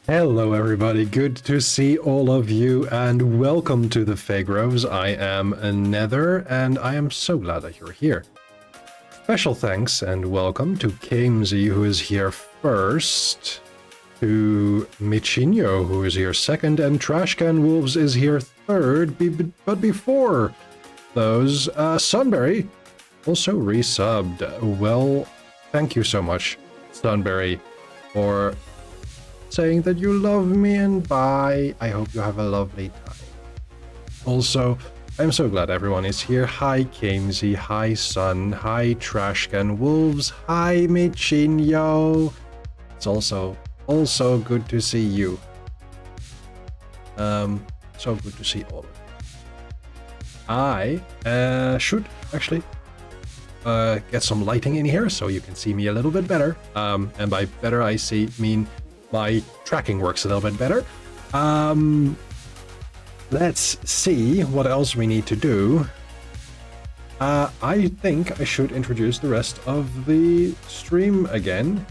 Hello everybody, good to see all of you and welcome to the Fagroves. I am Nether and I am so glad that you're here. Special thanks and welcome to Kamesy, who is here first, to Michinho, who is here second, and Trashcan Wolves is here third. But before those, Sunberry also resubbed. Well, thank you so much, Sunberry, for saying that you love me, and bye. I hope you have a lovely time. Also, I'm so glad everyone is here. Hi Kamesy, hi Sun, hi Trashcan Wolves, hi Michinho. It's also good to see you. So good to see all of you. I should actually get some lighting in here so you can see me a little bit better. And by better I mean my tracking works a little bit better. Let's see what else we need to do. I think I should introduce the rest of the stream again.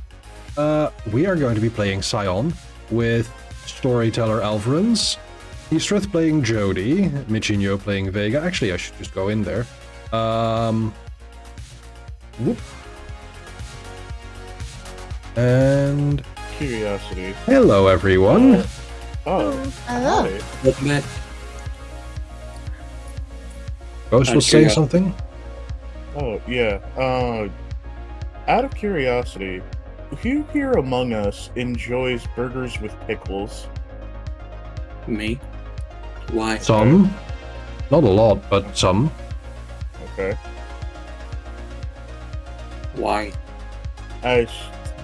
We are going to be playing Scion with Storyteller Alvarez, Eastrith playing Jody, Michinho playing Vega. Actually, I should just go in there. Whoop. And Curiosity. hello, everyone. Oh. Hello. Hi. Welcome back. Ghost was saying something? Oh, yeah. Out of curiosity, who here among us enjoys burgers with pickles? Me. Why? Some. Not a lot, but some. Okay. Why? As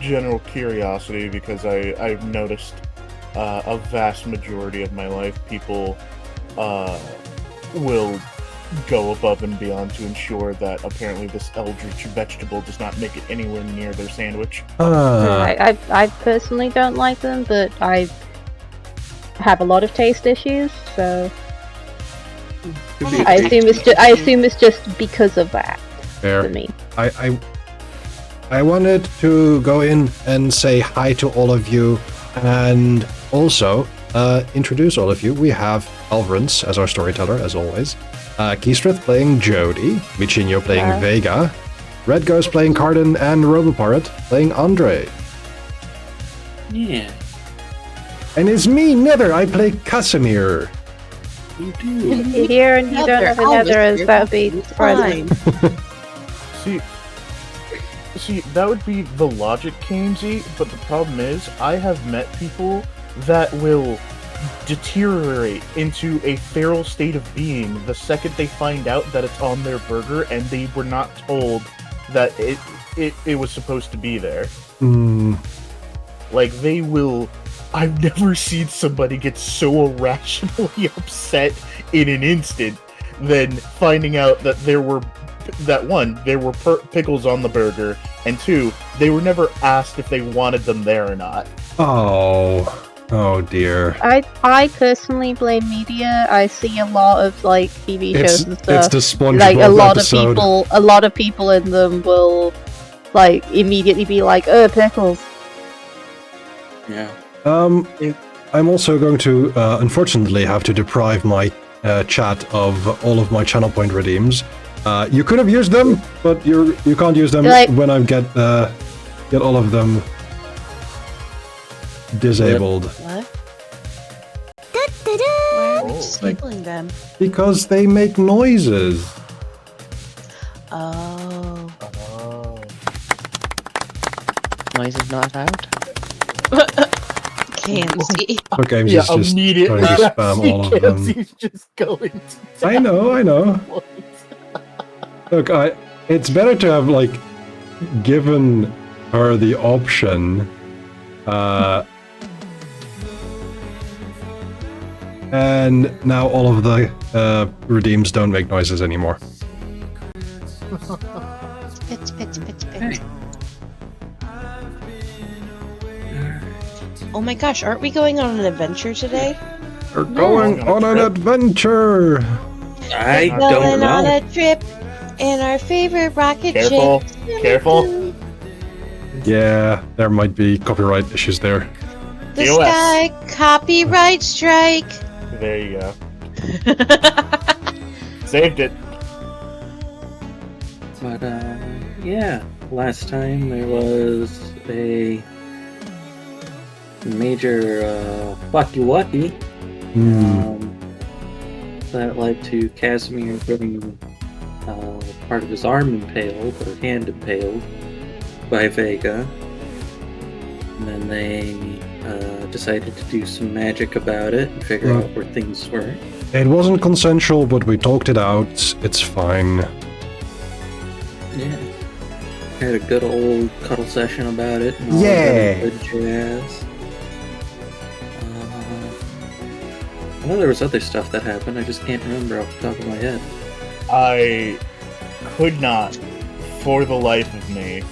general curiosity, because I've noticed a vast majority of my life people will go above and beyond to ensure that apparently this eldritch vegetable does not make it anywhere near their sandwich. I personally don't like them, but I have a lot of taste issues, so I assume it's just because of that Fair. for me. I wanted to go in and say hi to all of you and also introduce all of you. We have Alvarez as our storyteller, as always. Keystrith playing Jody, Michinho playing Vega, Red Ghost playing Cardin, and Roboparrot playing Andre. Yeah, And it's me, Nether. I play Casimir. you do. Here and you don't have another, as that would be surprising. See, that would be the logic, Kamesy, but the problem is, I have met people that will deteriorate into a feral state of being the second they find out that it's on their burger and they were not told that it was supposed to be there. Like, they will... I've never seen somebody get so irrationally upset in an instant than finding out that there were pickles on the burger, and two, they were never asked if they wanted them there or not. Oh dear. I personally blame media. I see a lot of like TV shows and stuff. It's the SpongeBob Like a lot of people in them will like immediately be like, "Oh, pickles." Yeah. I'm also going to unfortunately have to deprive my chat of all of my channel point redeems. You could have used them, but you can't use them when I get all of them disabled. What? Why are we disabling them? Because they make noises. Oh. Noise is not allowed. Kamesy. Okay, I'm just immediately. trying to spam all of them. Kamesy just going to I know. Look, it's better to have like given her the option. And now all of the redeems don't make noises anymore. Spit. Oh my gosh, aren't we going on an adventure today? We're going on an adventure! I We're don't going on know. a trip in our favorite rocket Careful. ship. Careful. Yeah, there might be copyright issues there. The TOS. sky copyright strike. There you go. Saved it. But, yeah. Last time there was a major, wacky that led to Casimir getting, part of his arm impaled, or hand impaled, by Vega. And then they, decided to do some magic about it and figure out where things were. It wasn't consensual, but we talked it out. It's fine. Yeah. Had a good old cuddle session about it. And all Yeah. that good jazz. I know there was other stuff that happened. I just can't remember off the top of my head. I could not, for the life of me,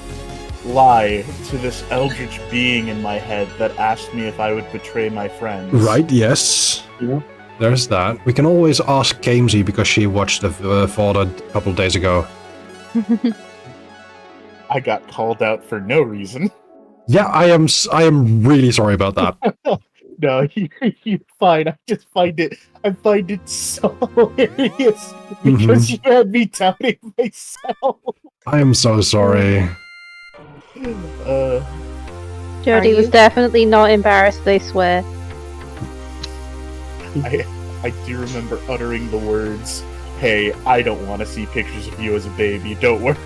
lie to this eldritch being in my head that asked me if I would betray my friends. Right, yes. Yeah. There's that. We can always ask Kamesy because she watched the VOD a couple days ago. I got called out for no reason. Yeah, I am really sorry about that. No, you're fine. I find it so hilarious because you had me doubting myself. I am so sorry. Jody was you? definitely not embarrassed, I swear. I do remember uttering the words, "Hey, I don't want to see pictures of you as a baby. Don't worry."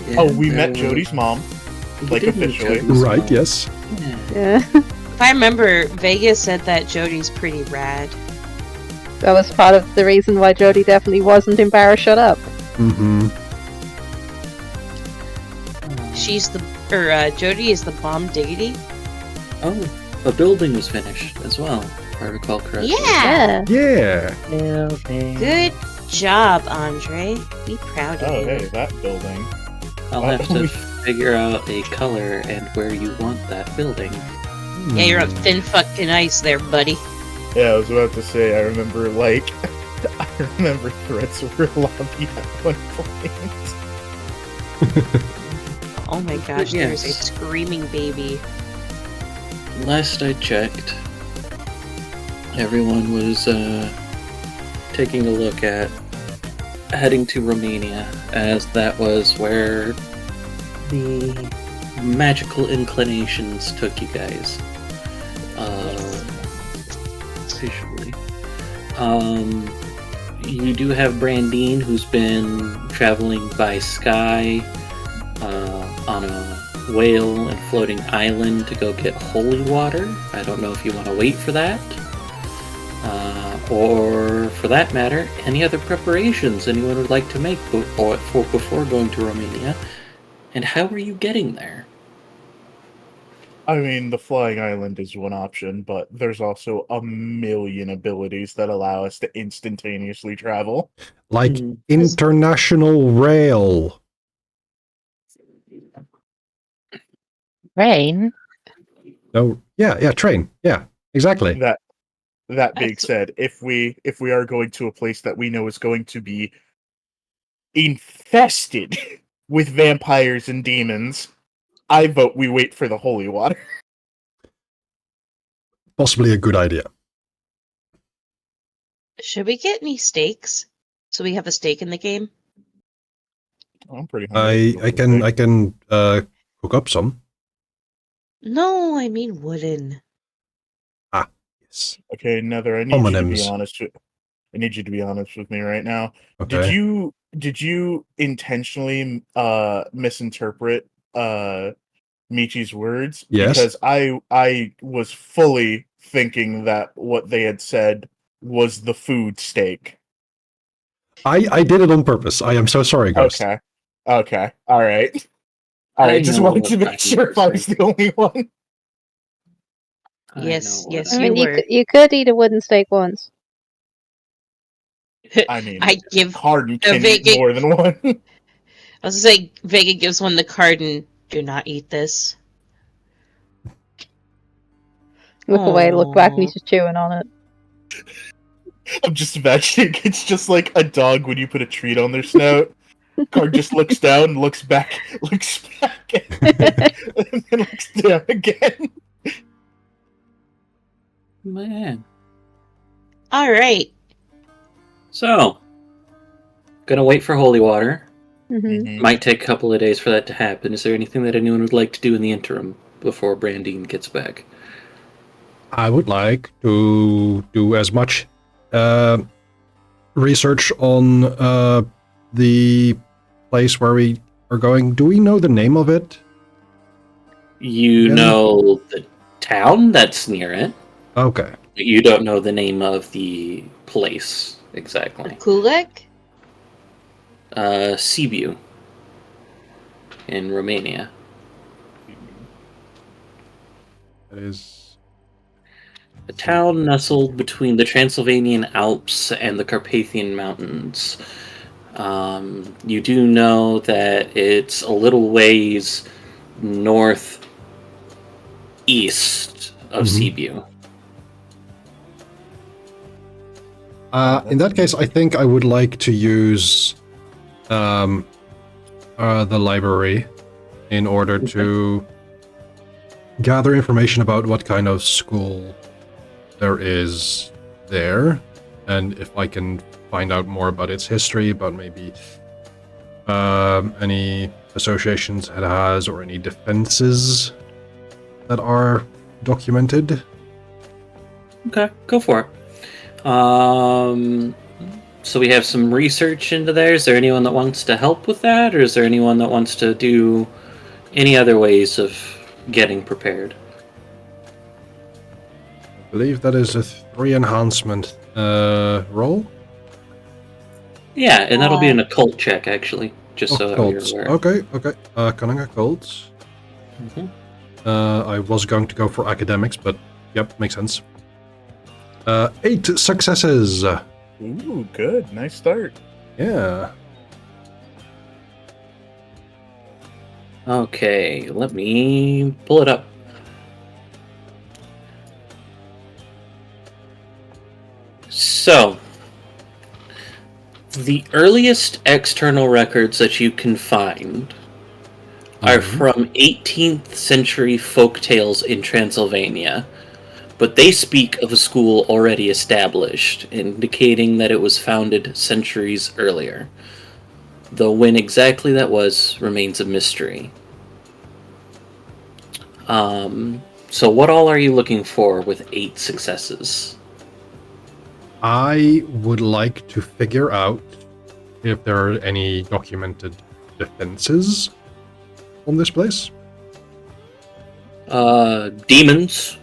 Yeah, Oh, we met Jody's mom, like did meet officially. Jody's Right, mom. yes. Yeah. If I remember, Vegas said that Jody's pretty rad. That was part of the reason why Jody definitely wasn't embarrassed. Shut up. Mm-hmm. Jody is the bomb diggity. Oh, a building was finished as well, if I recall correctly. Yeah. Yeah. Yeah. Good job, Andre. Be proud of Oh, you. hey, that building. I'll have to figure out a color and where you want that building. Yeah, you're on thin fucking ice there, buddy. Yeah, I was about to say, I remember threats were lobbied at one point. Oh my gosh, Yes. there's a screaming baby. Last I checked, everyone was taking a look at heading to Romania, as that was where the magical inclinations took you guys. Visually. You do have Brandine, who's been traveling by sky on a whale and floating island to go get holy water. I don't know if you want to wait for that. Or, for that matter, any other preparations anyone would like to make before going to Romania. And how are you getting there? I mean, the flying island is one option, but there's also a million abilities that allow us to instantaneously travel. Like international rail. Rain? Oh, yeah, train. Yeah, exactly. That being said, if we are going to a place that we know is going to be infested with vampires and demons, I vote we wait for the holy water. Possibly a good idea. Should we get any steaks? So we have a steak in the game? I'm pretty hungry. I can cook up some. No, I mean wooden. Yes. Okay, Nether, I need you to be Homonyms. honest. I need you to be honest with me right now. Okay. Did you intentionally misinterpret Michi's words? Yes. Because I was fully thinking that what they had said was the food steak. I did it on purpose. I am so sorry, Ghost. Okay. All right. Just know wanted what to make I sure if I was the only one. Yes, yes, I you mean, were. you could eat a wooden steak once. I mean, I give. Harden can Vega- eat more than one. I was gonna say Vega gives one the card and do not eat this. Look away, look back, and Aw. he's just chewing on it. I'm just imagining it's just like a dog when you put a treat on their snout. Card just looks down, looks back, and then looks down again. Man. All right. So, gonna wait for holy water. Mhm. Might take a couple of days for that to happen. Is there anything that anyone would like to do in the interim before Brandine gets back? I would like to do as much research on the place where we are going. Do we know the name of it? You Yeah. know the town that's near it. Okay. But you don't know the name of the place exactly. Kulek? Sibiu in Romania. That is A town nestled between the Transylvanian Alps and the Carpathian Mountains. You do know that it's a little ways northeast of Sibiu. In that case, I think I would like to use the library in order to gather information about what kind of school there is there, and if I can find out more about its history, about maybe any associations it has or any defenses that are documented. Okay, go for it. So we have some research into there. Is there anyone that wants to help with that, or is there anyone that wants to do any other ways of getting prepared? I believe that is a 3 enhancement roll. Yeah, and that'll be an occult check, actually, just so Occults. you're aware. Okay. Cunning occults. Mhm. I was going to go for academics, but yep, makes sense. 8 successes. Ooh, good. Nice start. Yeah. Okay, let me pull it up. So, the earliest external records that you can find are from 18th century folk tales in Transylvania, but they speak of a school already established, indicating that it was founded centuries earlier. Though when exactly that was remains a mystery. So what all are you looking for with 8 successes? I would like to figure out if there are any documented defenses on this place. Demons.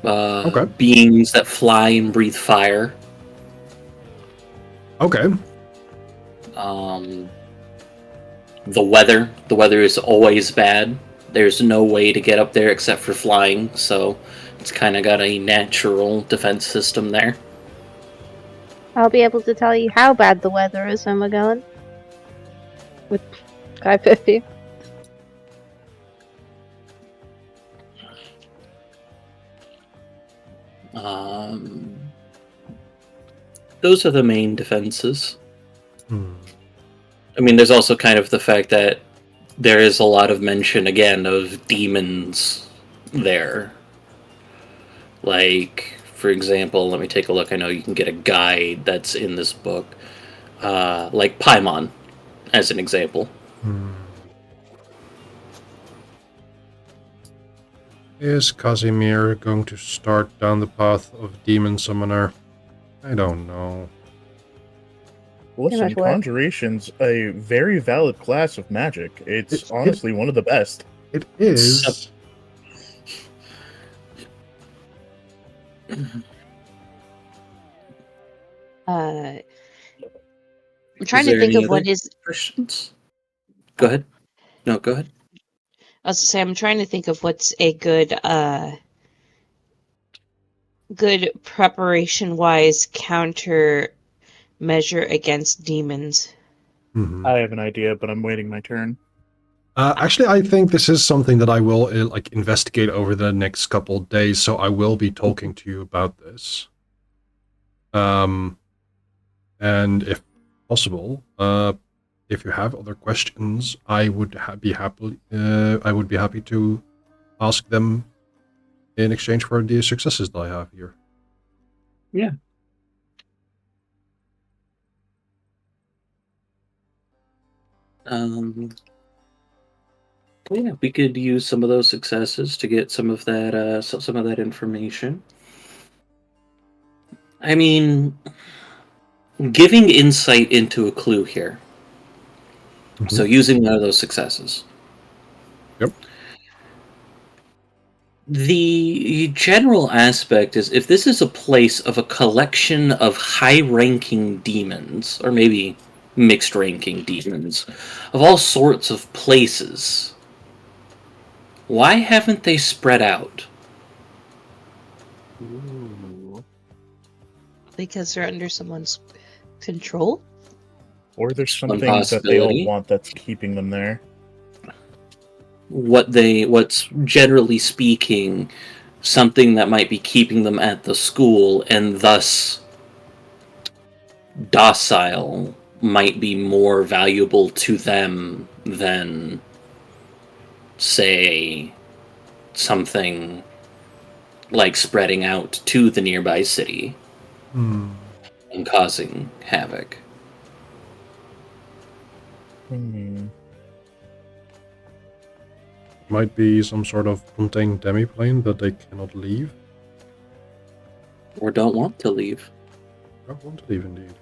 Okay. Beings that fly and breathe fire. Okay. The weather. The weather is always bad. There's no way to get up there except for flying, so it's kind of got a natural defense system there. I'll be able to tell you how bad the weather is when we're going. With Sky 50. Those are the main defenses. Hmm. I mean, there's also kind of the fact that there is a lot of mention, again, of demons there. Like, for example, let me take a look. I know you can get a guide that's in this book. Like Paimon, as an example. Is Casimir going to start down the path of Demon Summoner? I don't know. Listen, much work. Conjuration's a very valid class of magic. It's honestly one of the best. It is. I'm trying Is to there think any of what other is. questions? Go ahead. No, go ahead. I was to say, I'm trying to think of what's a good preparation-wise counter measure against demons. Mhm. I have an idea, but I'm waiting my turn. Actually, I think this is something that I will investigate over the next couple days, so I will be talking to you about this. And if possible, if you have other questions, I would be happy. I would be happy to ask them in exchange for the successes that I have here. Yeah. Yeah, we could use some of those successes to get some of that, some of that information. I mean, giving insight into a clue here. So using one of those successes. Yep. The general aspect is if this is a place of a collection of high-ranking demons, or maybe mixed-ranking demons, of all sorts of places, why haven't they spread out? Ooh. Because they're under someone's control? Or there's One something that they all possibility. want that's keeping them there. What's generally speaking something that might be keeping them at the school and thus docile might be more valuable to them than, say, something like spreading out to the nearby city and causing havoc. Might be some sort of contained demiplane that they cannot leave. Or don't want to leave. Don't want to leave, indeed.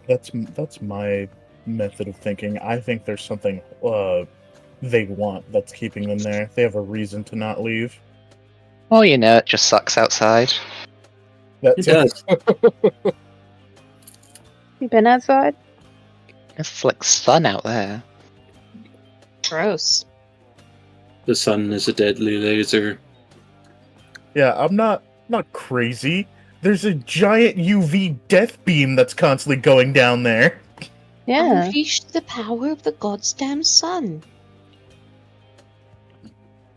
That's my method of thinking. I think there's something they want that's keeping them there. They have a reason to not leave. Oh, you know, it just sucks outside. That It does. You been outside? It's like sun out there. Gross. The sun is a deadly laser. Yeah, I'm not crazy. There's a giant UV death beam that's constantly going down there. Yeah. Unleash the power of the goddamn sun.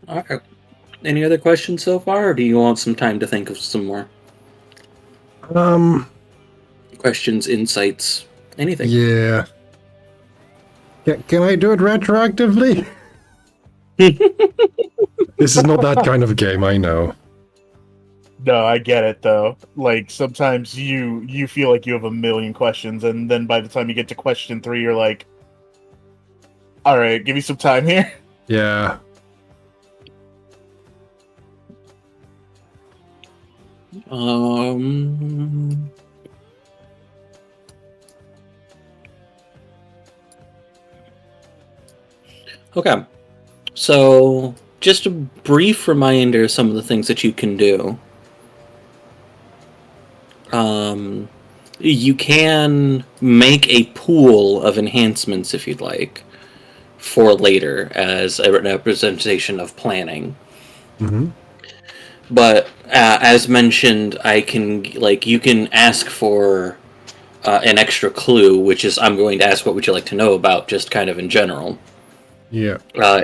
Alright. Any other questions so far, or do you want some time to think of some more? Questions, insights, anything? Yeah. Can I do it retroactively? This is not that kind of game, I know. No, I get it though. Like sometimes you feel like you have a million questions, and then by the time you get to question 3, you're like, "All right, give me some time here." Yeah. Okay. So, just a brief reminder of some of the things that you can do. You can make a pool of enhancements if you'd like for later as a representation of planning. But as mentioned, you can ask for an extra clue, which is I'm going to ask what would you like to know about, just kind of in general. Yeah.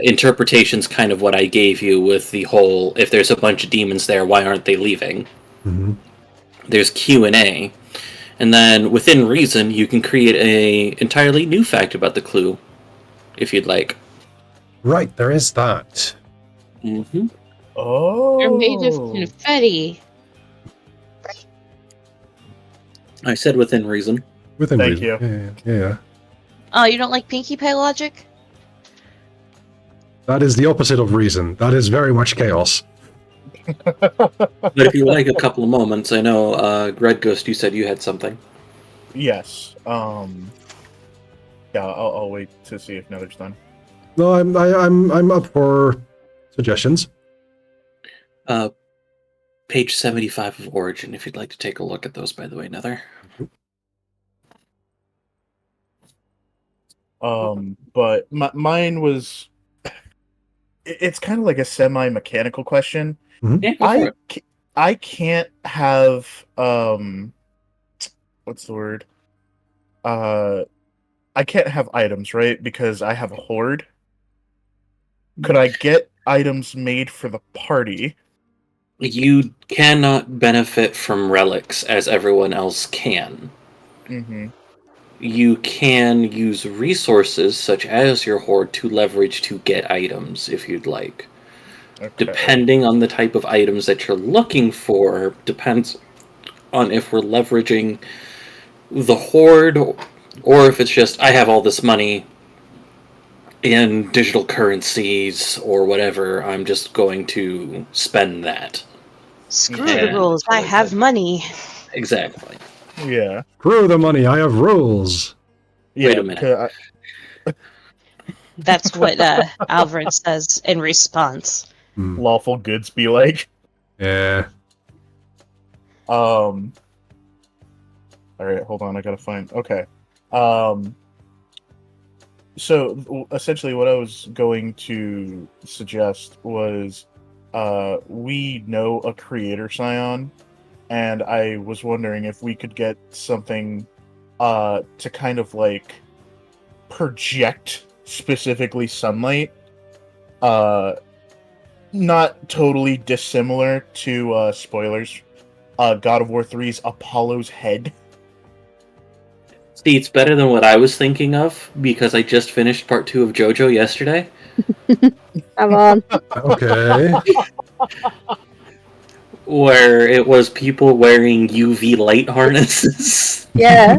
Interpretation's kind of what I gave you with the whole, if there's a bunch of demons there, why aren't they leaving? There's Q&A. And then, within reason, you can create a entirely new fact about the clue, if you'd like. Right, there is that. Oh, They're made of confetti. I said within reason. Within Thank reason. you. Yeah. Oh, you don't like Pinkie Pie logic? That is the opposite of reason. That is very much chaos. But if you like a couple of moments, I know, Red Ghost, you said you had something. Yes. Yeah, I'll wait to see if Nether's done. No, I'm up for suggestions. Page 75 of Origin, if you'd like to take a look at those, by the way, Nether. But mine was. It's kind of like a semi-mechanical question. Yeah, go for it. I can't have what's the word? I can't have items, right? Because I have a horde. Could I get items made for the party? You cannot benefit from relics as everyone else can. you can use resources such as your hoard to leverage to get items if you'd like. Okay. Depending on the type of items that you're looking for, depends on if we're leveraging the hoard or if it's just I have all this money in digital currencies or whatever, I'm just going to spend that. Screw Yeah. the rules. I have money. Exactly. Yeah. Screw the money, I have rules. Yeah. Wait a minute. That's what Alvin says in response. Lawful goods be like. Yeah. All right, hold on. I gotta find. Okay. So essentially, what I was going to suggest was, we know a creator Scion, and I was wondering if we could get something, to kind of like project specifically sunlight, not totally dissimilar to spoilers, God of War 3's Apollo's head. See, it's better than what I was thinking of because I just finished part 2 of JoJo yesterday. Come on. Okay. Where it was people wearing UV light harnesses. Yeah.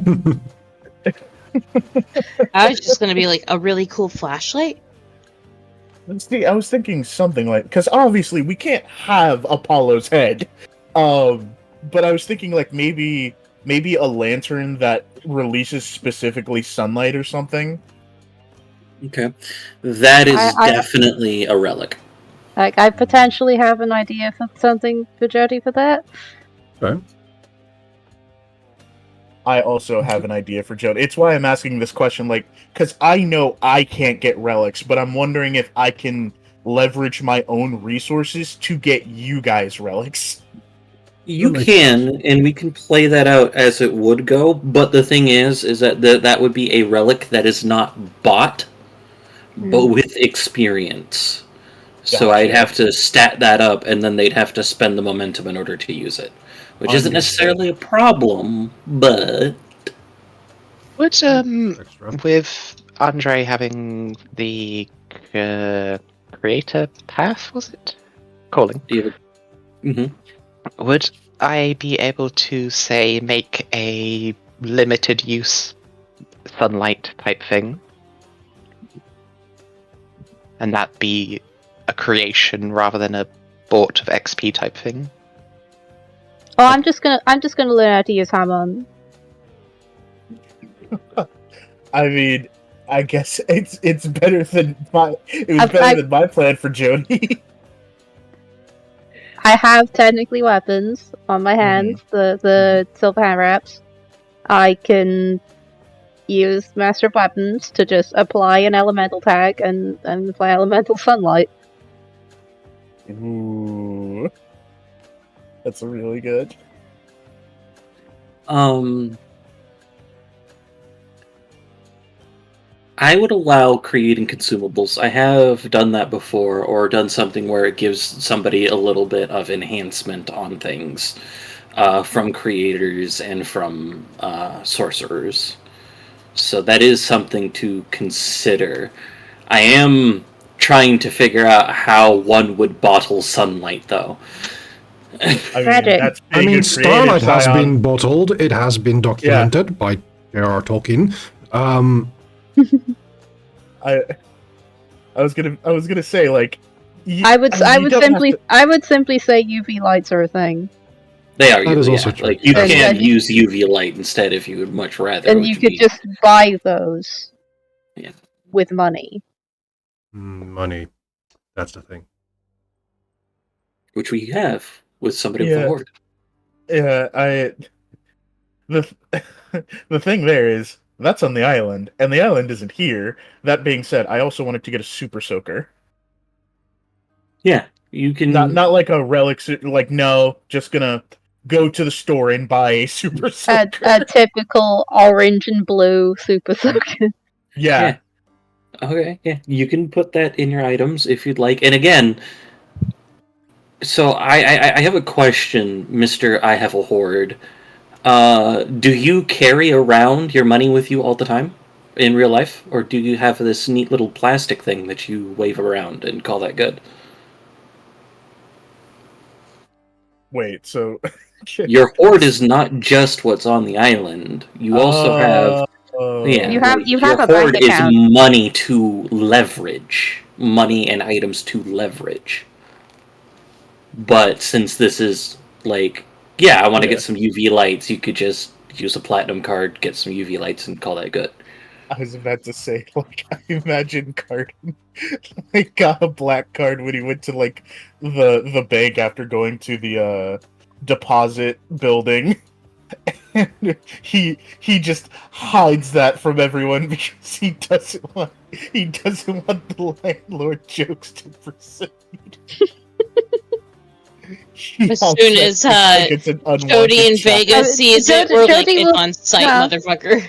I was just gonna be like a really cool flashlight. See, I was thinking something like, because obviously we can't have Apollo's head, but I was thinking like maybe a lantern that releases specifically sunlight or something. Okay. That is I- definitely a relic. Like, I potentially have an idea for something for Jody for that. Okay. I also have an idea for Joe. It's why I'm asking this question, like, because I know I can't get relics, but I'm wondering if I can leverage my own resources to get you guys relics. You That makes can, and we can play that out as it would go, but the thing is that that would be a relic that is not bought, but with experience. So I'd Gotcha. have to stat that up, and then they'd have to spend the momentum in order to use it. Which isn't necessarily a problem, but... Would Extra. with Andre having the creator path, was it calling? Would I be able to say make a limited use sunlight type thing, and that be a creation rather than a bought of XP type thing? Oh, I'm just gonna learn how to use Hamon. I mean, I guess it's better than my plan for Jody. I have technically weapons on my hands, the silver hand wraps. I can use master weapons to just apply an elemental tag and apply elemental sunlight. Ooh, that's really good. I would allow creating consumables. I have done that before, or done something where it gives somebody a little bit of enhancement on things from creators and from sorcerers. So that is something to consider. I am trying to figure out how one would bottle sunlight, though. I mean, Starlight has been bottled. It has been documented by J.R.R. Tolkien. I was gonna say, like, I would simply say UV lights are a thing. They are. That is also true. Like, you And can then- use UV light instead if you would much rather. And you could just buy those with money. Money. That's the thing. Which we have with somebody with a horde. Yeah, the thing there is that's on the island, and the island isn't here. That being said, I also wanted to get a super soaker. Yeah, you can not like a relic. Like, no, just gonna go to the store and buy a super soaker. A typical orange and blue super soaker. Yeah. Okay, yeah. You can put that in your items if you'd like. And again, so I have a question, Mr. I have a horde. Do you carry around your money with you all the time in real life, or do you have this neat little plastic thing that you wave around and call that good? Wait, so Your hoard is not just what's on the island. You also have, yeah, You Oh, have like, you your have a bank hoard is account. money to leverage, money and items to leverage. But since this is like, yeah, I want to yeah. get some UV lights, you could just use a platinum card, get some UV lights, and call that good. I was about to say, like, I imagine Cardin like got a black card when he went to like the bank after going to the deposit building. And he just hides that from everyone because he doesn't want the landlord jokes to proceed. He As hides soon that as like it's an unwanted Jody and child. Vega sees it, we're like, Jody it's will on site, no. motherfucker.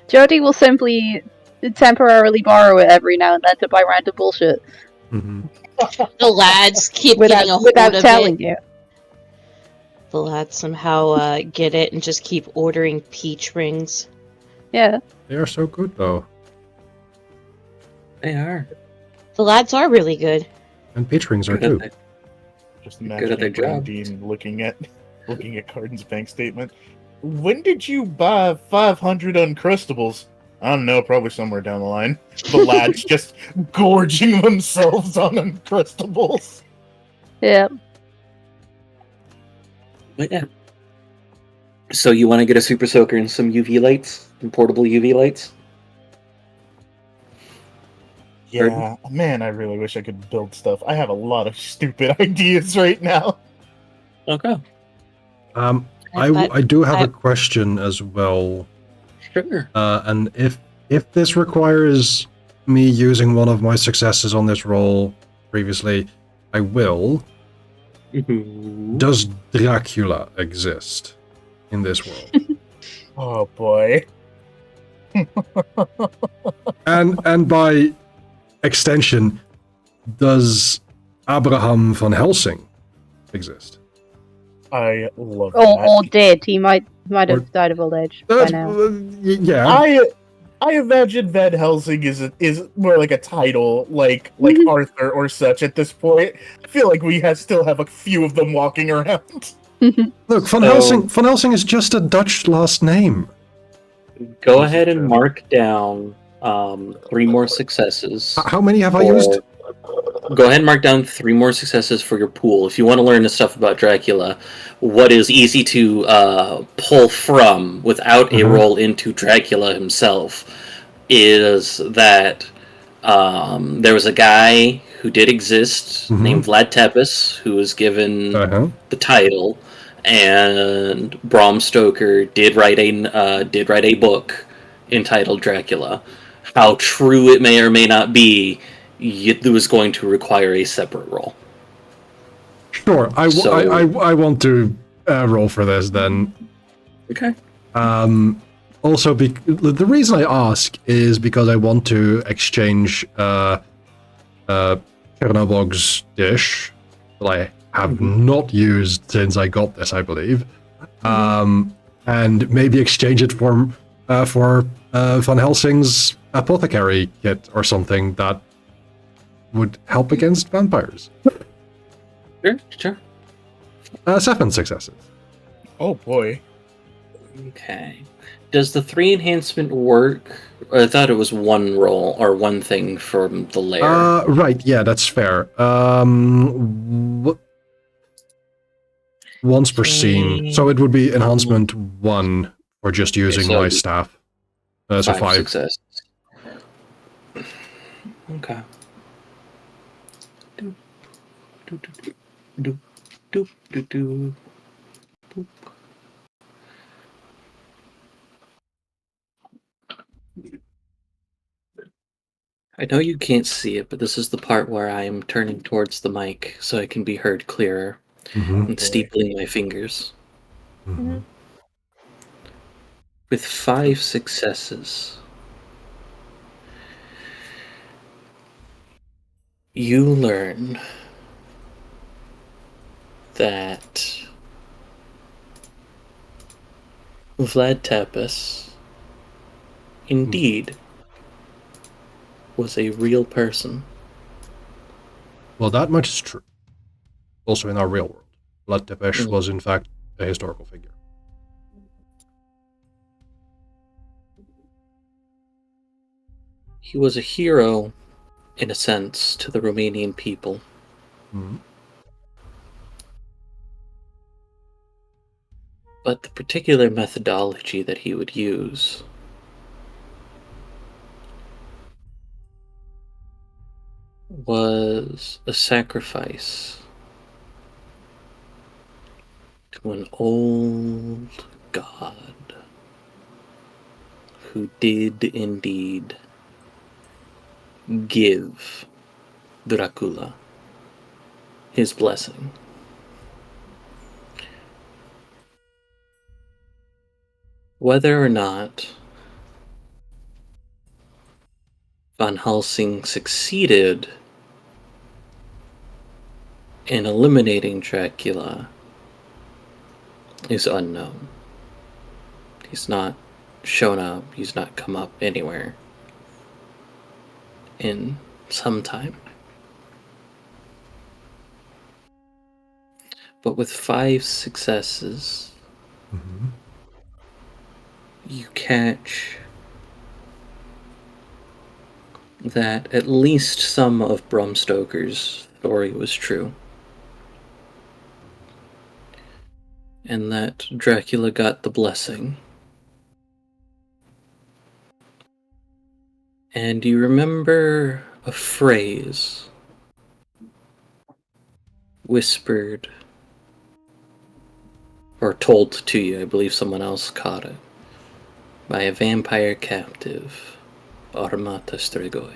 Jody will simply temporarily borrow it every now and then to buy random bullshit Mhm. The lads keep without getting a hold of telling it. you. The lads somehow get it and just keep ordering peach rings. Yeah. They are so good, though. They are The lads are really good. And peach rings are good at too. that. Just Good at their imagining job. Brandine looking at Cardin's bank statement. When did you buy 500 Uncrustables? I don't know, probably somewhere down the line. The lads just gorging themselves on Uncrustables. Yeah. But yeah. So you want to get a super soaker and some UV lights, some portable UV lights? Yeah, man, I really wish I could build stuff. I have a lot of stupid ideas right now. Okay. I do have a question as well. Sure. And if this requires me using one of my successes on this roll previously, I will. Does Dracula exist in this world? Oh boy. And by extension, does Abraham van Helsing exist? I love Or that. dead. He might Or- have died of old age by now. Yeah. I imagine Van Helsing is more like a title, like Arthur or such at this point. I feel like we still have a few of them walking around. Look, Van Helsing is just a Dutch last name. Go ahead and mark down 3 more successes. How many have I used? Go ahead and mark down 3 more successes for your pool. If you want to learn the stuff about Dracula, what is easy to pull from without a roll into Dracula himself is that there was a guy who did exist named Vlad Tepes who was given the title, and Bram Stoker did write a book entitled Dracula. How true it may or may not be, it was going to require a separate roll. Sure, I want to roll for this then. Okay. Also, the reason I ask is because I want to exchange Chernobog's dish that I have not used since I got this, I believe, and maybe exchange it for Van Helsing's apothecary kit or something that would help against vampires. Sure. 7 successes. Oh boy. Okay. Does the 3 enhancement work? I thought it was 1 roll or 1 thing from the lair. Right, yeah, that's fair. Once per scene. So it would be enhancement 1 for just using so my staff. So 5. Successes. Okay. Do. I know you can't see it, but this is the part where I am turning towards the mic so I can be heard clearer and steepling my fingers. With 5 successes, you learn that Vlad Tepes indeed was a real person. Well, that much is true. Also in our real world. Vlad Tepes Mm. was in fact a historical figure. He was a hero, in a sense, to the Romanian people. Mhm. But the particular methodology that he would use was a sacrifice to an old god who did indeed give Dracula his blessing. Whether or not Van Helsing succeeded in eliminating Dracula is unknown. He's not shown up, he's not come up anywhere in some time. But with 5 successes, you catch that at least some of Bram Stoker's story was true. And that Dracula got the blessing. And you remember a phrase whispered or told to you, I believe someone else caught it, by a vampire captive, Armata Strigoi.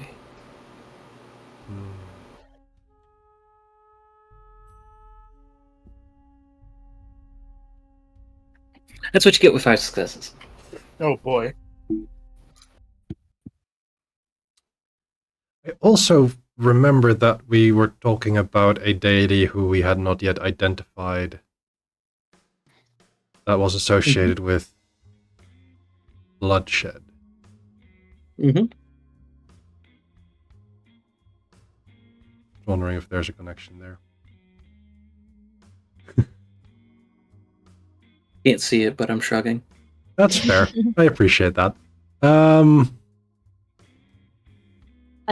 That's what you get with 5 successes. Oh boy. I also remember that we were talking about a deity who we had not yet identified that was associated with bloodshed. Mm-hmm. Wondering if there's a connection there. Can't see it, but I'm shrugging. That's fair. I appreciate that. I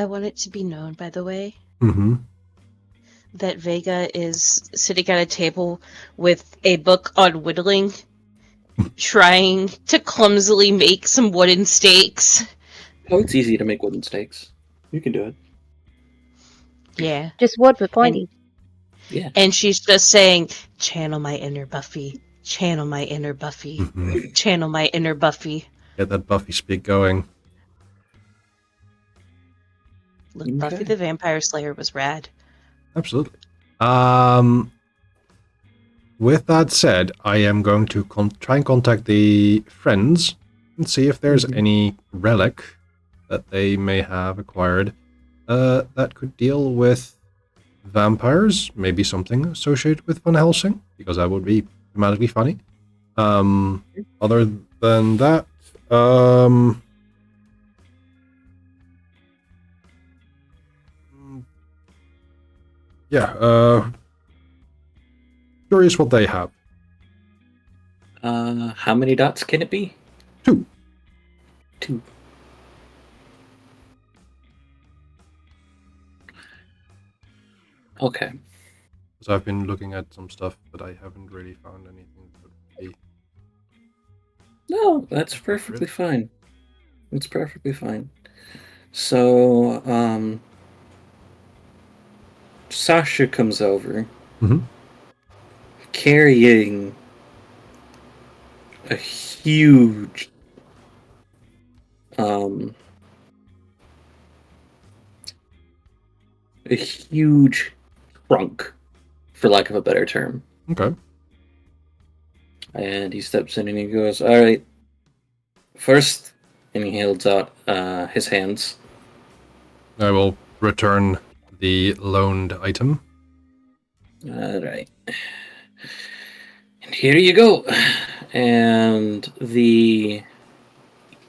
want it to be known, by the way, Mm-hmm. that Vega is sitting at a table with a book on whittling, trying to clumsily make some wooden stakes. Oh, it's easy to make wooden stakes. You can do it. Yeah. Just wood but pointy. Yeah. And she's just saying, channel my inner Buffy, channel my inner Buffy, Mm-hmm. channel my inner Buffy. Get that Buffy speak going. Look, Okay. Buffy the Vampire Slayer was rad. Absolutely. With that said, I am going to try and contact the friends and see if there's any relic that they may have acquired that could deal with vampires, maybe something associated with Van Helsing, because that would be dramatically funny. Other than that, yeah, curious what they have. How many dots can it be? 2. 2. Okay. Because I've been looking at some stuff, but I haven't really found anything that would be. No, that's perfectly fine. It's perfectly fine. So, Sasha comes over carrying a huge trunk, for lack of a better term. Okay. And he steps in and he goes, all right, first, and he holds out his hands. I will return the loaned item. All right. And here you go. And the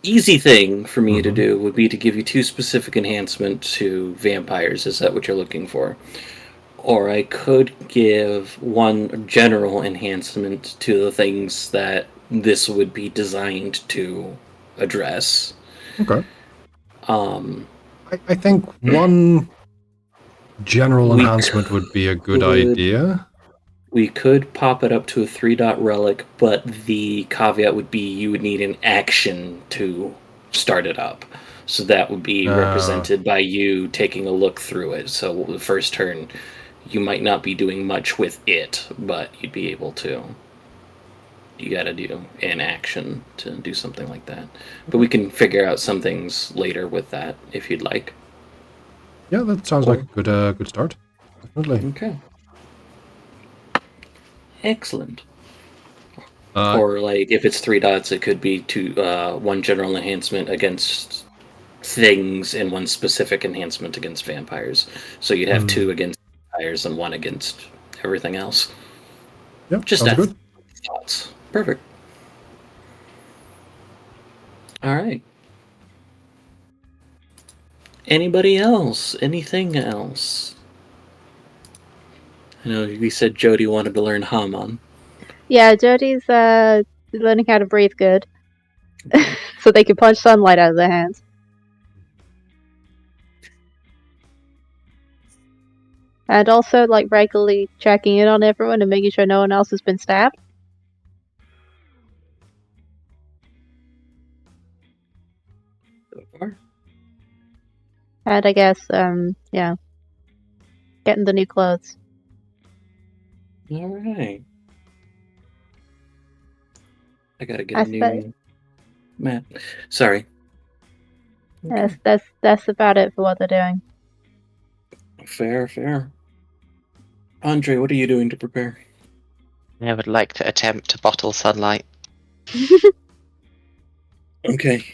easy thing for me to do would be to give you 2 specific enhancements to vampires. Is that what you're looking for? Or I could give 1 general enhancement to the things that this would be designed to address. Okay. Um, I think one general We enhancement would be a good idea. We could pop it up to a 3-dot relic, but the caveat would be you would need an action to start it up. So that would be represented by you taking a look through it. So the first turn, you might not be doing much with it, but you'd be able to. You gotta do an action to do something like that. But we can figure out some things later with that, if you'd like. Yeah, that sounds like a good start. Definitely. Okay. Excellent. Uh, Or like if it's 3 dots, it could be 1 general enhancement against things and 1 specific enhancement against vampires. So you'd have 2 against vampires and 1 against everything else. Yeah, Just sounds good. thoughts. Perfect. All right. Anybody else? Anything else? I know we said Jody wanted to learn Haman. Yeah, Jody's learning how to breathe good. So they can punch sunlight out of their hands. And also, like, regularly checking in on everyone and making sure no one else has been stabbed. So far. And I guess, yeah. Getting the new clothes. All right. I gotta get a new map. Sorry. Okay. That's about it for what they're doing. Fair. Andre, what are you doing to prepare? I would like to attempt to bottle sunlight. Okay.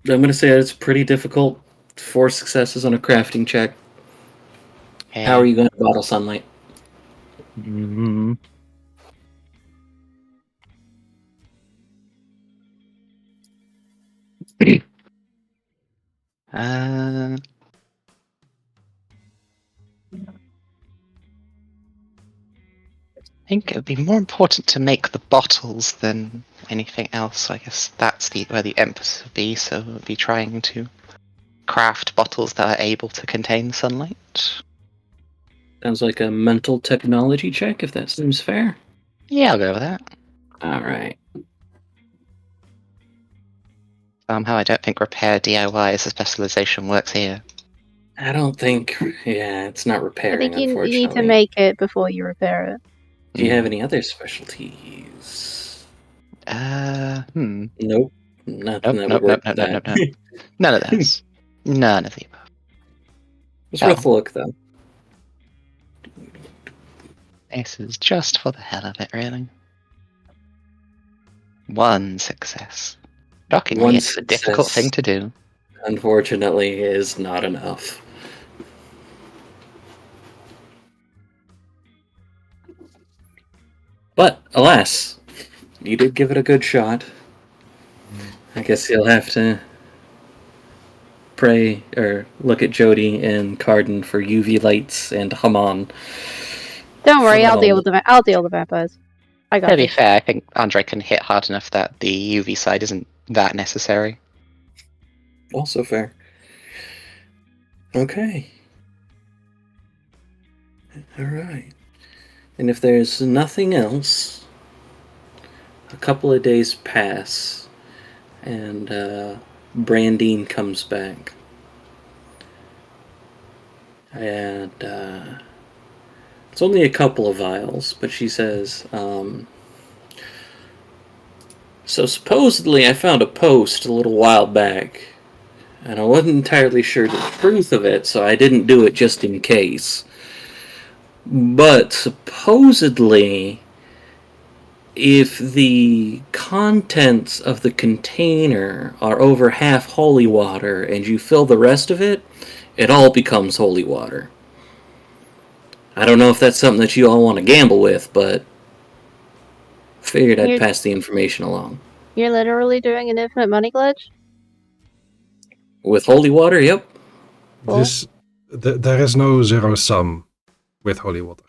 I'm going to say that it's pretty difficult. 4 successes on a crafting check. Okay. How are you going to bottle sunlight? Mm-hmm. I think it would be more important to make the bottles than anything else. I guess that's where the emphasis would be. So we'll be trying to craft bottles that are able to contain sunlight. Sounds like a mental technology check, if that seems fair. Yeah, I'll go with that. All right. Somehow I don't think repair DIY as a specialization works here. I don't think... Yeah, it's not I repairing, think you unfortunately. need to make it before you repair it. Do you have any other specialties? Nope. Nothing that would work for that. No. None of those. None of the above. It's worth a look, though. This is just for the hell of it, really. 1 success. Shockingly, it's a difficult thing to do. Unfortunately, is not enough. But, alas, you did give it a good shot. I guess you'll have to pray or look at Jody and Carden for UV lights and Haman. Don't worry, I'll deal with the vampires. I got To be this. fair, I think Andre can hit hard enough that the UV side isn't that necessary. Also fair. Okay. Alright. And if there's nothing else, a couple of days pass, and Brandine comes back. And it's only a couple of vials, but she says, so supposedly I found a post a little while back, and I wasn't entirely sure the truth of it, so I didn't do it just in case. But supposedly, if the contents of the container are over half holy water and you fill the rest of it, it all becomes holy water. I don't know if that's something that you all want to gamble with, but Figured I'd You're- pass the information along. You're literally doing an infinite money glitch? With holy water, yep. Cool. There is no zero sum with holy water.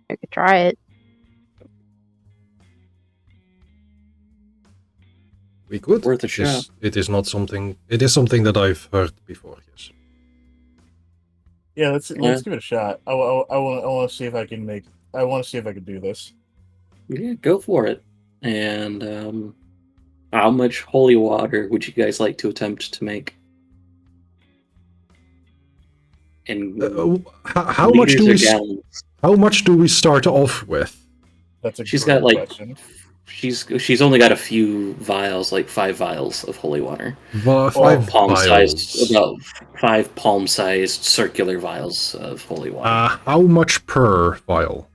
I could try it. We could. Worth a It is- shot. It is not something. It is something that I've heard before. Yes. Yeah, let's give it a shot. I want to see if I can make. I want to see if I can do this. Yeah, go for it. And how much holy water would you guys like to attempt to make? And How much liters do or we? gallons? How much do we start off with? That's a She's great got, like, question. She's only got a few vials, like 5 vials of holy water. Five Palm-sized, vials. about 5 palm-sized circular vials of holy water. How much per vial?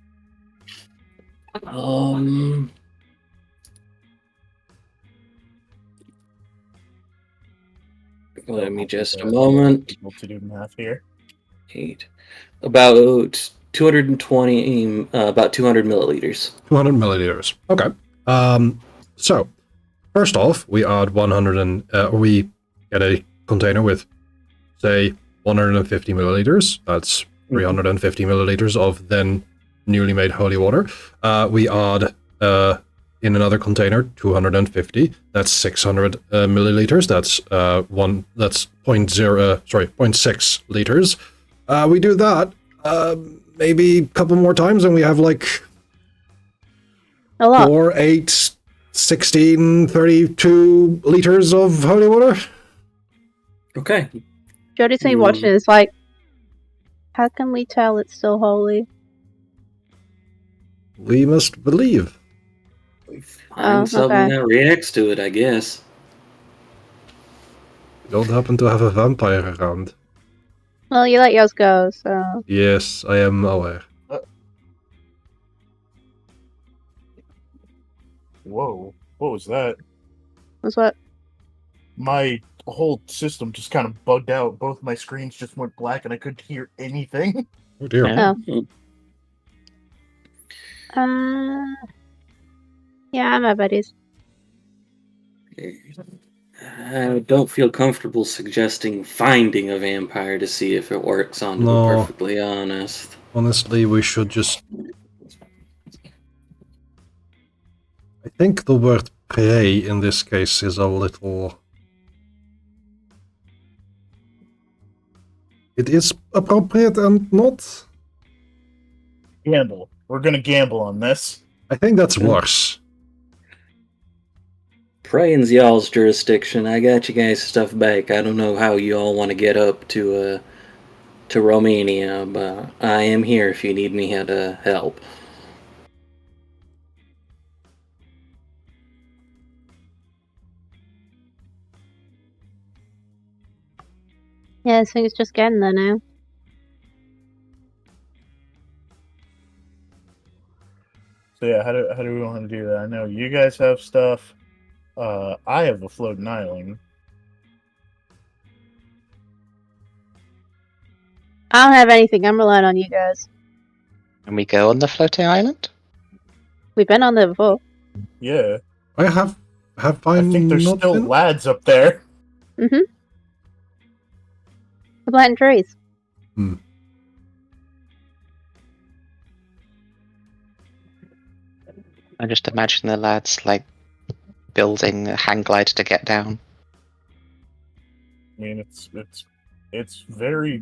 Let me just a moment. Able to do math here. 8. About 220, about 200 milliliters. 200 milliliters. Okay. So, first off, we add 100 we get a container with, say, 150 milliliters. That's 350 milliliters of then newly made holy water. We add in another container 250. That's 600 milliliters. That's 0.6 liters. We do that maybe a couple more times, and we have like A lot. 4, 8, 16, 32 liters of holy water. Okay. Jody's me watching is like, how can we tell it's still holy? We must believe. Find something that reacts to it, I guess. We don't happen to have a vampire around. Well, you let yours go, so... Yes, I am aware. Whoa! What was that? What's what? My whole system just kind of bugged out. Both my screens just went black, and I couldn't hear anything. Oh dear. Yeah. Yeah, my buddies. I don't feel comfortable suggesting finding a vampire to see if it works on, to be perfectly honest. Honestly, we should just... I think the word pray in this case is a little... It is appropriate and not? Gamble. We're gonna gamble on this. I think that's worse. Praying's y'all's jurisdiction. I got you guys stuff back. I don't know how you all want to get up to Romania, but I am here if you need me to help. Yeah, this thing's just getting there now. So yeah, how do we want to do that? I know you guys have stuff. I have a floating island. I don't have anything. I'm relying on you guys. Can we go on the floating island? We've been on there before. Yeah, I have I think there's not still been? lads up there. Mm-hmm. We're planting trees. I just imagine the lads like building a hang glider to get down. I mean, it's very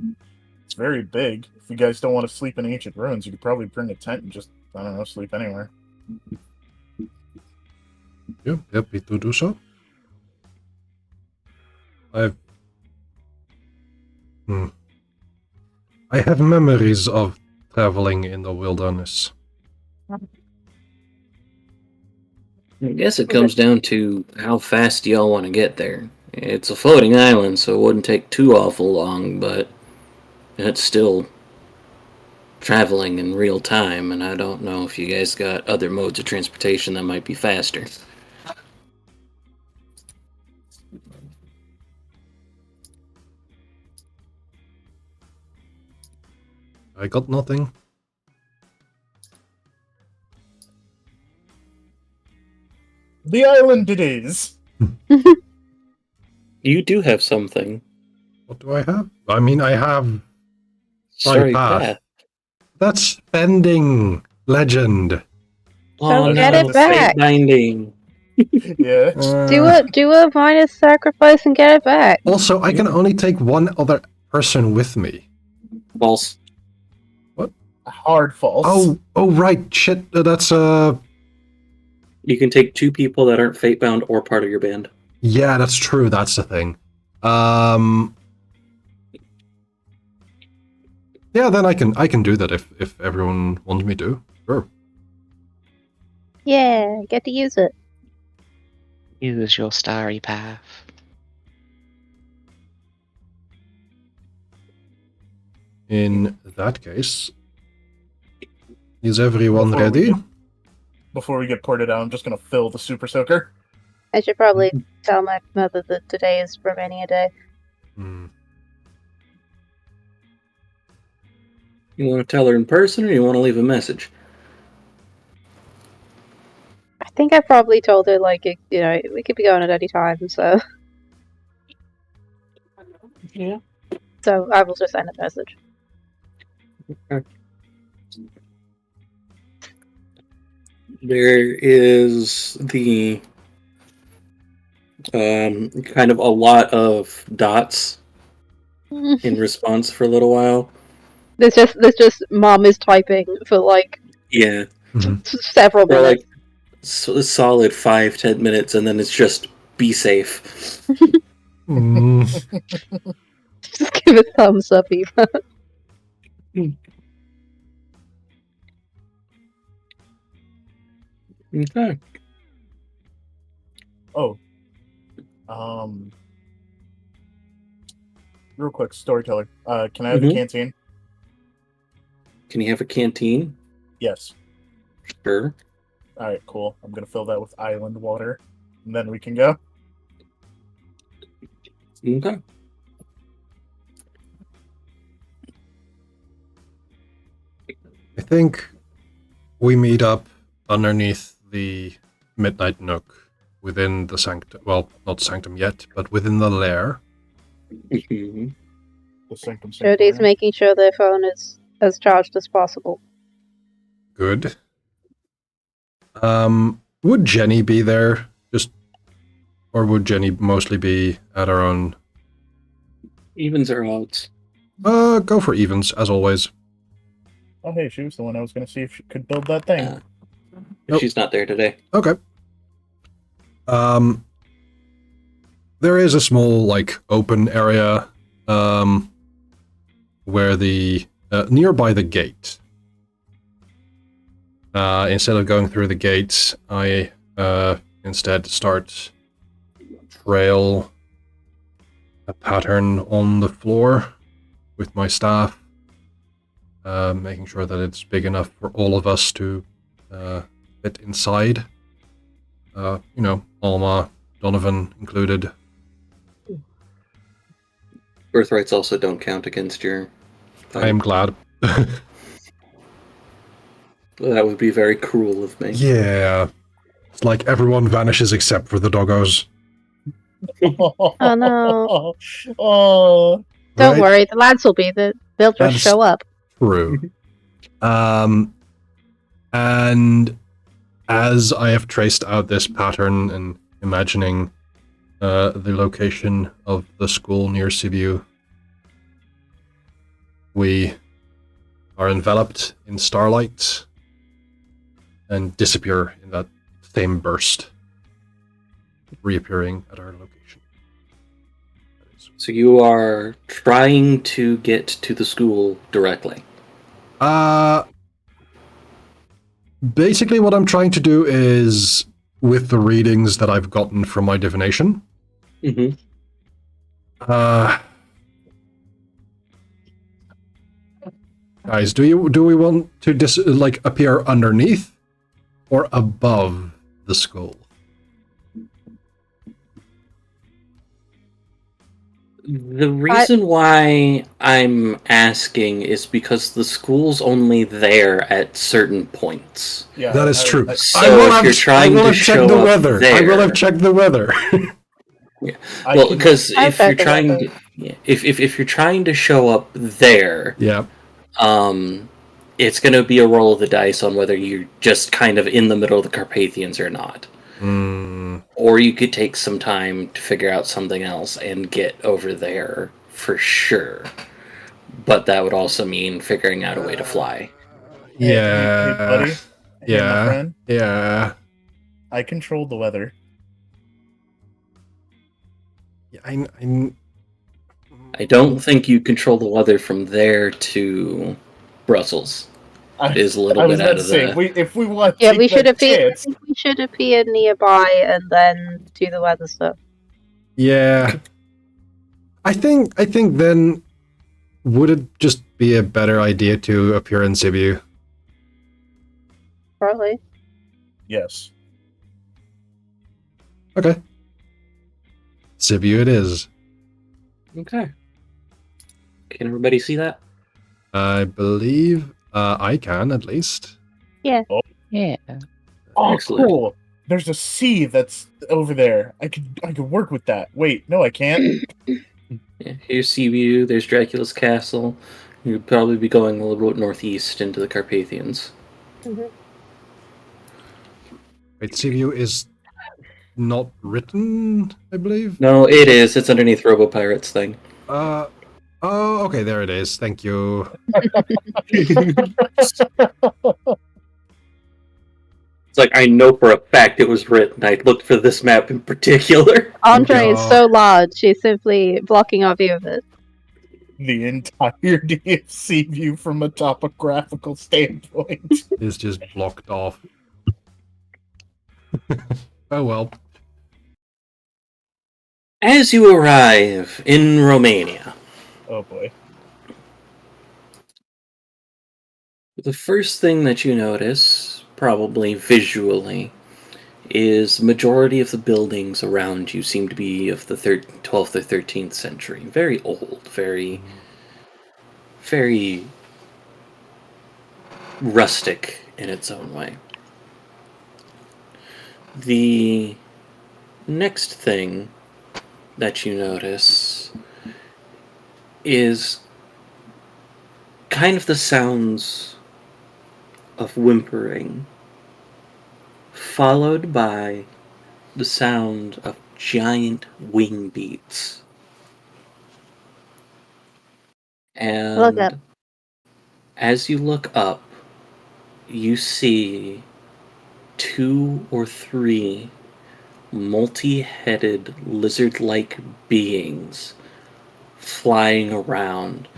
big. If you guys don't want to sleep in ancient ruins, you could probably bring a tent and just, I don't know, sleep anywhere. Yeah, happy to do so. I have memories of traveling in the wilderness. I guess it comes down to how fast y'all want to get there. It's a floating island, so it wouldn't take too awful long, but it's still traveling in real time, and I don't know if you guys got other modes of transportation that might be faster. I got nothing. The island it is. You do have something. What do I have? I mean, I have Sorry, path. Path. That's spending legend. So Oh get no, it back. fate binding. Yeah. Do a minus sacrifice and get it back. Also, I can only take one other person with me. False. Hard false. Oh, right. Shit. That's You can take 2 people that aren't fate bound or part of your band. Yeah, that's true. That's the thing. Yeah, then I can do that if everyone wants me to. Sure. Yeah, get to use it. Use your starry path. In that case, is everyone ready? Before we get ported out, I'm just gonna fill the super soaker. I should probably tell my mother that today is Romania Day. Hmm. You want to tell her in person, or you want to leave a message? I think I probably told her, like, we could be going at any time, so... Yeah. So I will just send a message. Okay. There is the kind of a lot of dots in response for a little while. There's just mom is typing for like Yeah, several for minutes. like a solid 5-10 minutes, and then it's just be safe. Just give a thumbs up, Eva. Okay. Oh. Real quick, storyteller. Can I have a canteen? Can you have a canteen? Yes. Sure. Alright, cool. I'm gonna fill that with island water. And then we can go. Okay. I think we meet up underneath the Midnight Nook within the sanctum. Well, not sanctum yet, but within the lair. Mhm. The sanctum Jody's sanctorum. making sure their phone is as charged as possible. Good. Would Jenny be there? Or would Jenny mostly be at her own? Evens or odds? Go for evens, as always. Oh, hey, she was the one I was gonna see if she could build that thing. Nope. She's not there today. Okay. There is a small, like, open area, where the, nearby the gate. Instead of going through the gate, I, instead start trail a pattern on the floor with my staff, making sure that it's big enough for all of us to, fit inside. Alma, Donovan included. Birthrights also don't count against your... I am glad. That would be very cruel of me. Yeah. It's like everyone vanishes except for the doggos. Oh no. Oh. Don't Right? worry, the lads will be there. They'll just That's- show up. True. And as I have traced out this pattern and imagining the location of the school near Sibiu, we are enveloped in starlight and disappear in that same burst, reappearing at our location. So you are trying to get to the school directly. Basically what I'm trying to do is, with the readings that I've gotten from my divination, Mm-hmm. Guys, do we want to appear underneath or above the school? The reason why I'm asking is because the school's only there at certain points. Yeah, That is true. So if you're trying to checked the show up weather. I will have there- checked the weather. Well, because I've if you're checked the trying weather. to, if you're trying to show up there, Yeah. It's going to be a roll of the dice on whether you're just kind of in the middle of the Carpathians or not. Mm, Or you could take some time to figure out something else and get over there for sure. But that would also mean figuring out a way to fly. yeah. Hey, buddy. Hey, my Yeah. friend. Yeah. I control the weather. Yeah. I don't think you control the weather from there to Brussels. It is a little I was bit about out to of say, the. if we want to Yeah, take we should that appear. I chance, think we should appear nearby and then do the weather stuff. Yeah. I think then would it just be a better idea to appear in Sibiu? Probably. yes. Okay. Sibiu it is. Okay. Can everybody see that? I believe I can at least. Yeah. Oh, Excellent. cool. There's a sea that's over there. I could work with that. Wait, no, I can't. Yeah, here's Seaview, there's Dracula's castle. You'd probably be going a little bit northeast into the Carpathians. Mhm. Wait, Sibiu is not written, I believe. No, it is. It's underneath Robo Pirates thing. Oh, okay, there it is. Thank you. It's like, I know for a fact it was written. I looked for this map in particular. Andre is Yeah. so large, she's simply blocking our view of it. The entirety of Seaview from a topographical standpoint. It's just blocked off. Oh well. As you arrive in Romania, Oh boy. the first thing that you notice, probably visually, is the majority of the buildings around you seem to be of the 12th or 13th century. Very old, very rustic in its own way. The next thing that you notice is kind of the sounds of whimpering, followed by the sound of giant wing beats. Look up. And as you look up, you see 2 or 3 multi-headed lizard-like beings flying around,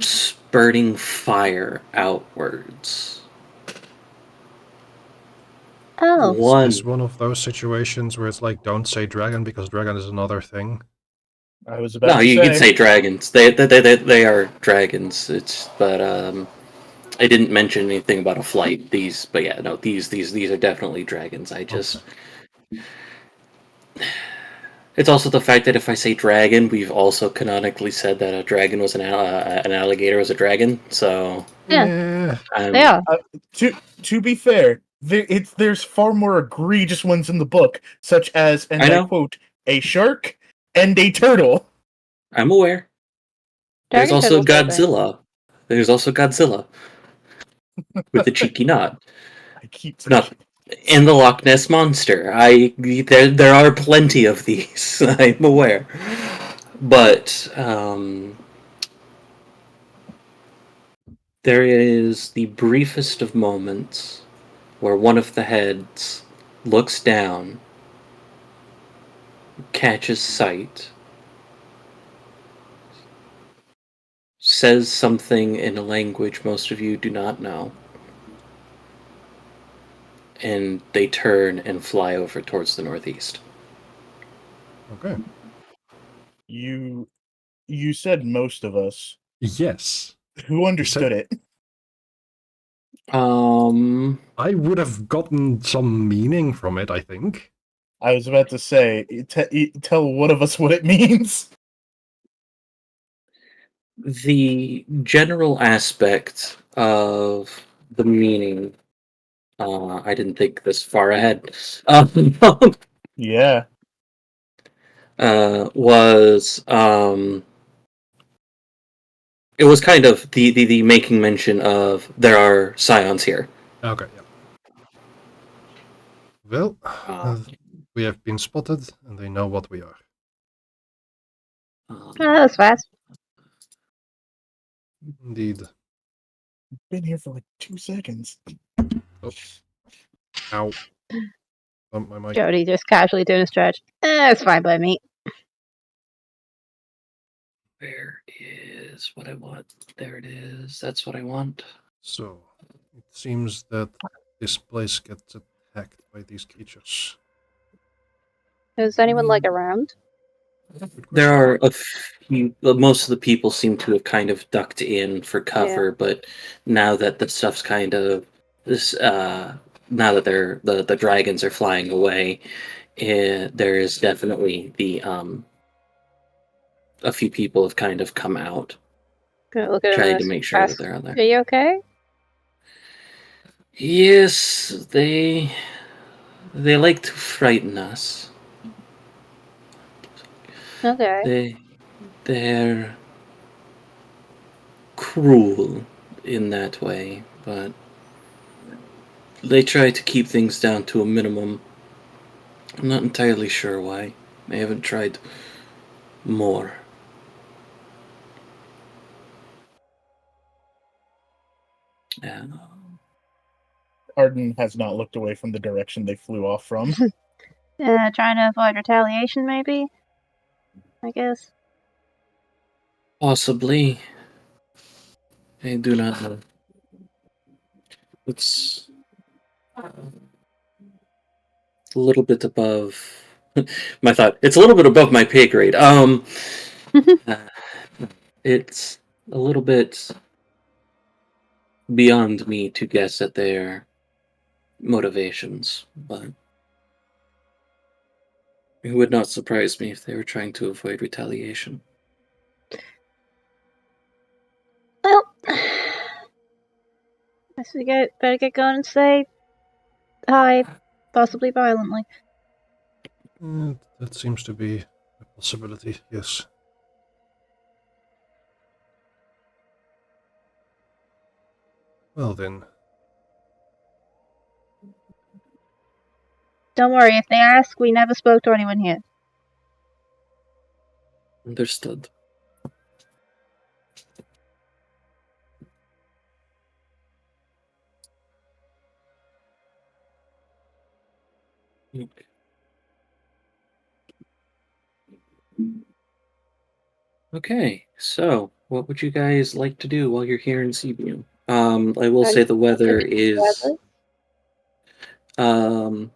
spurting fire outwards. Oh, One, Is this one of those situations where it's like, don't say dragon because dragon is another thing? I was about no, to you say. can say dragons. They are dragons. But I didn't mention anything about a flight. These are definitely dragons. I just. It's also the fact that if I say dragon, we've also canonically said that a dragon was an alligator was a dragon. So Yeah. I'm, they are. To be fair, there's far more egregious ones in the book, such as, and I I know. quote, a shark and a turtle. I'm aware. There's Dragon also turtles are Godzilla. There's also Godzilla with the cheeky nod. I keep Not and the Loch Ness monster. There are plenty of these. I'm aware, but there is the briefest of moments where one of the heads looks down, catches sight, says something in a language most of you do not know, and they turn and fly over towards the northeast. Okay. You said most of us. Yes. Who understood it? I would have gotten some meaning from it, I think. I was about to say, tell one of us what it means. The general aspect of the meaning, I didn't think this far ahead, Yeah. was it was kind of the making mention of there are scions here. Okay, yeah. Well, Uh, we have been spotted, and they know what we are. Oh, that was fast. Indeed. Been here for like 2 seconds. Ow. Bumped my mic. Jody just casually doing a stretch. It's fine by me. where is what I want? There it is. That's what I want. So, it seems that this place gets attacked by these creatures. Is anyone like around? Good There question. are a few. Most of the people seem to have kind of ducked in for cover, but now that the stuff's kind of this, now that the dragons are flying away, there is definitely the a few people have kind of come out, Gonna look at him trying to and make sure that ask, they're on there. "Are you okay?" Yes, they like to frighten us. Okay. They're cruel in that way, but they try to keep things down to a minimum. I'm not entirely sure why. I haven't tried more. Yeah. Arden has not looked away from the direction they flew off from. Trying to avoid retaliation, maybe? I guess. Possibly. I do not know. It's a little bit above my thought. It's a little bit above my pay grade. Uh, it's a little bit beyond me to guess at their motivations, but it would not surprise me if they were trying to avoid retaliation. Well, guess we better get going and say hi, possibly violently. That seems to be a possibility, yes. Well then, Don't worry, if they ask, we never spoke to anyone here. Understood. Okay, so what would you guys like to do while you're here in Cebu? I will say um,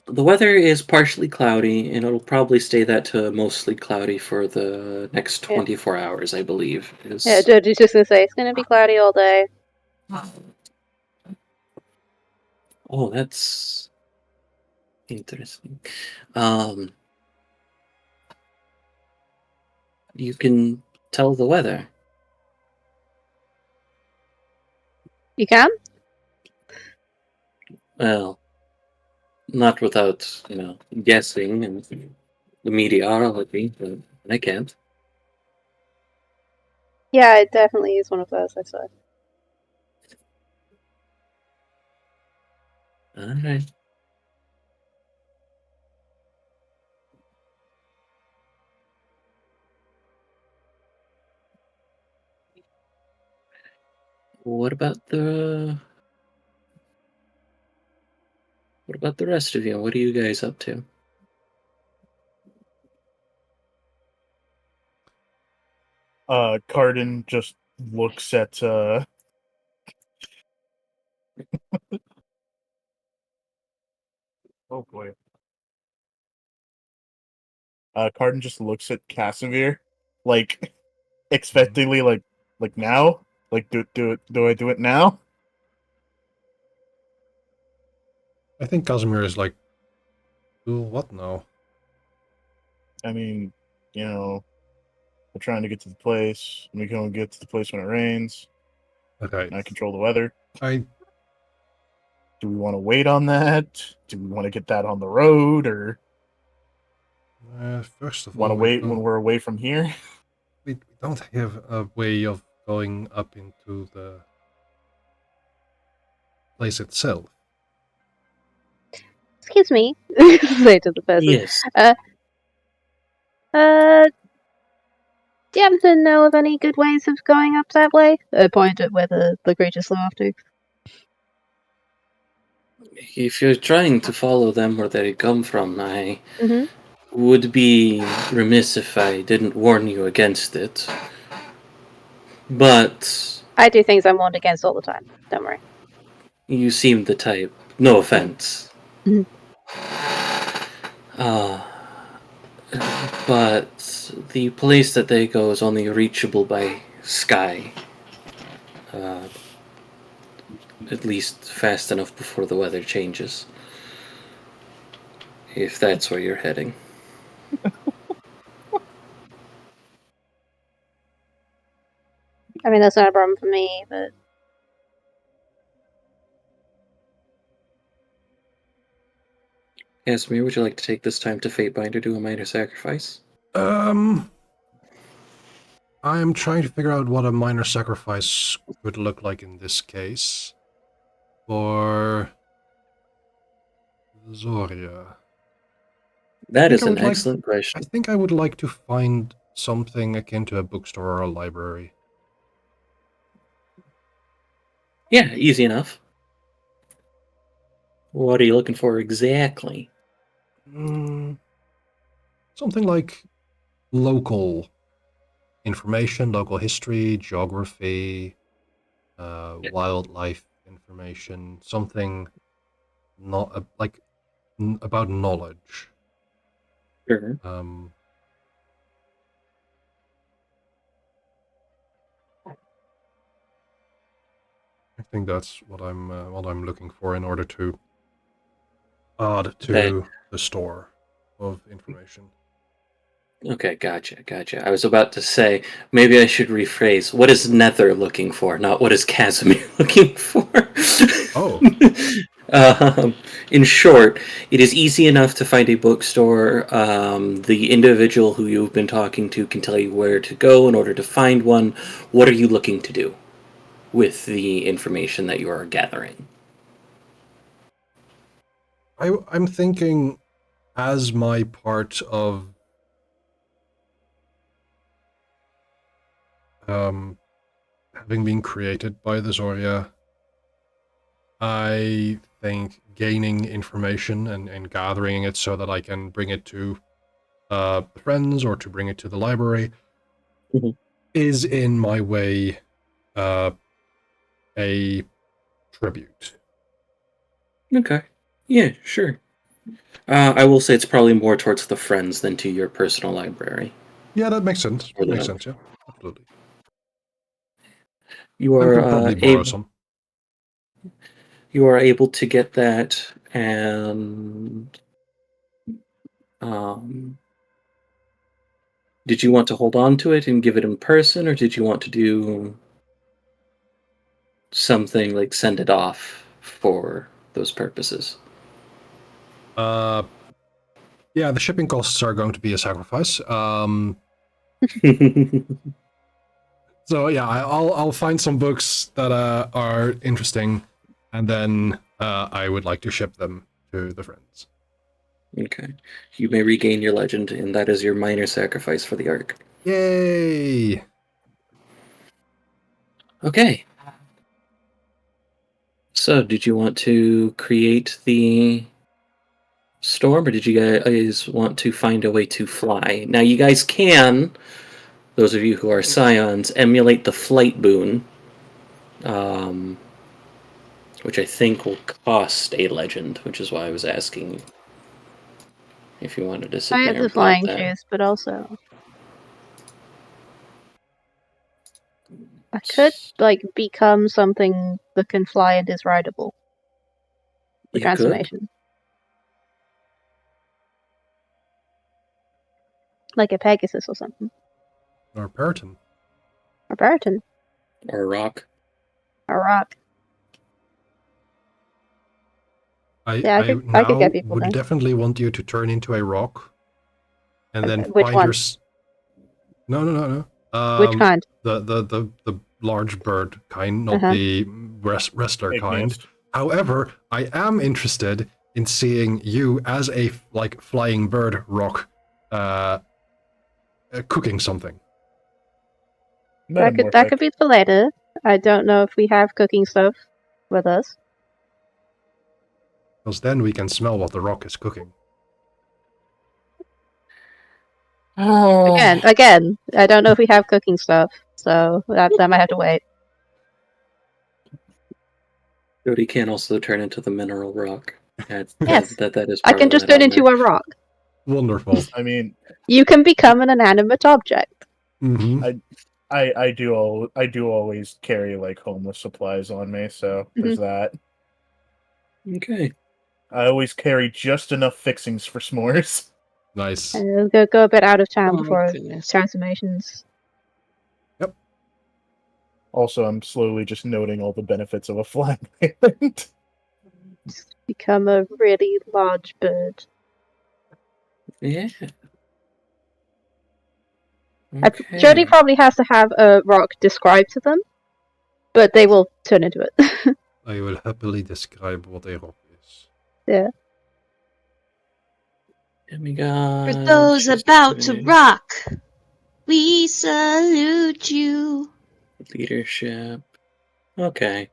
the weather is partially cloudy, and it'll probably stay that to mostly cloudy for the next Yeah. 24 hours, I believe. Yeah, Jody's just gonna say it's gonna be cloudy all day. Oh, that's interesting. Um, you can tell the weather. You can? Well, not without, guessing and the meteorology, but I can't. Yeah, it definitely is one of those, I said. All right. What about the rest of you? What are you guys up to? Carden just looks at oh boy. Carden just looks at Casimir, like expectantly, like now, like do I do it now? I think Casimir is like, do what now? I mean, you know, We're trying to get to the place, and we can only get to the place when it rains. Okay. And I control the weather. I Do we want to wait on that? Do we want to get that on the road, or first of want all, to wait when we're away from here? we don't have a way of going up into the place itself. Excuse me, say to the person. Yes. Do you happen to know of any good ways of going up that way? Point at where the creatures flew off to. If you're trying to follow them where they come from, I Mm-hmm. would be remiss if I didn't warn you against it. But I do things I'm warned against all the time. Don't worry. you seem the type. No offense. Mhm. But the place that they go is only reachable by sky. At least fast enough before the weather changes. If that's where you're heading. I mean, that's not a problem for me, but Casimir, would you like to take this time to Fatebinder do a minor sacrifice? I'm trying to figure out what a minor sacrifice would look like in this case. For Zoria. That is an I excellent question. think I would like to find something akin to a bookstore or a library. Yeah, easy enough. What are you looking for exactly? Something like local information, local history, geography, wildlife information, something not like about knowledge. Sure. I think that's what I'm looking for in order to add to That the store of information. Okay, gotcha. I was about to say, maybe I should rephrase. What is Nether looking for, not what is Casimir looking for? Oh. In short, it is easy enough to find a bookstore. The individual who you've been talking to can tell you where to go in order to find one. What are you looking to do with the information that you are gathering? I'm thinking as my part of having been created by the Zoria, I think gaining information and gathering it so that I can bring it to friends or to bring it to the library Mhm. is in my way a tribute. Okay. Yeah, sure. I will say it's probably more towards the friends than to your personal library. Yeah, that makes sense. Or That makes the sense, yeah. Absolutely. You I are could probably borrow some. you are able to get that, and did you want to hold on to it and give it in person, or did you want to do something like send it off for those purposes? Yeah, the shipping costs are going to be a sacrifice. So yeah, I'll find some books that are interesting, and then I would like to ship them to the friends. Okay. You may regain your legend, and that is your minor sacrifice for the arc. Yay! Okay. So, did you want to create the storm, or did you guys want to find a way to fly? Now, you guys can, those of you who are Scions, emulate the flight boon, which I think will cost a legend, which is why I was asking if you wanted to sit I have there the and build flying that. shoes, but also I could become something that can fly and is rideable. The You could. transformation, like a Pegasus or something. Or Burton. A Burton. Or a rock. A rock. I Yeah, I could now get people would there. definitely want you to turn into a rock, and then Which find one? your. No. Which kind? The large bird kind, not Uh-huh. the wrestler kind. Igneous. However, I am interested in seeing you as a flying bird rock, cooking something. That could be for later. I don't know if we have cooking stuff with us. Because then we can smell what the rock is cooking. Again, I don't know if we have cooking stuff, so that might have to wait. Jody can also turn into the mineral rock. Yes. That is I part can of just that turn into armor. a rock. Wonderful. I mean, You can become an inanimate object. Mm-hmm. I do always carry like homeless supplies on me, so there's that. Okay. I always carry just enough fixings for s'mores. Nice. And go a bit out of town Oh, before goodness. transformations. Also, I'm slowly just noting all the benefits of a flying island. Become a really large bird. Yeah. Jody Okay. probably has to have a rock described to them, but they will turn into it. I will happily describe what a rock is. Yeah. Demigod. For those just about to doing rock, we salute you. leadership. Okay.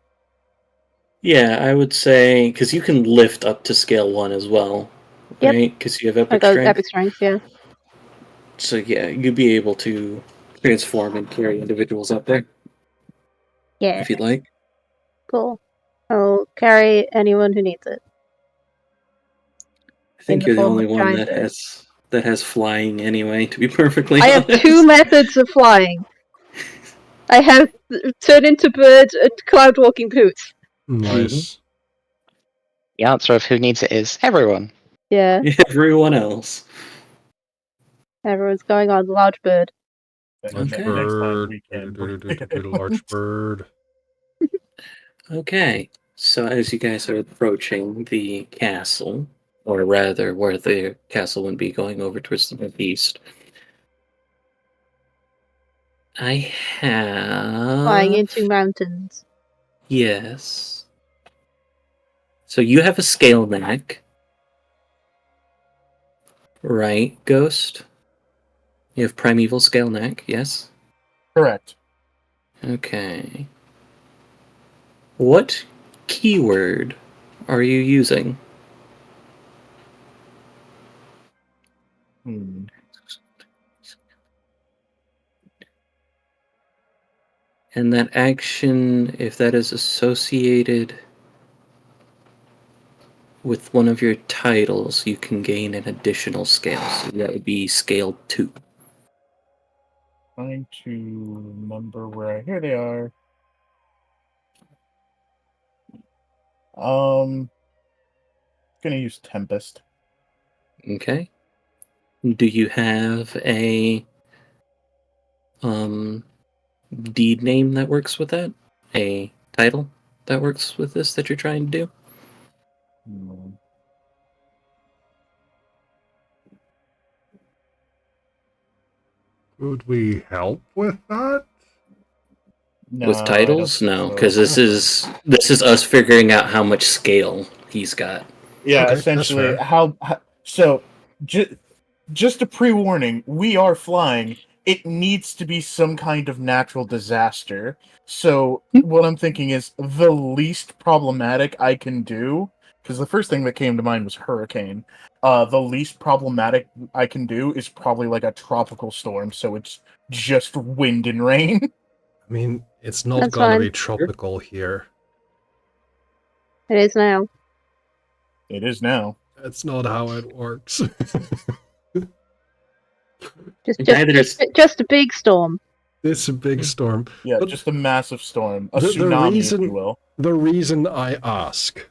Yeah, I would say because you can lift up to scale 1 as well, Yep. right? Because you have I epic got strength. epic strength, yeah. So yeah, you'd be able to transform and carry individuals up there Yeah. if you'd like. Cool. I'll carry anyone who needs it. I think In the you're the form only of one giant that has flying anyway. To be perfectly I honest, have 2 methods of flying. I have turn into bird and cloud walking boots. Nice. The answer of who needs it is everyone. Yeah, everyone else. everyone's going on large bird. Large Okay. Next time bird. we can. Large bird. Okay, so as you guys are approaching the castle, or rather, where the castle would be going over towards the northeast, I have Flying into mountains. Yes. So you have a scale knack, right, Ghost? You have primeval scale knack, yes? Correct. Okay. What keyword are you using? Hmm. And that action, if that is associated with one of your titles, you can gain an additional scale. So that would be scale 2. Trying to remember where. Here they are. Gonna use Tempest. Okay. Do you have a deed name that works with that? A title that works with this that you're trying to do? Hmm. Would we help with that? No, With I don't titles? think No, so. because this is us figuring out how much scale he's got. Yeah, Okay, that's essentially. fair. So, just a pre-warning: we are flying. It needs to be some kind of natural disaster. So, what I'm thinking is the least problematic I can do, because the first thing that came to mind was hurricane. The least problematic I can do is probably like a tropical storm, so it's just wind and rain. I mean, it's not That's gonna fine. be tropical here. It is now. It is now. That's not how it works. Neither is- Just a big storm. It's a big storm. Yeah, But just a massive storm, a the tsunami, if reason- you will. The reason I ask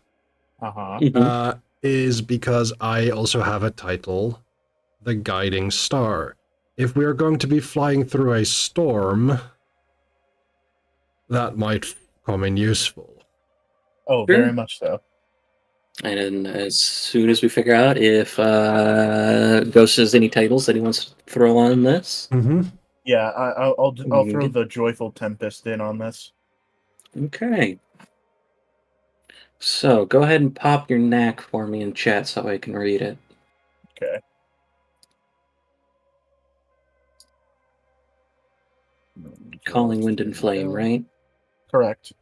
Uh-huh. is because I also have a title, the Guiding Star. if we are going to be flying through a storm, that might come in useful. Oh, Sure. very much so. And then as soon as we figure out if Ghost has any titles that he wants to throw on this. Mm-hmm. Yeah, I'll throw Good. the Joyful Tempest in on this. Okay. So go ahead and pop your knack for me in chat so I can read it. Okay. Calling Wind and Flame, right? Correct.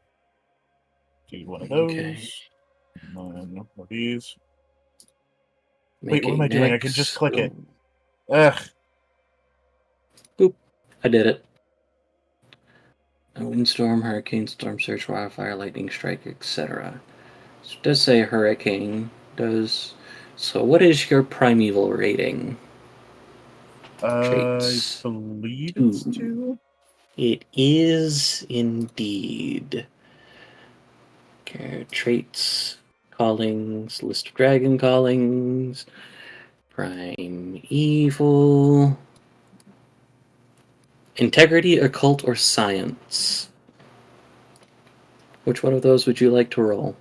Do one of those. Okay. One of these. Make Wait, what a am I doing? I next- can just click it. Ugh. Boop. I did it. A windstorm, hurricane, storm surge, wildfire, lightning strike, etc. So it does say hurricane. Does so? What is your primeval rating? I Traits. believe it's 2. It is indeed. Okay, traits, callings, list of dragon callings, prime evil, integrity, occult, or science. Which one of those would you like to roll?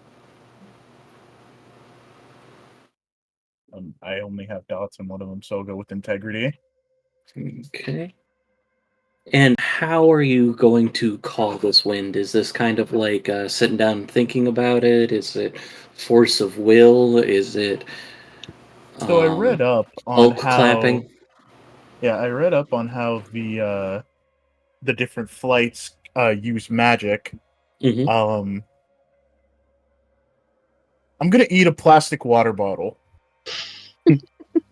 I only have dots in one of them, so I'll go with integrity. Okay. And how are you going to call this wind? Is this kind of like sitting down and thinking about it? Is it force of will? Is it So I read up on bulk how. clapping? Yeah, I read up on how the different flights use magic. Mm-hmm. I'm gonna eat a plastic water bottle.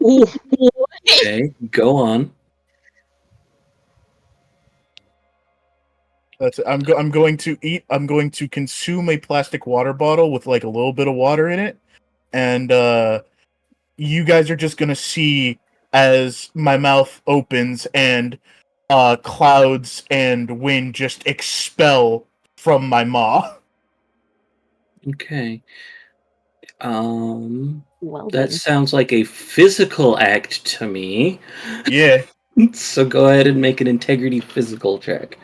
Ooh, Okay, go on. That's it. I'm going to eat. I'm going to consume a plastic water bottle with like a little bit of water in it, and you guys are just gonna see as my mouth opens and clouds and wind just expel from my maw. Okay. well That then. sounds like a physical act to me. Yeah. So go ahead and make an integrity physical check.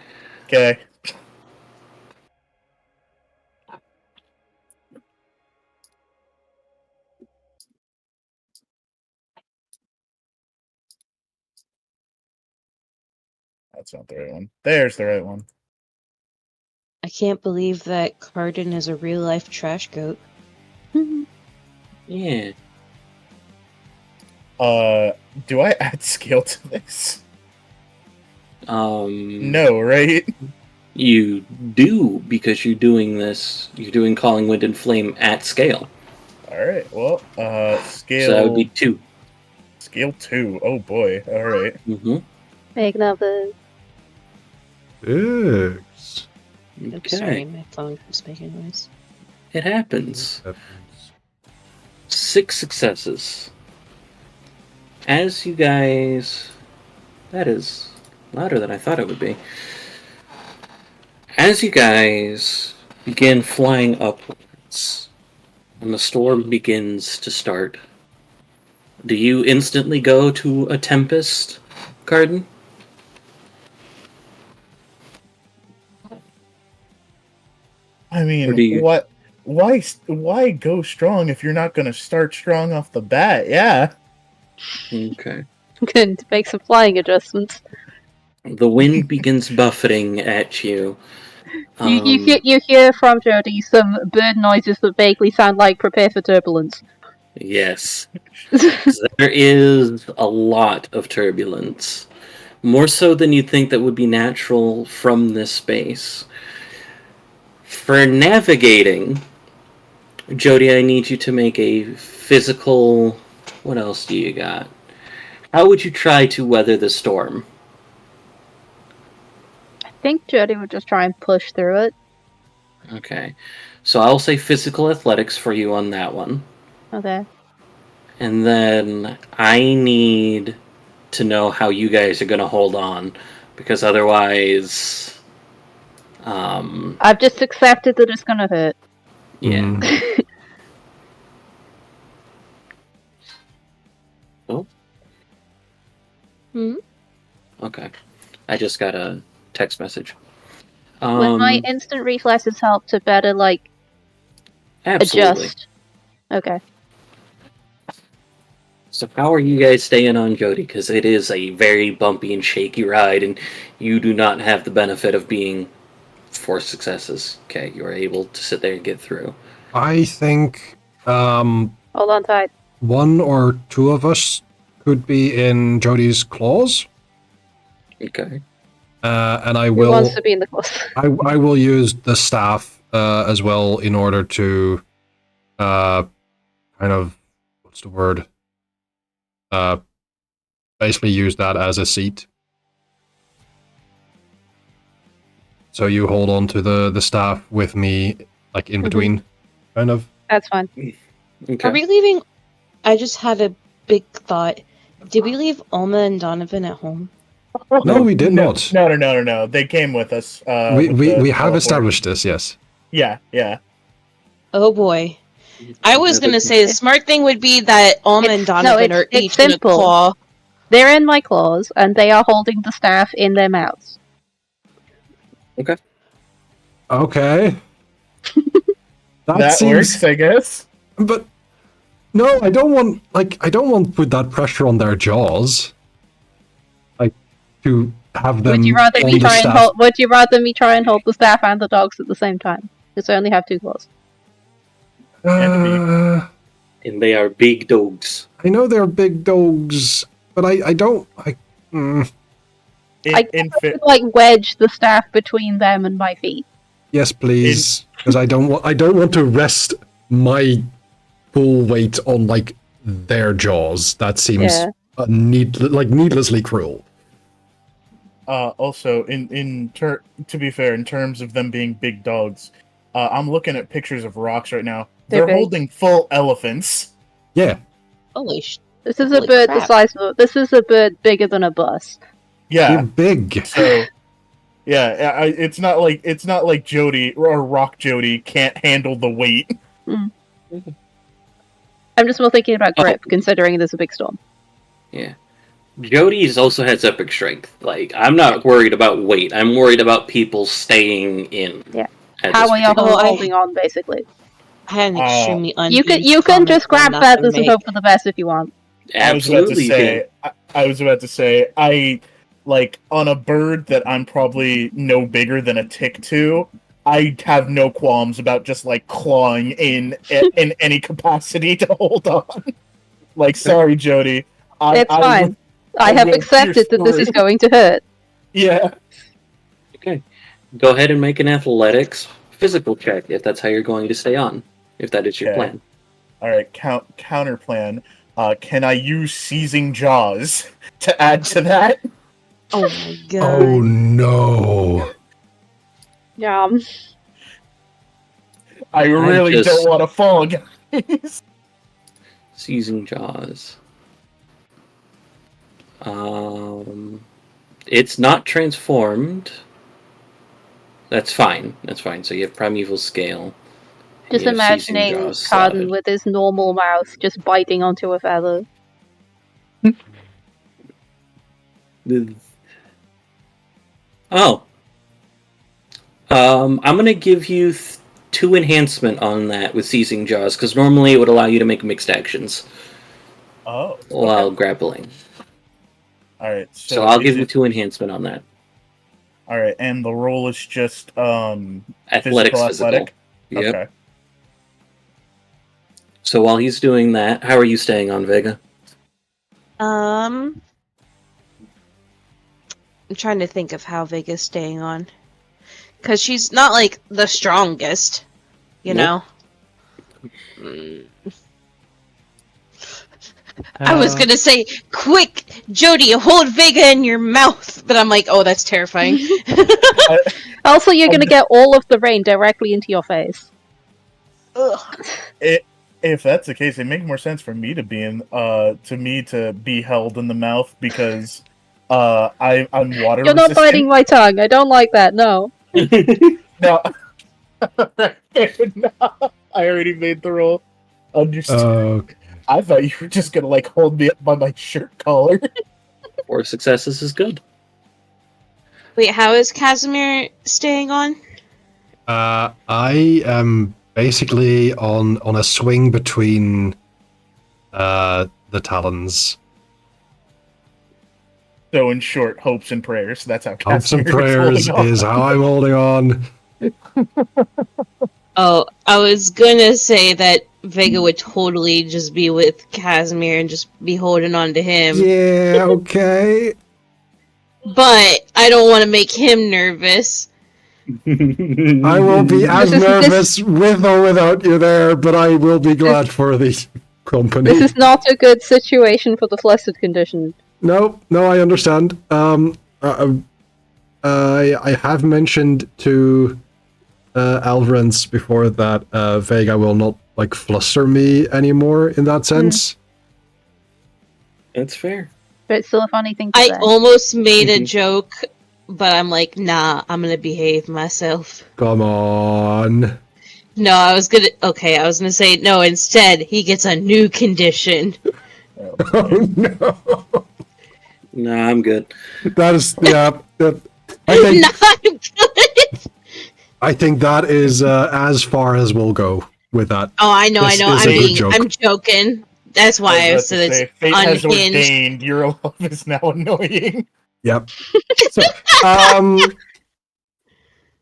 Okay. That's not the right one. There's the right one. I can't believe that Cardin is a real life trash goat. Yeah. Do I add scale to this? Um, No, right? You do, because you're doing this. You're doing Calling Wind and Flame at scale. All right. Well, scale. So that would be 2. Scale 2. Oh boy. All right. Mm-hmm. Make another. 6. I'm Okay. sorry, my phone keeps making noise. It happens. Happens. 6 successes. As you guys... That is louder than I thought it would be. As you guys begin flying upwards, and the storm begins to start, do you instantly go to a tempest, Garden? I Or mean, do you- what? Why go strong if you're not gonna start strong off the bat? Yeah. Okay. Going to make some flying adjustments. The wind begins buffeting at you. You hear from Jody some bird noises that vaguely sound like prepare for turbulence. Yes. There is a lot of turbulence. More so than you'd think that would be natural from this space. For navigating, Jody, I need you to make a physical... What else do you got? How would you try to weather the storm? I think Jody would just try and push through it. Okay. So I'll say physical athletics for you on that one. Okay. And then I need to know how you guys are going to hold on. Because otherwise... I've just accepted that it's gonna hurt. yeah. Mhm. Oh. Hmm? Okay. I just got a text message. Would my instant reflexes help to better, like, Absolutely. adjust? Okay. So how are you guys staying on Jody? Because it is a very bumpy and shaky ride, and you do not have the benefit of being 4 successes. Okay, you are able to sit there and get through. I think Hold on tight. one or two of us could be in Jody's claws. Okay. And I Who will. wants to be in the claws? I will use the staff as well in order to kind of, what's the word? Basically use that as a seat. So you hold on to the staff with me, like in between, kind of. That's fine. Okay. Are we leaving? I just had a big thought. Did we leave Alma and Donovan at home? No, we did not. No. They came with us. We with the have teleport. established this, yes. Yeah. Oh boy. I was gonna say the smart thing would be that Alma and Donovan are it's each in a simple. claw. They're in my claws, and they are holding the staff in their mouths. Okay. That seems, works, I guess. But no, I don't want to put that pressure on their jaws. Like to have them. Would you rather me try and hold? Would you rather me try and hold the staff and the dogs at the same time? Because I only have 2 claws. And they are big dogs. I know they're big dogs, but I don't. I could, like, wedge the staff between them and my feet. Yes, please, because I don't want to rest my full weight on like their jaws. That seems needlessly cruel. Also, to be fair, in terms of them being big dogs, I'm looking at pictures of rocks right now. They're holding full elephants. Yeah. Holy sh! This is a bird the size of. This is a bird bigger than a bus. Yeah, they're big. So, yeah, it's not like Jody or Rock Jody can't handle the weight. I'm just more thinking about grip, considering there's a big storm. Yeah. Jody's also has epic strength. Like, I'm not worried about weight. I'm worried about people staying in. Yeah. How are you holding on, basically? I had an extremely You can just grab feathers and hope for the best if you want. Absolutely. I was about to say, like, on a bird that I'm probably no bigger than a tick to, I have no qualms about just, like, clawing in any capacity to hold on. Like, sorry, Jody. It's fine. I have accepted that this is going to hurt. Yeah. Okay. Go ahead and make an athletics physical check if that's how you're going to stay on. If that is your plan. Alright, counter plan. Can I use seizing jaws to add to that? Oh my god. Oh no. I really don't want to fall, guys. Seizing jaws. It's not transformed. That's fine. So you have primeval scale. Just imagining Carden with his normal mouth just biting onto a feather. Oh. I'm gonna give you 2 enhancement on that with seizing jaws, because normally it would allow you to make mixed actions. Oh. While grappling. Alright, so I'll give you 2 enhancement on that. Alright, and the roll is just physical. Athletic? Yep. Okay. So while he's doing that, how are you staying on, Vega? I'm trying to think of how Vega's staying on. Because she's not, like, the strongest, you know? I was gonna say, quick, Jody, hold Vega in your mouth! But I'm like, oh, that's terrifying. Also, you're gonna get all of the rain directly into your face. Ugh. If that's the case, it makes more sense for me to be to be held in the mouth because I'm water resistant. You're not biting my tongue. I don't like that. No. No. No. I already made the roll. Understood. I thought you were just gonna like hold me up by my shirt collar. 4 successes is good. Wait, how is Casimir staying on? I am basically on a swing between the talons. So in short, hopes and prayers. That's how Hopes and Casimir prayers holding on. is how I'm holding on. Oh, I was gonna say that Vega would totally just be with Casimir and just be holding on to him. Yeah, okay. But I don't want to make him nervous. I will be as nervous with or without you there, but I will be glad for the company. This is not a good situation for the flaccid condition. No, I understand. I have mentioned to Alvrans before that Vega will not like fluster me anymore in that sense. That's fair. But it's still a funny thing to I say. almost made a joke, but I'm like, nah, I'm gonna behave myself. Come on. No, I was gonna say, no, instead, he gets a new condition. Oh no. No, I'm good. That is Not good! I think that is as far as we'll go with that. Oh, I know. This is a good joke. I'm joking. That's why I said it's fate has unhinged. ordained your love is now annoying. Yep. So,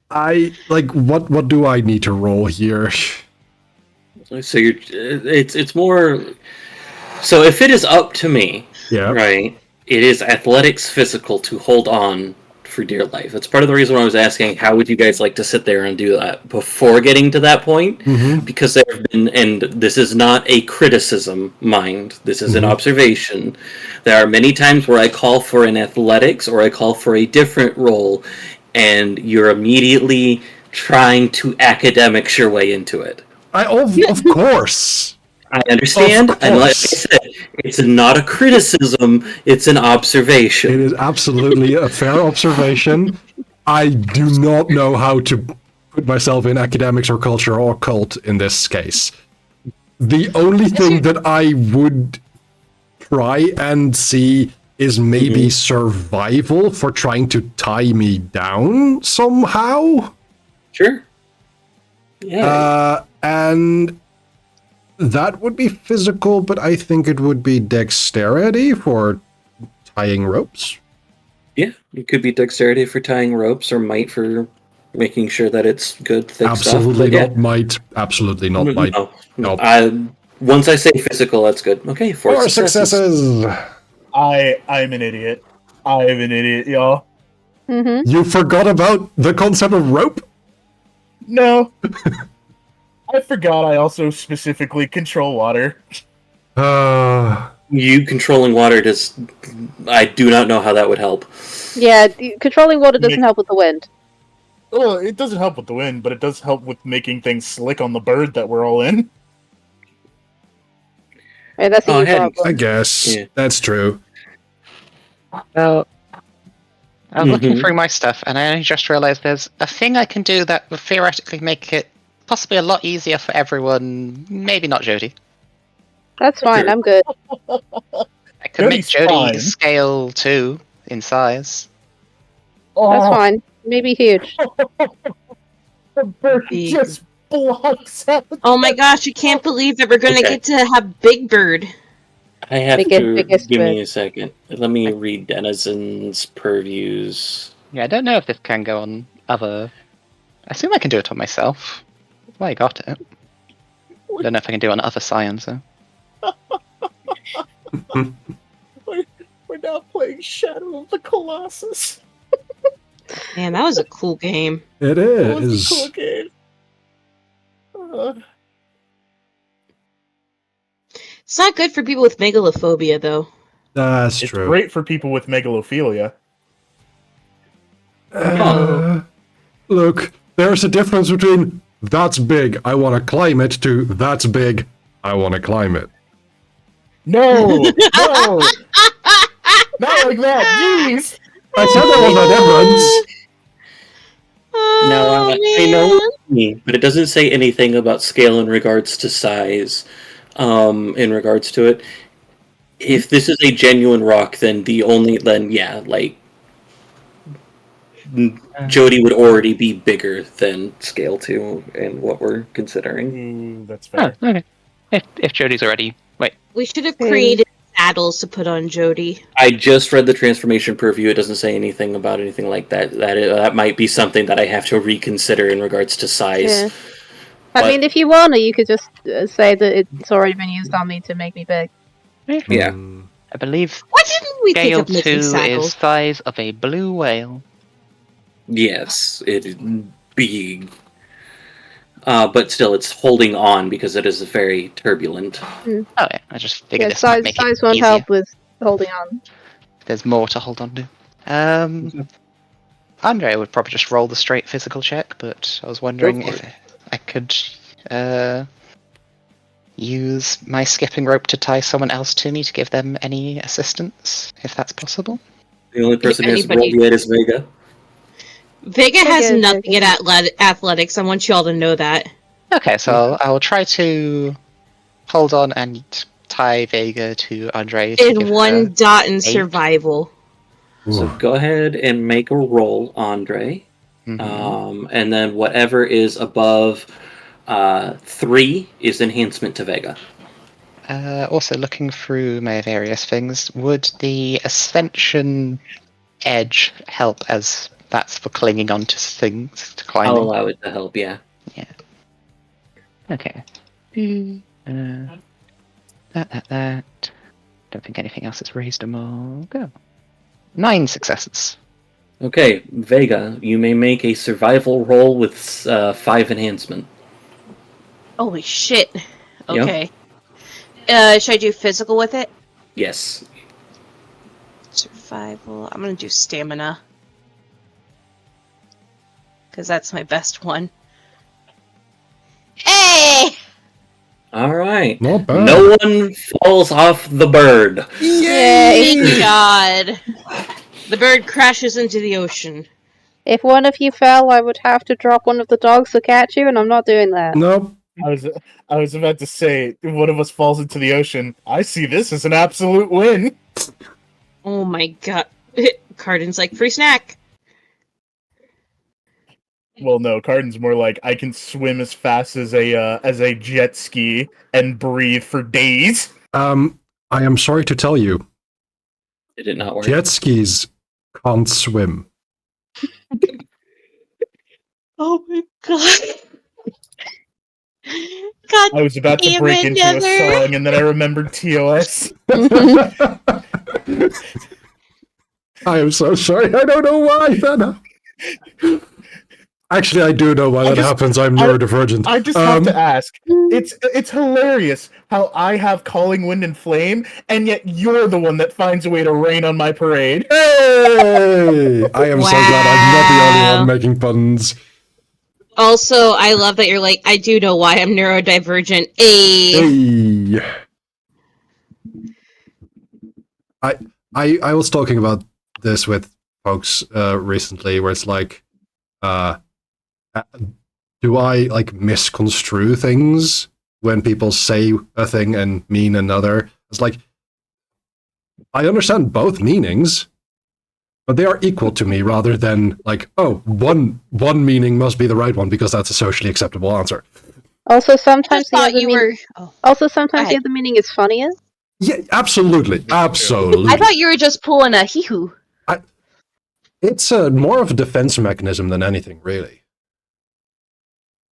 I like what do I need to roll here? So it's more. So if it is up to me, Yeah. right, it is athletics physical to hold on for dear life. That's part of the reason why I was asking how would you guys like to sit there and do that before getting to that point, because there have been, and this is not a criticism, mind, this is an observation, there are many times where I call for an athletics or I call for a different role and you're immediately trying to academics your way into it. Of course. I understand, Of and like I course. said, it's not a criticism, it's an observation. It is absolutely a fair observation. I do not know how to put myself in academics or culture or cult in this case. The only thing that I would try and see is maybe survival for trying to tie me down somehow. Sure. Yeah. And that would be physical, but I think it would be dexterity for tying ropes. Yeah, it could be dexterity for tying ropes or might for making sure that it's good, thick Absolutely stuff. not might. Absolutely not might. No. Once I say physical, that's good. Okay, four successes. I'm an idiot. I'm an idiot, y'all. You forgot about the concept of rope? No. I forgot I also specifically control water. You controlling water I do not know how that would help. Yeah, controlling water doesn't help with the wind. Well, it doesn't help with the wind, but it does help with making things slick on the bird that we're all in. Right, that's a problem. I guess. Yeah. That's true. Well, I was looking through my stuff, and I only just realized there's a thing I can do that would theoretically make it possibly a lot easier for everyone. Maybe not Jody. That's fine, I'm good. I could make Jody scale 2 in size. That's fine. Maybe huge. The bird just blocks out. Oh my gosh, I can't believe that we're gonna get to have Big Bird. I have to give me a second. Let me read Denizen's purviews. Yeah, I don't know if this can go on other. I assume I can do it on myself. That's why I got it. I don't know if I can do it on other Scions though. We're now playing Shadow of the Colossus. Man, that was a cool game. It is. That was a cool game. It's not good for people with megalophobia, though. That's it's true. It's great for people with megalophilia. Look, there's a difference between that's big, I want to climb it, to that's big, I want to climb it. No! No! Not like that, jeez! I said there was a difference! Now, I know me, but it doesn't say anything about scale in regards to size. In regards to it, if this is a genuine rock, then Jody would already be bigger than scale 2 and what we're considering. Ooh, that's Oh, fair. okay. If Jody's already We should have Hmm. created saddles to put on Jody. I just read the transformation preview. It doesn't say anything about anything like that. That might be something that I have to reconsider in regards to size. Yeah. I But- mean, if you wanna, you could just say that it's already been used on me to make me big. Yeah. I believe Why didn't we think scale of making 2 is saddles? size of a blue whale. Yes, it big. But still, it's holding on because it is very turbulent. Oh yeah, I just figured Yeah, this might size make size it won't easier. help with holding on. There's more to hold on to. Andre would probably just roll the straight physical check, but I was wondering for if I could use my skipping rope to tie someone else to me to give them any assistance, if that's possible. The only person who has anybody- rolled yet is Vega. Vega has Vega is nothing Vega. at athletics. I want you all to know that. Okay, so I'll try to hold on and tie Vega to Andre to In give one her dot in 8. survival. So Ooh. go ahead and make a roll, Andre. Mhm. And then whatever is above 3 is enhancement to Vega. Also, looking through my various things, would the Ascension Edge help, as that's for clinging onto things, to I'll climbing? allow it to help, yeah. Okay. That. Don't think anything else is reasonable. Go. 9 successes. Okay, Vega, you may make a survival roll with 5 enhancement. Holy shit. Yep. Okay. Should I do physical with it? Yes. Survival. I'm gonna do stamina. Because that's my best one. Hey! Alright. Not bad. No one falls off the bird. Thank God. The bird crashes into the ocean. If one of you fell, I would have to drop one of the dogs to catch you, and I'm not doing that. Nope. I was about to say, if one of us falls into the ocean, I see this as an absolute win. Oh my god. Cardin's like, free snack. Well, no, Cardin's more like I can swim as fast as a jet ski and breathe for days. I am sorry to tell you, Did it not work? jet skis can't swim. Oh my god. God I was about to damn break it, into Nether. a song, and then I remembered TOS. I am so sorry. I don't know why that. Actually, I do know why that happens. I'm neurodivergent. I just have to ask. It's hilarious how I have Calling Wind and Flame, and yet you're the one that finds a way to rain on my parade. Hey! I am so glad I'm not the only Wow. one making puns. Also, I love that you're like, I do know why I'm neurodivergent. Hey. I was talking about this with folks recently, where it's like, do I like misconstrue things when people say a thing and mean another? It's like, I understand both meanings, but they are equal to me rather than like, oh, one meaning must be the right one because that's a socially acceptable answer. Also, I sometimes just the thought other you meaning. were. Oh. Also, sometimes ahead. the other meaning is funnier. Yeah, absolutely, absolutely. I thought you were just pulling a hee-hoo. It's more of a defense mechanism than anything, really.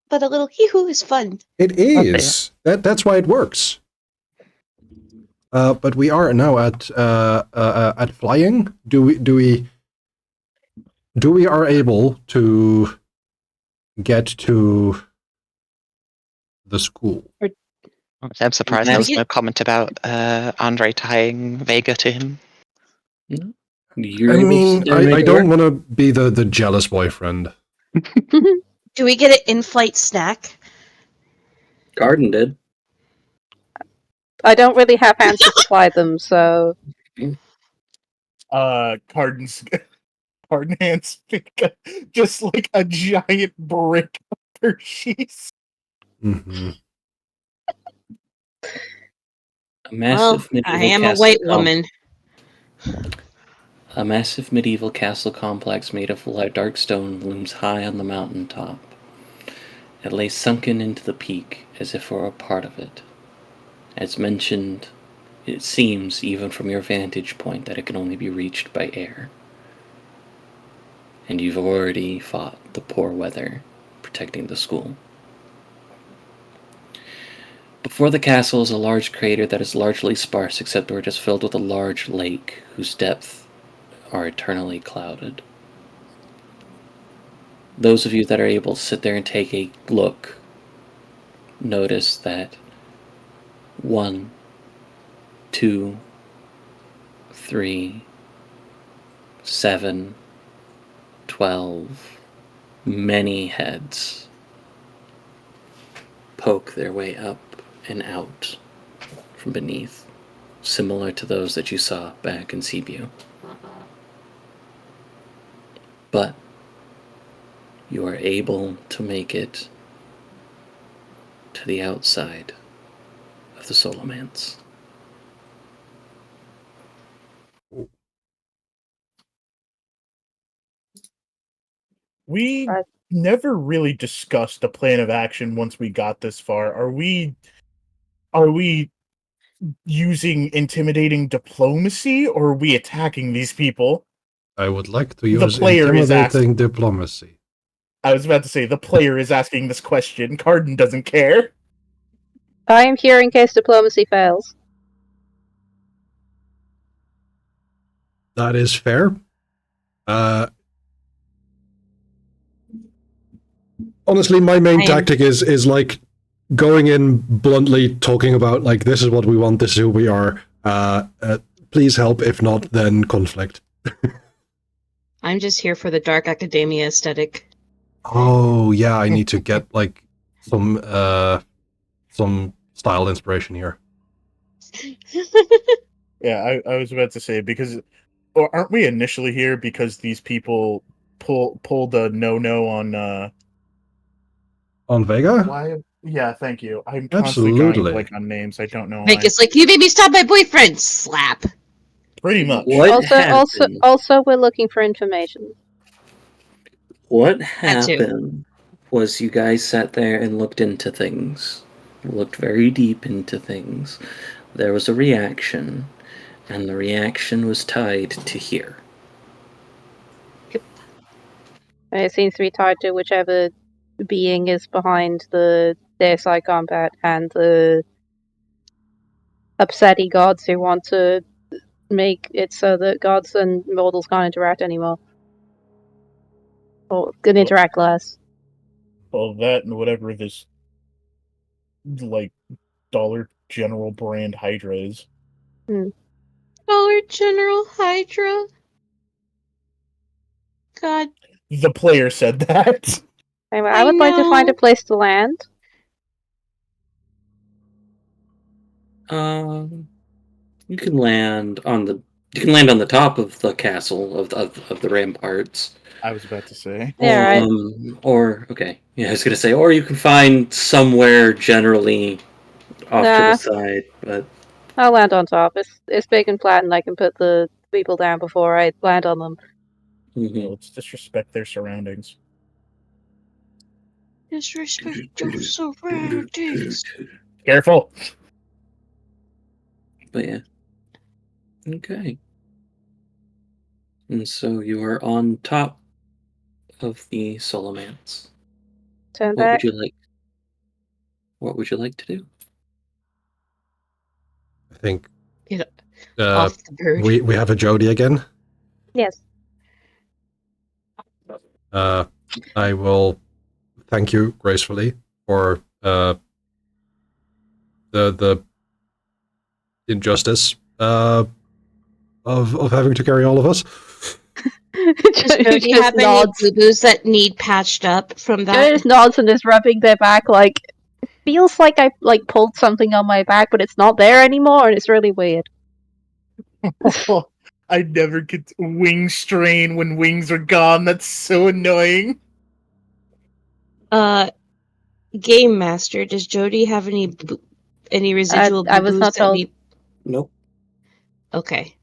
But a little hee-hoo is fun. It is. That's why it works. But we are now at flying. Do we are able to get to the school? I'm surprised there was no comment about Andre tying Vega to him. You're I able mean, to make I it don't work? want to be the jealous boyfriend. Do we get an in-flight snack? Garden did. I don't really have hands to supply them, so Cardin's Cardin hands just like a giant brick of Hershey's. Mm-hmm. A massive Well, I medieval am a castle white comp. woman. A massive medieval castle complex made of dark stone looms high on the mountain top. It lay sunken into the peak as if it were a part of it. As mentioned, it seems, even from your vantage point, that it can only be reached by air. And you've already fought the poor weather protecting the school. Before the castle is a large crater that is largely sparse, except where it is filled with a large lake whose depths are eternally clouded. Those of you that are able to sit there and take a look notice that 1, 2, 3, 7, 12, many heads poke their way up and out from beneath, similar to those that you saw back in Seaview. But you are able to make it to the outside of the Solomance. We Right. never really discussed a plan of action once we got this far. Are we using intimidating diplomacy, or are we attacking these people? I would like to The use player is intimidating diplomacy. I was about to say, the player is asking this question. Carden doesn't care. I am here in case diplomacy fails. That is fair. Honestly, my main tactic is like going in bluntly, talking about like, this is what we want, this is who we are. Please help. If not, then conflict. I'm just here for the dark academia aesthetic. Oh yeah, I need to get like some style inspiration here. Yeah, I was about to say, because, or aren't we initially here because these people pulled a no On Vega? why? Yeah, thank you. I'm constantly drawing a Absolutely. blank on names. I don't know why. Vegas like, you made me stop my boyfriend! Slap! Pretty much. What happened? Also, we're looking for information. What That too. happened was you guys sat there and looked into things, looked very deep into things. There was a reaction, and the reaction was tied to here. And it seems to be tied to whichever being is behind the Deusai combat and the upsetty gods who want to make it so that gods and mortals can't interact anymore. Or can interact less. Well, that and whatever this, like, Dollar General brand Hydra is. Dollar General Hydra? God. The player said that. Anyway, I would like to find a know. place to land. You can land on the top of the castle of the ramparts. I was about to say. Yeah, right. Or okay, yeah, I was gonna say, or you can find somewhere generally off to Nah. the side, but I'll land on top. It's big and flat, and I can put the people down before I land on them. mhm. Let's disrespect their surroundings. Disrespect your surroundings. Careful. But yeah, okay. And so you are on top of the Solomance. Turn What back. would you like? What would you like to do? I think Get off the bird. we have a Jody again. Yes. I will thank you gracefully for the injustice of having to carry all of us. Does Jody have any boo-boos that need patched up from that? Jody just nods and is rubbing their back like, it feels like I pulled something on my back, but it's not there anymore, and it's really weird. I never get wing strain when wings are gone. That's so annoying. Game Master, does Jody have any residual I was boo-boos not that told. need... Nope. Okay.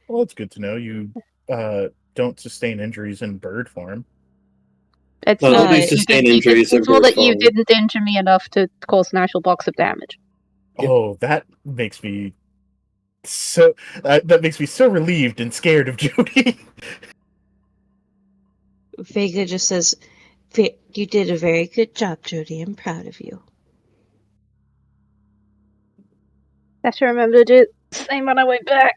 Well, it's good to know you don't sustain injuries in bird form. It's Well, more at that least you sustain did, injuries it's in more bird that you form. didn't injure me enough to cause an actual box of damage. Yep. Oh, that makes me so relieved and scared of Jody. Vega just says, "You did a very good job, Jody. I'm proud of you." I should remember to do the same when I went back.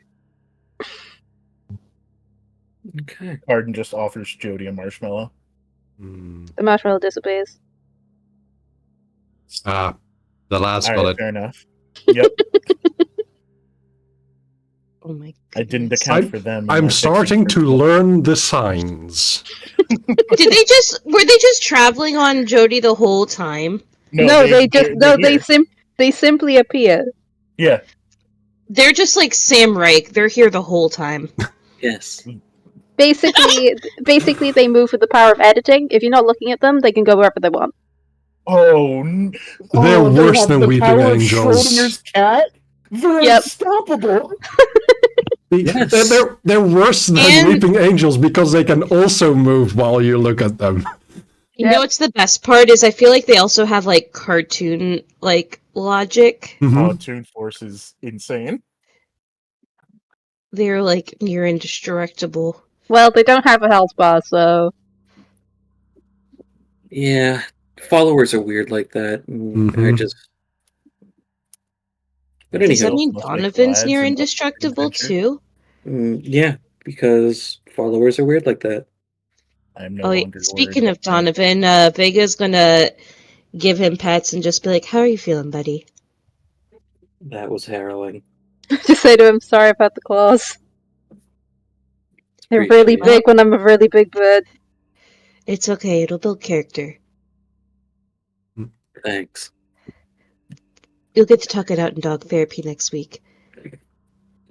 Okay. Arden just offers Jody a marshmallow. The marshmallow disappears. Ah, the last All right, bullet. fair enough. Yep, Oh my I didn't goodness. account for them. in I'm my fixing starting to principle. learn the signs. Were they just traveling on Jody the whole time? No, they they're here. simply appear. Yeah, They're just like Sam Reich. They're here the whole time. Yes. Basically, they move with the power of editing. If you're not looking at them, they can go wherever they want. They're they worse have than the weeping power of angels. Schrodinger's cat. They're Yep. unstoppable. Yes. They're worse than And- weeping angels because they can also move while you look at them. You know what's the best part is I feel like they also have like cartoon like logic. Mhm. Toon Force is insane. They're like near indestructible. Well, they don't have a health bar, so Yeah. Followers are weird like that. And I Mhm. just. But Does that anyhow. mean Must make Donovan's lads near and indestructible adventure. too? Yeah, because followers are weird like that. I am no Oh, wait, longer speaking worried of about it. Donovan, Vega's gonna give him pets and just be like, "How are you feeling, buddy?" That was harrowing. just say to him, "Sorry about the claws. They're really Appreciate it. big when I'm a really big bird." It's okay. It'll build character. Thanks. You'll get to talk it out in dog therapy next week.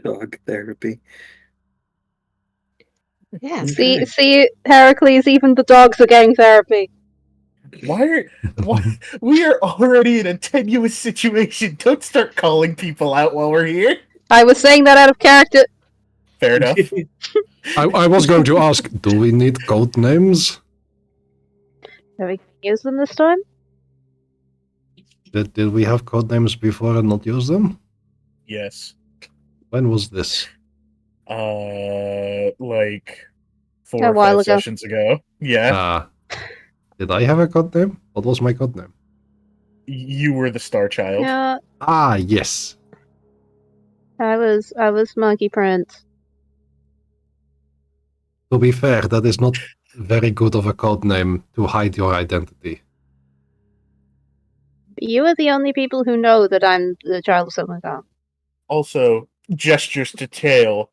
Dog therapy. Yeah. Okay. See, Heracles, even the dogs are getting therapy. Why we are already in a tenuous situation. Don't start calling people out while we're here. I was saying that out of character. Fair enough. I was going to ask, do we need code names? Have we used them this time? Did we have code names before and not use them? Yes. When was this? Like 4 A or while 5 ago. sessions ago. Yeah. Did I have a code name? What was my code name? You were the star child. Yeah, Ah, yes. I was Monkey Prince. To be fair, that is not very good of a code name to hide your identity. You are the only people who know that I'm the child of someone else. Also, gestures to tail.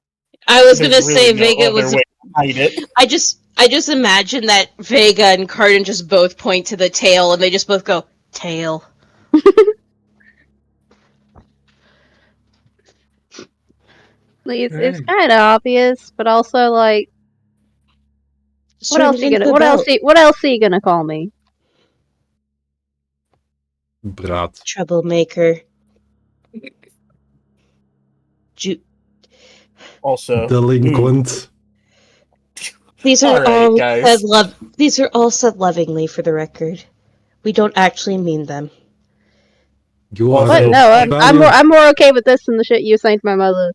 I was There's gonna say really no Vega other was. way to hide it. I just imagine that Vega and Cardin just both point to the tail, and they just both go tail. It's Right. kind of obvious, but also like, what else are you gonna? What else are you gonna call me? Brat. Troublemaker. Also, Delinquent. These are Alright, all guys. said These are all said lovingly, for the record. We don't actually mean them. You Also, are What? a No, valiant- I'm more okay with this than the shit you saying to my mother.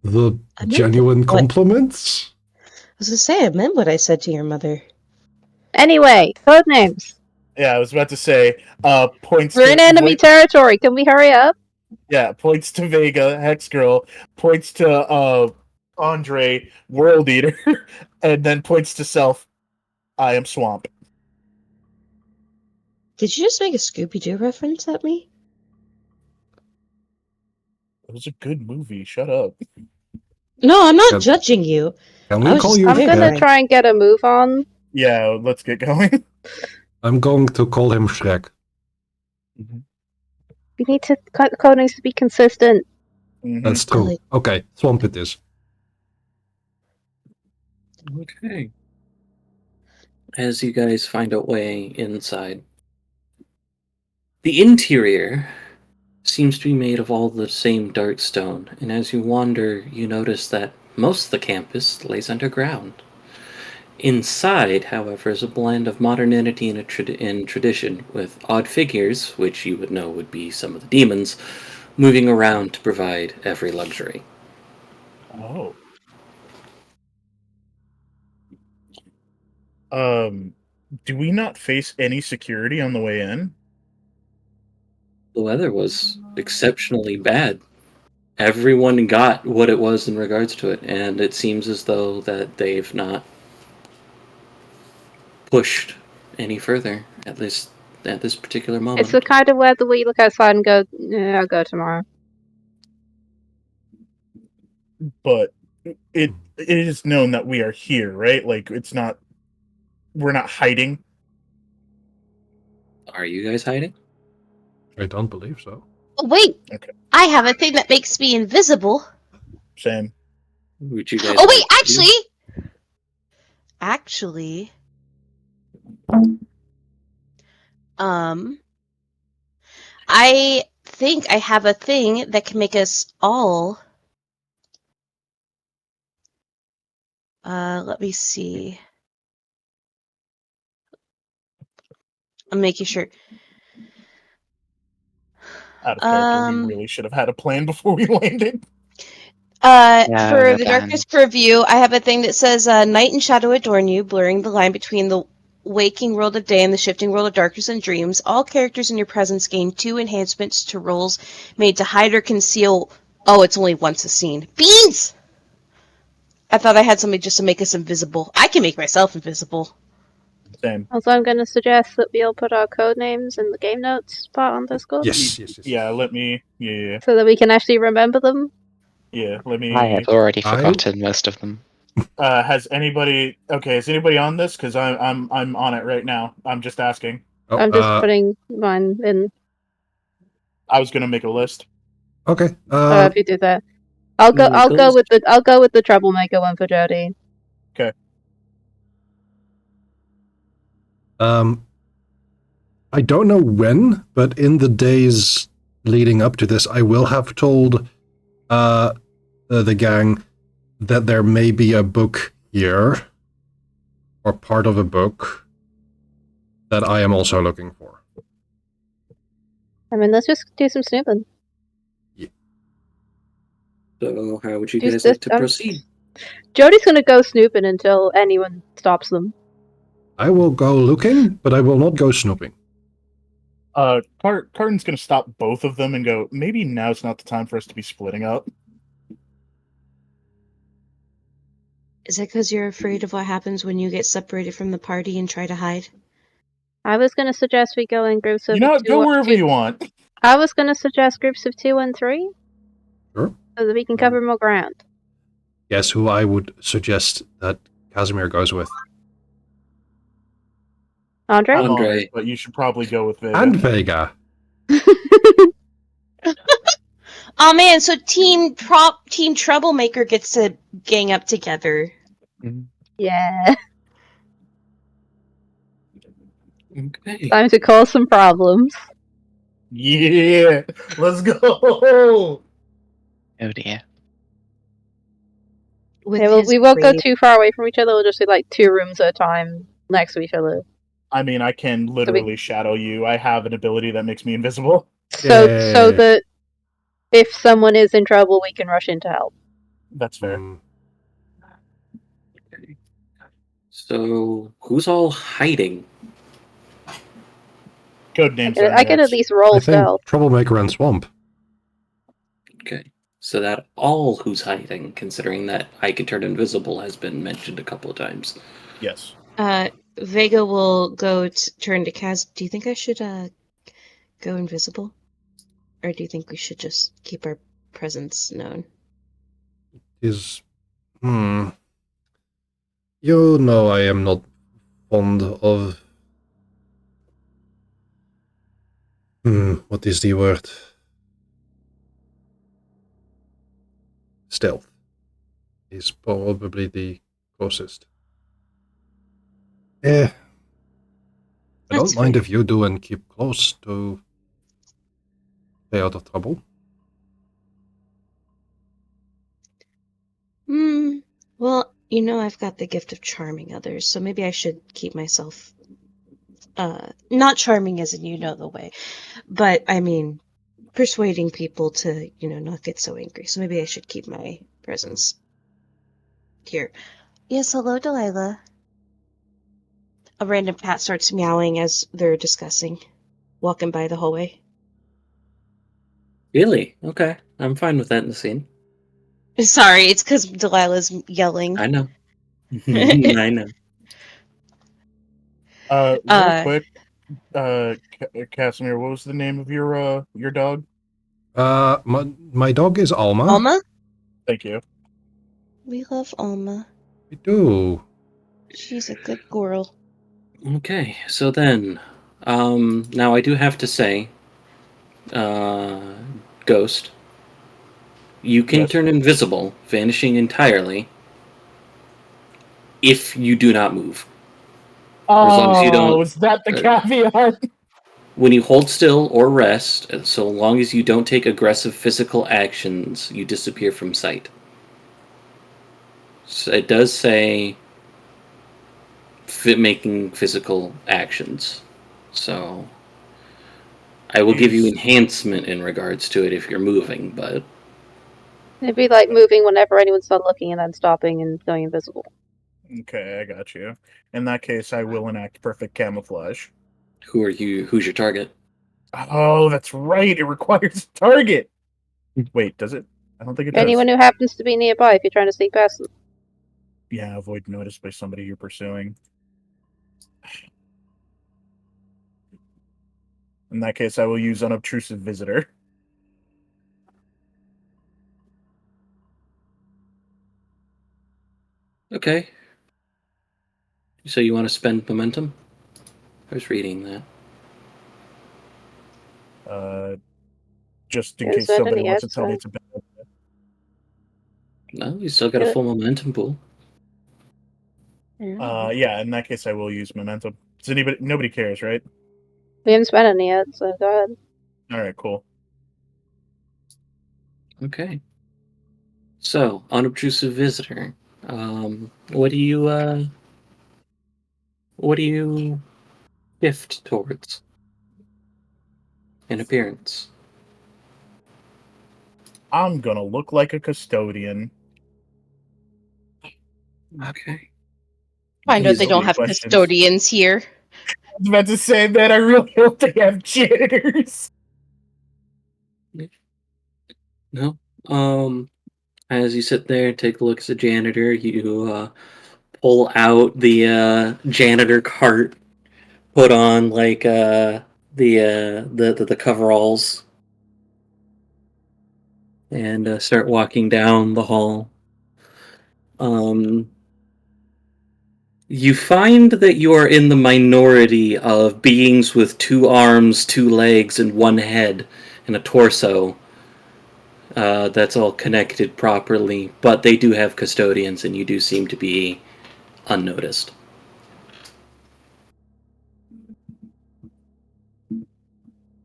The I meant genuine what- compliments? I was gonna say, I meant what I said to your mother. Anyway, code names. Yeah, I was about to say, points We're to in enemy territory. Can we hurry up? Yeah, points to Vega, Hex Girl, points to Andre, World Eater, and then points to self. I am Swamp. Did you just make a Scooby Doo reference at me? It was a good movie. Shut up. No, I'm not Yep. judging you. Can I we was call just you I'm gonna Shrek? try and get a move on. Yeah, let's get going. I'm going to call him Shrek. We need to code names to be consistent. That's true. Like- Okay, Swamp it is. Okay. As you guys find a way inside, the interior seems to be made of all the same dark stone, and as you wander, you notice that most of the campus lays underground. Inside, however, is a blend of modernity and tradition, with odd figures, which you would know would be some of the demons, moving around to provide every luxury. Oh. Do we not face any security on the way in? The weather was exceptionally bad. Everyone got what it was in regards to it, and it seems as though that they've not pushed any further, at least at this particular moment. It's the kind of weather where you look outside and go, "Yeah, I'll go tomorrow." But it is known that we are here, right? Like, we're not hiding. Are you guys hiding? I don't believe so. Oh, wait! Okay. I have a thing that makes me invisible. Same. Would you guys Oh, wait, like to do? actually, I think I have a thing that can make us all. Let me see. I'm making sure. Out of character, we really should have had a plan before we landed. For the plans. darkness purview, I have a thing that says night and shadow adorn you, blurring the line between the waking world of day and the shifting world of darkness and dreams. All characters in your presence gain 2 enhancements to rolls made to hide or conceal. Oh, it's only once a scene. Beans! I thought I had something just to make us invisible. I can make myself invisible. Same. Also, I'm going to suggest that we all put our code names in the game notes part on Discord. Yes. Yeah, let me. Yeah. So that we can actually remember them. Yeah, let me. I have already I- forgotten most of them. Has anybody? Okay, is anybody on this? Because I'm on it right now. I'm just asking. Oh, I'm just putting mine in. I was gonna make a list. okay. If you do that, I'll go. I'll go with the troublemaker one for Jody. Okay. I don't know when, but in the days leading up to this, I will have told the gang that there may be a book here, or part of a book, that I am also looking for. I mean, let's just do some snooping. So, how would you Just guys this- like to proceed? Jody's gonna go snooping until anyone stops them. I will go looking, but I will not go snooping. Carton's gonna stop both of them and go, maybe now's not the time for us to be splitting up. Is it because you're afraid of what happens when you get separated from the party and try to hide? I was gonna suggest we go in groups of You know what? two. Go wherever you want. I was gonna suggest groups of 2 and 3. Sure. So that we can cover more ground. Guess who I would suggest that Casimir goes with? Andre? I'm on Andre. it, but you should probably go with Vega. And Vega. Oh man, so Team Troublemaker gets to gang up together. Yeah. Okay. Time to cause some problems. Yeah, let's go. Oh dear. Yeah, we won't go too far away from each other. We'll just do like 2 rooms at a time next to each other. I mean, I can literally shadow you. I have an ability that makes me invisible. So Yay. that if someone is in trouble, we can rush in to help. That's fair. Okay. So, who's all hiding? Code names. I can at least roll I think stealth. Troublemaker and Swamp. Okay. So that all who's hiding, considering that I can turn invisible has been mentioned a couple of times. Yes. Vega will go turn to Kaz. Do you think I should go invisible, or do you think we should just keep our presence known? You know I am not fond of... what is the word? Stealth is probably the closest. I That's don't mind fair. if you do and keep close to stay out of trouble. Well, I've got the gift of charming others, so maybe I should keep myself not charming as in the way, but I mean persuading people to, not get so angry. So maybe I should keep my presence here. Yes, hello, Delilah. A random cat starts meowing as they're discussing, walking by the hallway. Really? Okay. I'm fine with that in the scene. Sorry, it's because Delilah's yelling. I know. I know. Real quick, Casimir, what was the name of your dog? My dog is Alma. Alma? Thank you. We love Alma. We do. She's a good girl. Okay, so then, now I do have to say, Ghost, you can Yes. turn invisible, vanishing entirely, if you do not move. Or as long as you don't. Was that the caveat? When you hold still or rest, so long as you don't take aggressive physical actions, you disappear from sight. So it does say making physical actions. So I will give you Is- enhancement in regards to it if you're moving, but It'd be like moving whenever anyone's not looking and then stopping and going invisible. Okay, I got you. In that case, I will enact perfect camouflage. who's your target? Oh, that's right. It requires a target. Wait, does it? I don't think it does. Anyone who happens to be nearby if you're trying to sneak past them. Yeah, avoid notice by somebody you're pursuing. In that case, I will use unobtrusive visitor. Okay. So you want to spend momentum? I was reading that. Just in Is case that somebody any wants to ads, tell me right? it's a bad idea. No, you still got a Good. full momentum pool. Yeah, in that case, I will use momentum. Does nobody cares, right? We haven't spent any yet, so go ahead. All right, cool. Okay. So, unobtrusive visitor. What do you shift towards in appearance? I'm gonna look like a custodian. Okay. I know Please, they so don't many have questions. custodians here. I was about to say that I really hope they have janitors. No. As you sit there and take a look as a janitor, you pull out the janitor cart, put on like the coveralls, and start walking down the hall. You find that you are in the minority of beings with 2 arms, 2 legs, and 1 head, and a torso. That's all connected properly, but they do have custodians, and you do seem to be unnoticed.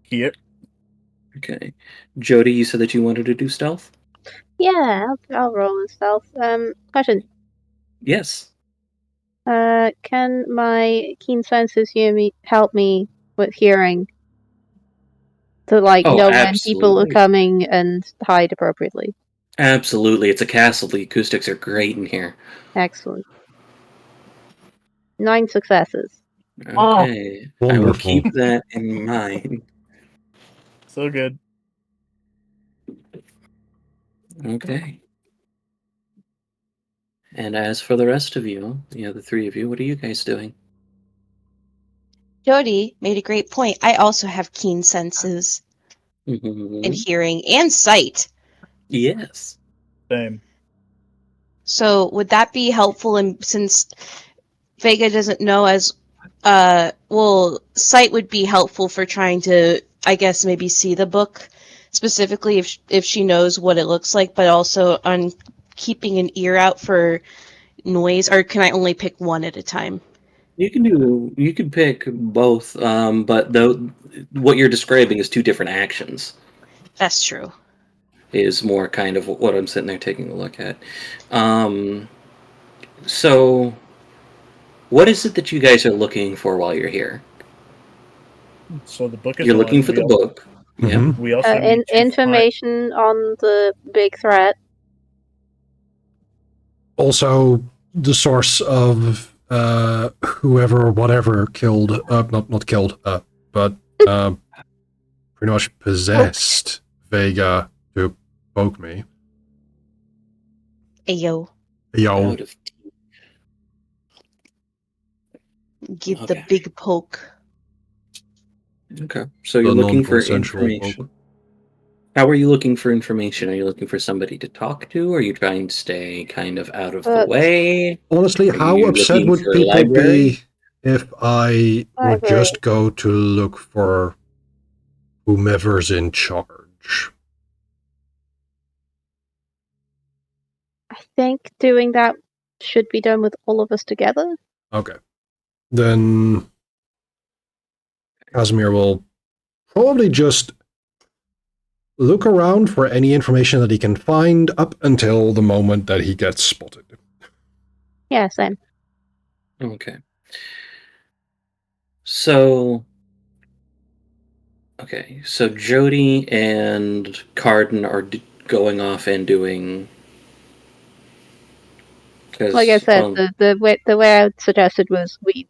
Here. Okay. Jody, you said that you wanted to do stealth? Yeah, I'll roll in stealth. Question. Yes. Can my keen senses help me with hearing to Oh, know when people are absolutely. coming and hide appropriately? Absolutely. It's a castle. The acoustics are great in here. Excellent. 9 successes. Okay. I will Wonderful. keep that in mind. So good. Okay. And as for the rest of you, the other 3 of you, what are you guys doing? Jody made a great point. I also have keen senses and Mhm. hearing and sight. Yes. Same. So would that be helpful? And since Vega doesn't know as well, sight would be helpful for trying to, I guess, maybe see the book specifically if she knows what it looks like, but also on keeping an ear out for noise. Or can I only pick one at a time? You could pick both, but though what you're describing is 2 different actions. That's true. is more kind of what I'm sitting there taking a look at. So, what is it that you guys are looking for while you're here? So the book is You're one. looking for the book. Yeah. Mhm. We also need to Information on the big threat. Also, the source of whoever, whatever killed, not killed, but pretty much possessed Vega to poke me. Ayo. Yo, Out of Give Okay. the big poke. Okay. So the you're looking for non-consensual information. poke. How are you looking for information? Are you looking for somebody to talk to? Are you trying to stay kind of out of the way? Honestly, Are how you upset looking would for a people library? be if I would Library. just go to look for whomever's in charge? I think doing that should be done with all of us together. Okay. Then Casimir will probably just look around for any information that he can find up until the moment that he gets spotted. Yeah, same. Okay. So, so Jody and Carden are going off and doing. Like I said, the way I suggested was we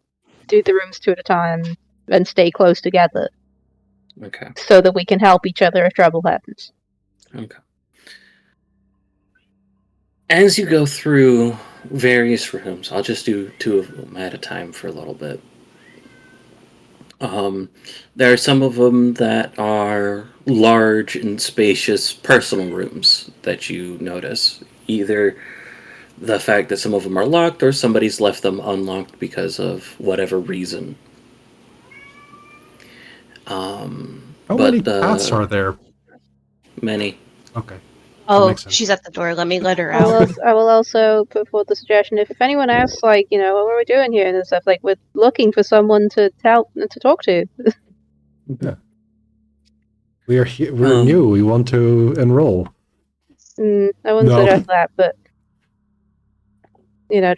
do the rooms two at a time and stay close together. Okay. So that we can help each other if trouble happens. Okay. As you go through various rooms, I'll just do two of them at a time for a little bit. There are some of them that are large and spacious personal rooms that you notice. Either the fact that some of them are locked or somebody's left them unlocked because of whatever reason. How many cats are there? Many. Okay. Oh, makes sense. she's at the door. Let me let her I will, out. also, I will also put forth the suggestion if anyone asks, like, what are we doing here and stuff, like, we're looking for someone to talk to. We're new. We want to enroll. I wouldn't No. suggest that, but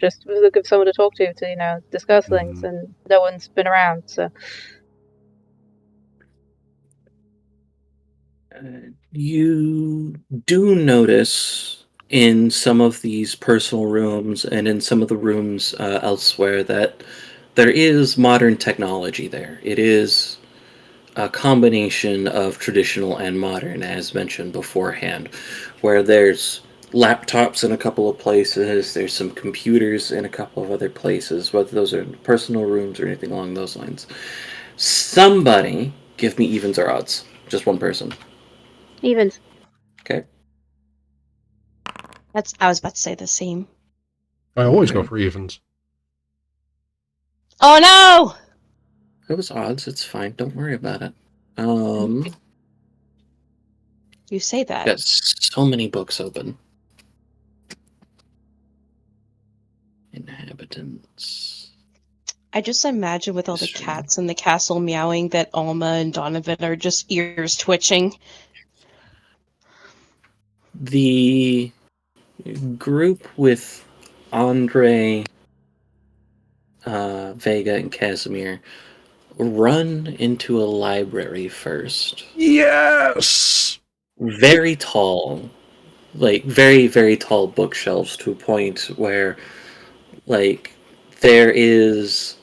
just looking for someone to talk to discuss things, and no one's been around, so. You do notice in some of these personal rooms and in some of the rooms elsewhere that there is modern technology there. It is a combination of traditional and modern, as mentioned beforehand, where there's laptops in a couple of places, there's some computers in a couple of other places, whether those are in personal rooms or anything along those lines. Somebody give me evens or odds. Just one person. Evens. Okay. I was about to say the same. I always go for evens. Oh no! It was odds. It's fine. Don't worry about it. You say that. Got so many books open. Inhabitants. I just imagine with all the cats in the castle meowing that Alma and Donovan are just ears twitching. The group with Andre, Vega, and Casimir run into a library first. Yes! Very tall. Like, very, very tall bookshelves to a point where, like, there is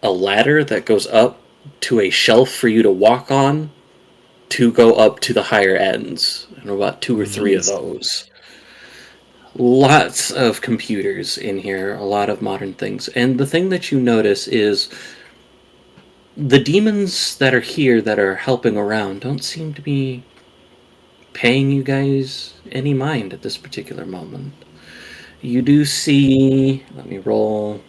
a ladder that goes up to a shelf for you to walk on to go up to the higher ends. And about two or three of those. Lots of computers in here, a lot of modern things. And the thing that you notice is the demons that are here that are helping around don't seem to be paying you guys any mind at this particular moment. You do see, let me roll.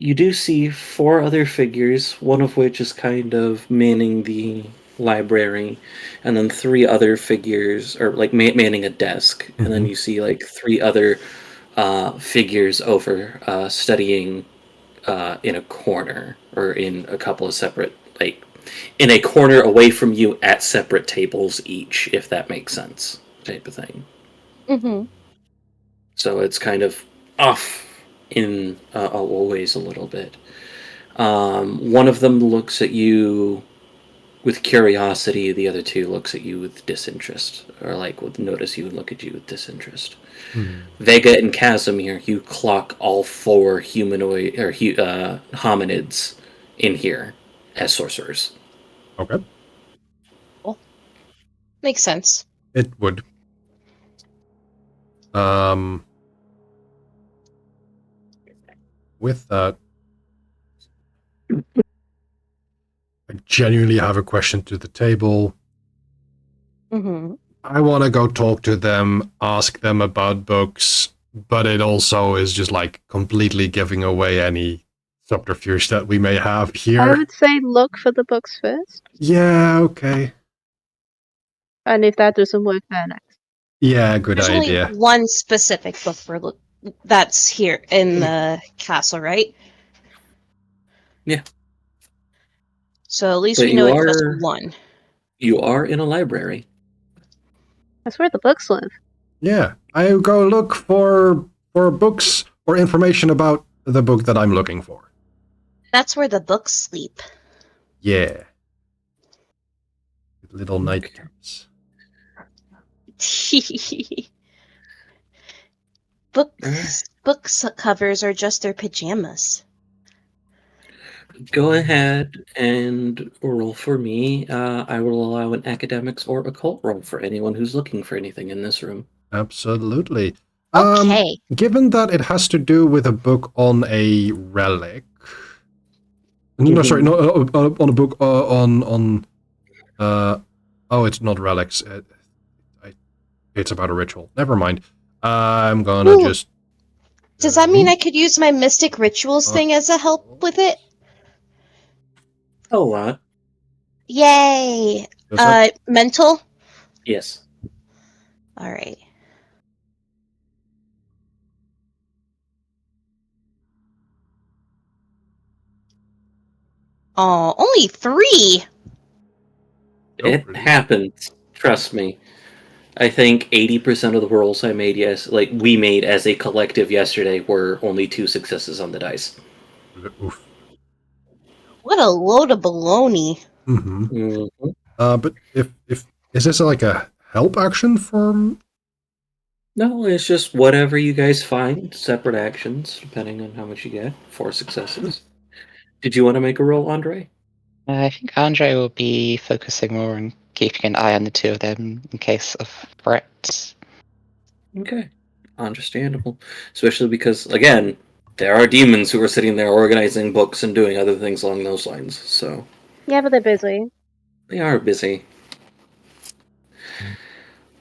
You do see four other figures, one of which is kind of manning the library, and then three other figures, or like manning a desk, and then you see like three other figures over studying in a corner or in a couple of separate, like in a corner away from you at separate tables each, if that makes sense, type of thing. Mm-hmm. So it's kind of off in a ways a little bit. One of them looks at you with curiosity. The other two looks at you with disinterest, or like would notice you and look at you with disinterest. Vega and Casimir, you clock all 4 humanoid or hominids in here as sorcerers. Okay. Makes sense. It would. With that, I genuinely have a question to the table. Mm-hmm. I want to go talk to them, ask them about books, but it also is just like completely giving away any subterfuge that we may have here. I would say look for the books first, Yeah, okay. and if that doesn't work, then next. Yeah, good There's idea. only one specific book that's here in the castle, right? Yeah. So at least But we know it's just one. You are in a library. That's where the books live. Yeah, I go look for books or information about the book that I'm looking for. That's where the books sleep. Yeah. Little nightcaps. Books covers are just their pajamas. Go ahead and roll for me. I will allow an academics or occult roll for anyone who's looking for anything in this room. Absolutely. Okay. Given that it has to do with a book on a relic. No, sorry, no, on a book on. Oh, it's not relics. It's about a ritual. Never mind. I'm gonna just. Does that mean I could use my mystic rituals thing as a help with it? A lot. Yay! Mental? Yes. Alright. Oh, only 3! It happens. Trust me. I think 80% of the rolls I made, we made as a collective yesterday, were only 2 successes on the dice. Oof. What a load of baloney. Mm-hmm. Mm-hmm. But if is this like a help action for? No, it's just whatever you guys find, separate actions, depending on how much you get. 4 successes. Did you want to make a roll, Andre? I think Andre will be focusing more on keeping an eye on the 2 of them in case of threats. Okay. Understandable. Especially because, again, there are demons who are sitting there organizing books and doing other things along those lines, so... Yeah, but they're busy. They are busy.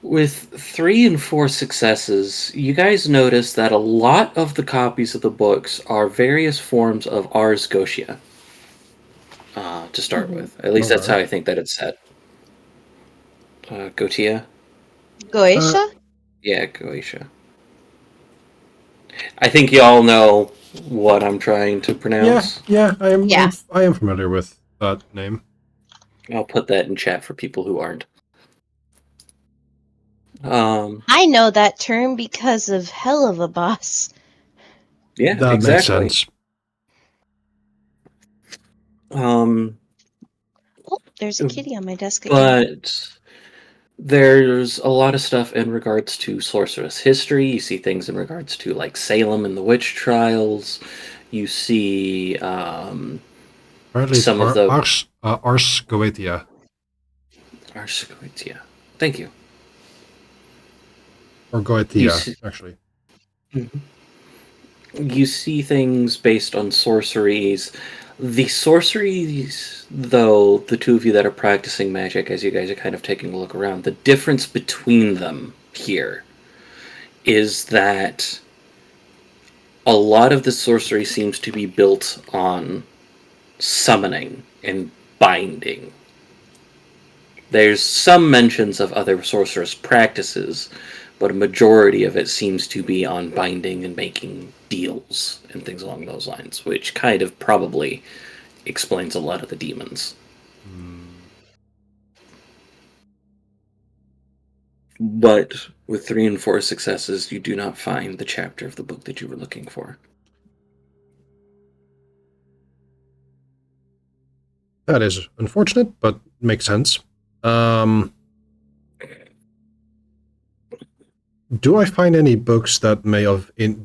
With 3 and 4 successes, you guys notice that a lot of the copies of the books are various forms of Ars Goetia. To start with. At least that's how I think that it's set. Goetia? Goetia? Yeah, Goetia. I think y'all know what I'm trying to pronounce. Yeah, I am familiar with that name. I'll put that in chat for people who aren't. I know that term because of Hell of a Boss. Yeah, that exactly. makes sense. Oh, there's a kitty on my desk again. But there's a lot of stuff in regards to sorceress history. You see things in regards to like Salem and the witch trials. You see Apparently, some of the Ars Goetia. Ars Goetia. Thank you. Or Goetia, actually. Mm-hmm. You see things based on sorceries. The sorceries, though, the 2 of you that are practicing magic, as you guys are kind of taking a look around, the difference between them here is that a lot of the sorcery seems to be built on summoning and binding. There's some mentions of other sorceress practices, but a majority of it seems to be on binding and making deals and things along those lines, which kind of probably explains a lot of the demons. But with 3 and 4 successes, you do not find the chapter of the book that you were looking for. That is unfortunate, but makes sense. Do I find any books that may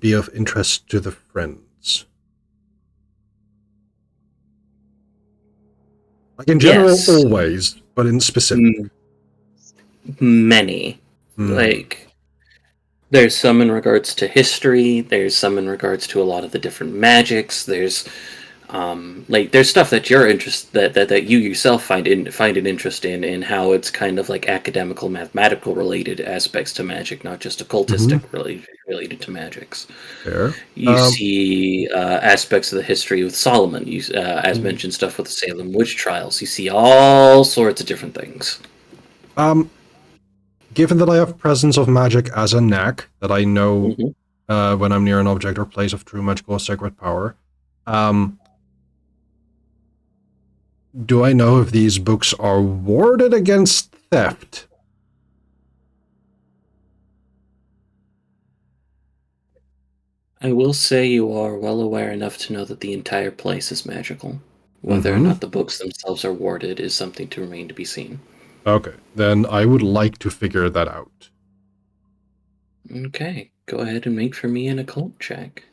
be of interest to the friends? Like in general, Yes. always, but in specific. Many. Hmm. Like, there's some in regards to history, there's some in regards to a lot of the different magics, there's there's stuff that you're that you yourself find an interest in how it's kind of like academical, mathematical related aspects to magic, not just occultistic related to magics. Fair. You see aspects of the history with Solomon. You, as mentioned, stuff with the Salem witch trials. You see all sorts of different things. Given that I have presence of magic as a knack, that I know Mm-hmm. when I'm near an object or place of true magical or sacred power, do I know if these books are warded against theft? I will say you are well aware enough to know that the entire place is magical. Whether or Mm-hmm. not the books themselves are warded is something to remain to be seen. Okay, then I would like to figure that out. Okay, go ahead and make for me an occult check.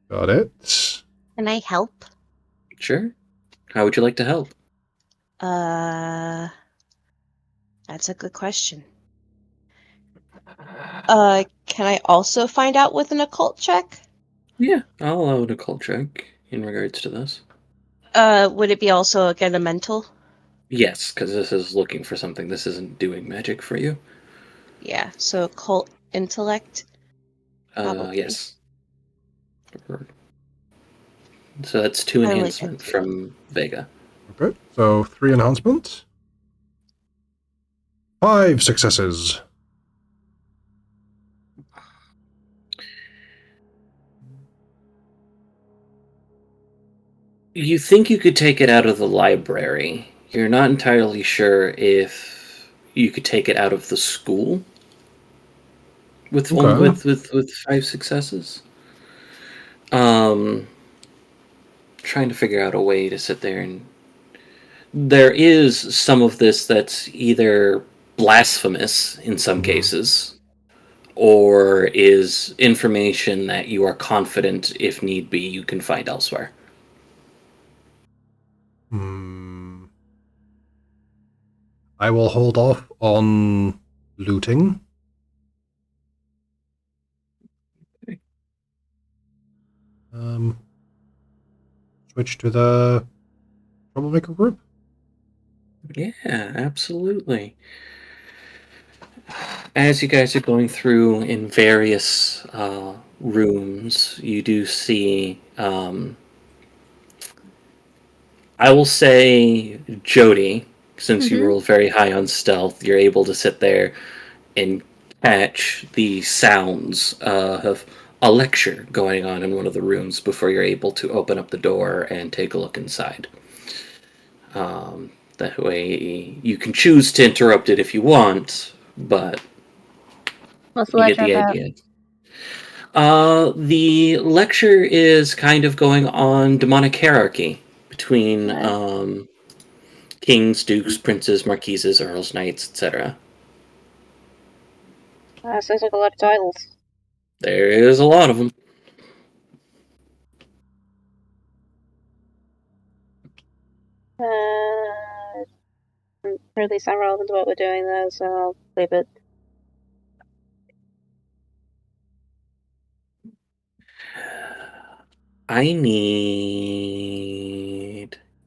Got it. Can I help? Sure. How would you like to help? That's a good question. Can I also find out with an occult check? Yeah, I'll allow an occult check in regards to this. Would it be also again a mental? Yes, because this is looking for something. This isn't doing magic for you. Yeah, so occult intellect? Probably. Yes. So that's 2 I only said enhancement 2. from Vega. Okay, so 3 enhancement. 5 successes. You think you could take it out of the library. You're not entirely sure if you could take it out of the school with Okay. with 5 successes. Um, trying to figure out a way to sit there and there is some of this that's either blasphemous in some cases or is information that you are confident if need be you can find elsewhere. I will hold off on looting. Switch to the troublemaker group. Yeah, absolutely. As you guys are going through in various rooms, you do see, I will say, Jody, since you rolled very high on stealth, you're able to sit there and catch the sounds of a lecture going on in one of the rooms before you're able to open up the door and take a look inside. That way, you can choose to interrupt it if you want, but What's the you get lecture the about? idea. The lecture is kind of going on demonic hierarchy between kings, dukes, princes, marquises, earls, knights, etc. Sounds like a lot of titles. There is a lot of them. Really sound relevant to what we're doing though, so I'll leave it. I need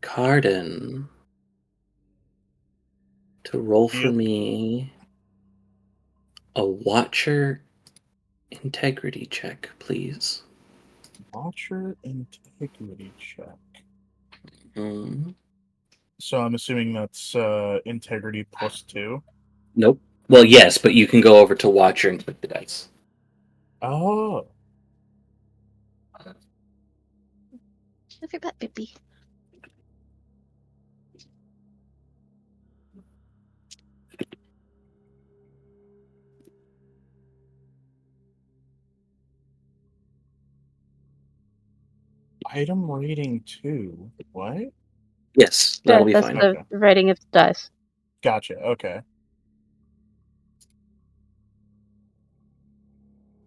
Carden to roll for Yep. me a Watcher integrity check, please. Watcher integrity check. Mm. So I'm assuming that's integrity +2. Nope. Well, yes, but you can go over to Watcher and click the dice. Oh. Move your butt, Bippy. Item rating 2. What? Yes, that'll be That's fine. the Okay. rating of the dice. Gotcha. Okay.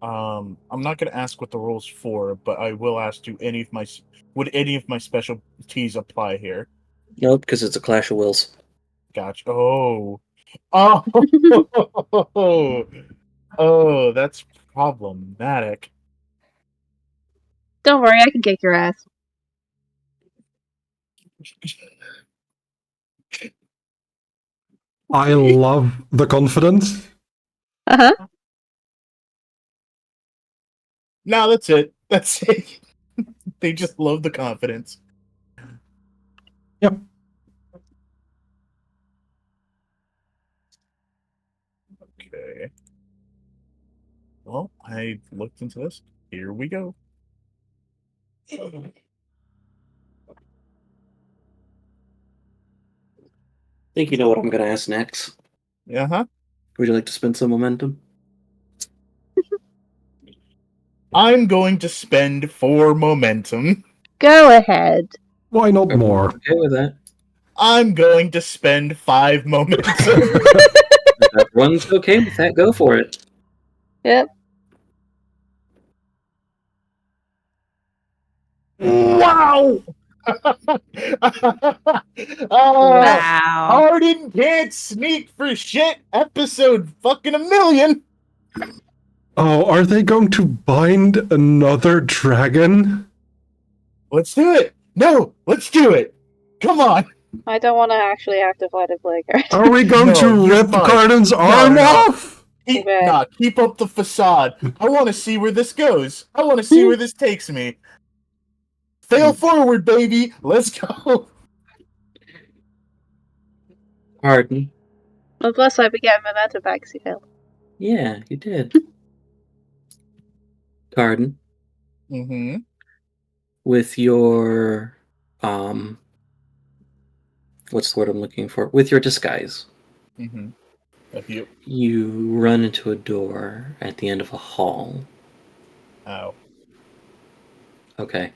I'm not gonna ask what the rules for, but I will ask: would any of my specialties apply here? Nope, because it's a Clash of Wills. Gotcha. Oh. Oh. Oh, that's problematic. Don't worry, I can kick your ass. I love the confidence. Uh-huh. No, that's it. That's it. They just love the confidence. Yep. Okay. Well, I looked into this. Here we go. I think you know what I'm going to ask next. Uh-huh. Would you like to spend some momentum? I'm going to spend 4 momentum. Go ahead. Why not more? Okay with that. I'm going to spend 5 momentum. If everyone's okay with that, go for it. Yep. Wow! Wow. Arden can't sneak for shit. Episode fucking a million. Oh, are they going to bind another dragon? Let's do it. No, let's do it. Come on. I don't want to actually have to fight a plague guard. Are we going No, to you're rip fine. Cardin's arm no. off? bad. Keep up the facade. I want to see where this goes. I want to see where this takes me. Fail forward, baby. Let's go. Pardon. Unless I beget momentum back, you failed. Yeah, you did. Carden, Mm-hmm. with your what's the word I'm looking for? With your disguise, Mm-hmm. You. you run into a door at the end of a hall. Ow. Okay.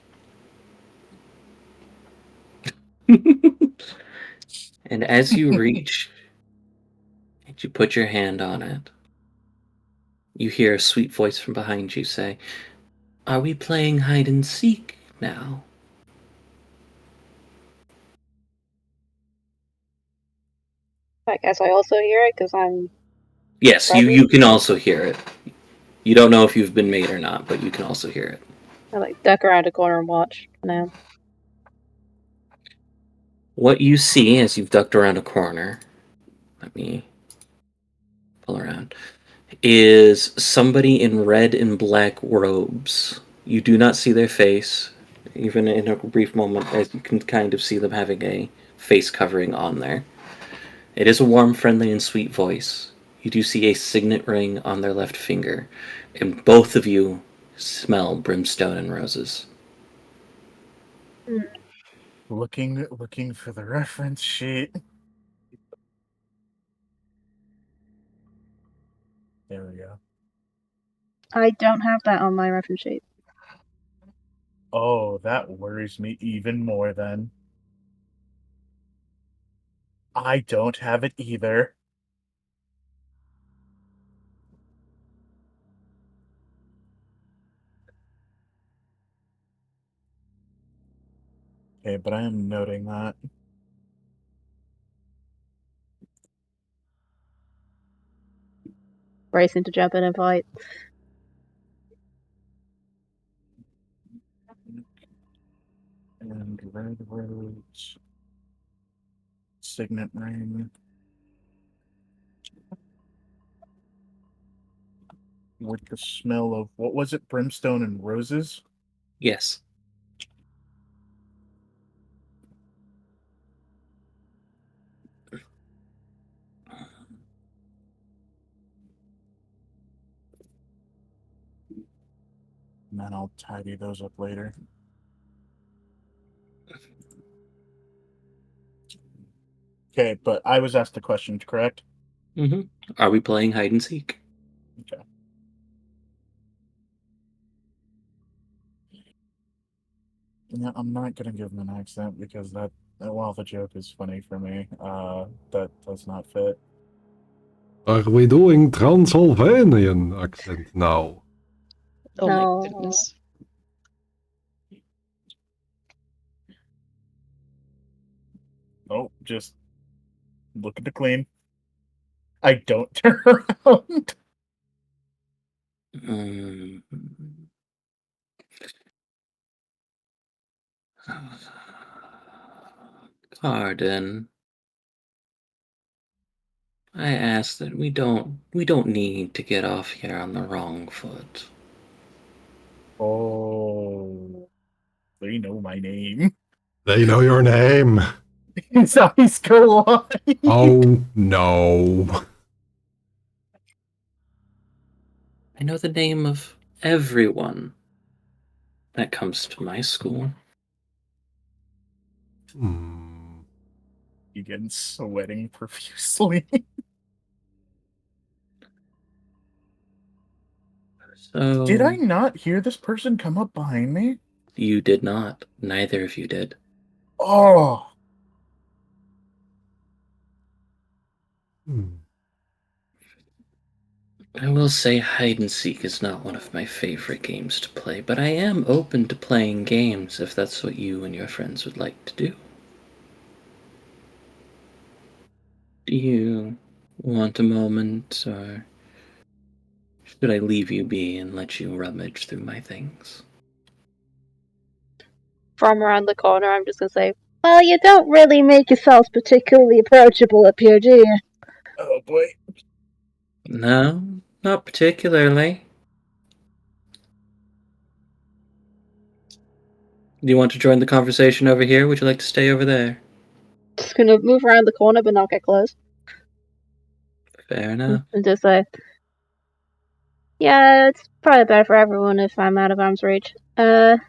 And as you reach and you put your hand on it, you hear a sweet voice from behind you say, "Are we playing hide and seek now?" I guess I also hear it because I'm. Yes, Probably. you can also hear it. You don't know if you've been made or not, but you can also hear it. I like duck around a corner and watch for now. What you see as you've ducked around a corner, let me pull around, is somebody in red and black robes. You do not see their face, even in a brief moment, as you can kind of see them having a face covering on there. It is a warm, friendly, and sweet voice. You do see a signet ring on their left finger, and both of you smell brimstone and roses. Looking for the reference sheet. There we go. I don't have that on my reference sheet. Oh, that worries me even more then. I don't have it either. Okay, but I am noting that. Racing to jump in and fight. And red rose. Signet ring. With the smell of, what was it? Brimstone and roses? Yes. And then I'll tidy those up later. Okay, but I was asked the question, correct? Mm-hmm. Are we playing hide and seek? Okay. Yeah, I'm not gonna give him an accent because that, while the joke is funny for me, that does not fit. Are we doing Transylvanian accent now? Oh No. my goodness. Oh, just looking to clean. I don't turn around. Mm. Pardon. I ask that we don't need to get off here on the wrong foot. Oh, they know my name. They know your name. His eyes go wide. Oh no. I know the name of everyone that comes to my school. Hmm. Begins sweating profusely. So Did I not hear this person come up behind me? you did not. Neither of you did. Oh, Hmm. I will say hide and seek is not one of my favorite games to play, but I am open to playing games if that's what you and your friends would like to do. Do you want a moment, or should I leave you be and let you rummage through my things? From around the corner, I'm just gonna say, well, you don't really make yourselves particularly approachable up here, do you? oh boy. No, not particularly. Do you want to join the conversation over here? Would you like to stay over there? Just gonna move around the corner but not get close. Fair enough. And just say, yeah, it's probably better for everyone if I'm out of arm's reach. And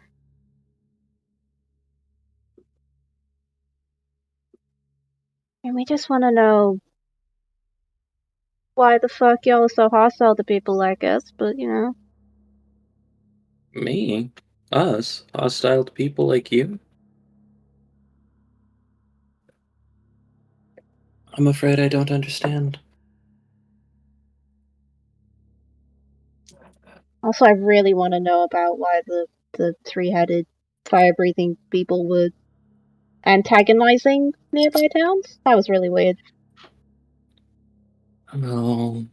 we just want to know why the fuck y'all are so hostile to people like us, but you know. Me? Us? Hostile to people like you? I'm afraid I don't understand. Also, I really want to know about why the three-headed, fire-breathing people were antagonizing nearby towns. That was really weird. Oh.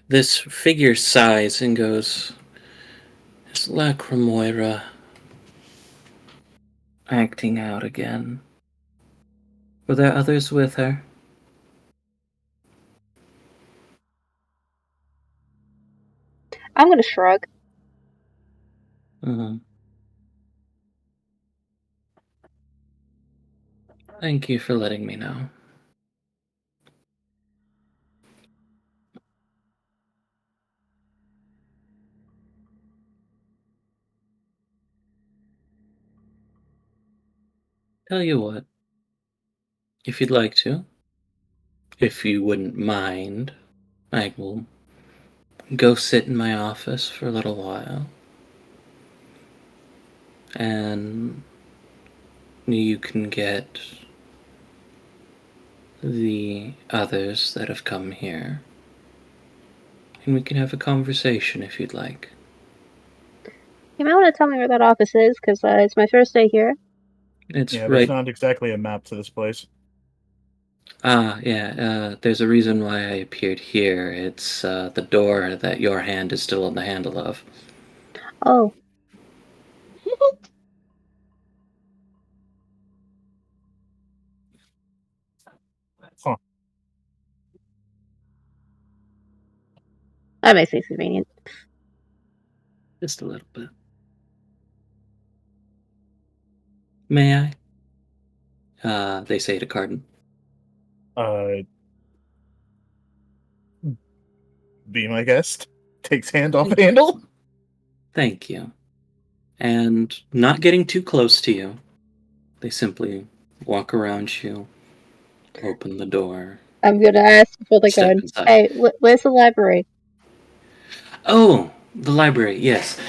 This figure sighs and goes, is Lacrimoira acting out again? Were there others with her? I'm gonna shrug. Mhm. Thank you for letting me know. Tell you what, if you'd like to, if you wouldn't mind, I will go sit in my office for a little while, and you can get the others that have come here, and we can have a conversation if you'd like. You might want to tell me where that office is, because it's my first day here. It's Yeah, there's right. not exactly a map to this place. Yeah, there's a reason why I appeared here. It's the door that your hand is still on the handle of. Oh, Huh. that makes things convenient. Just a little bit. May I? They say to Carden. Uh, be my guest. Takes hand off handle. Thank you. And not getting too close to you, they simply walk around you, open the door, I'm gonna ask before they go step in. inside. Hey, where's the library? Oh, the library, yes.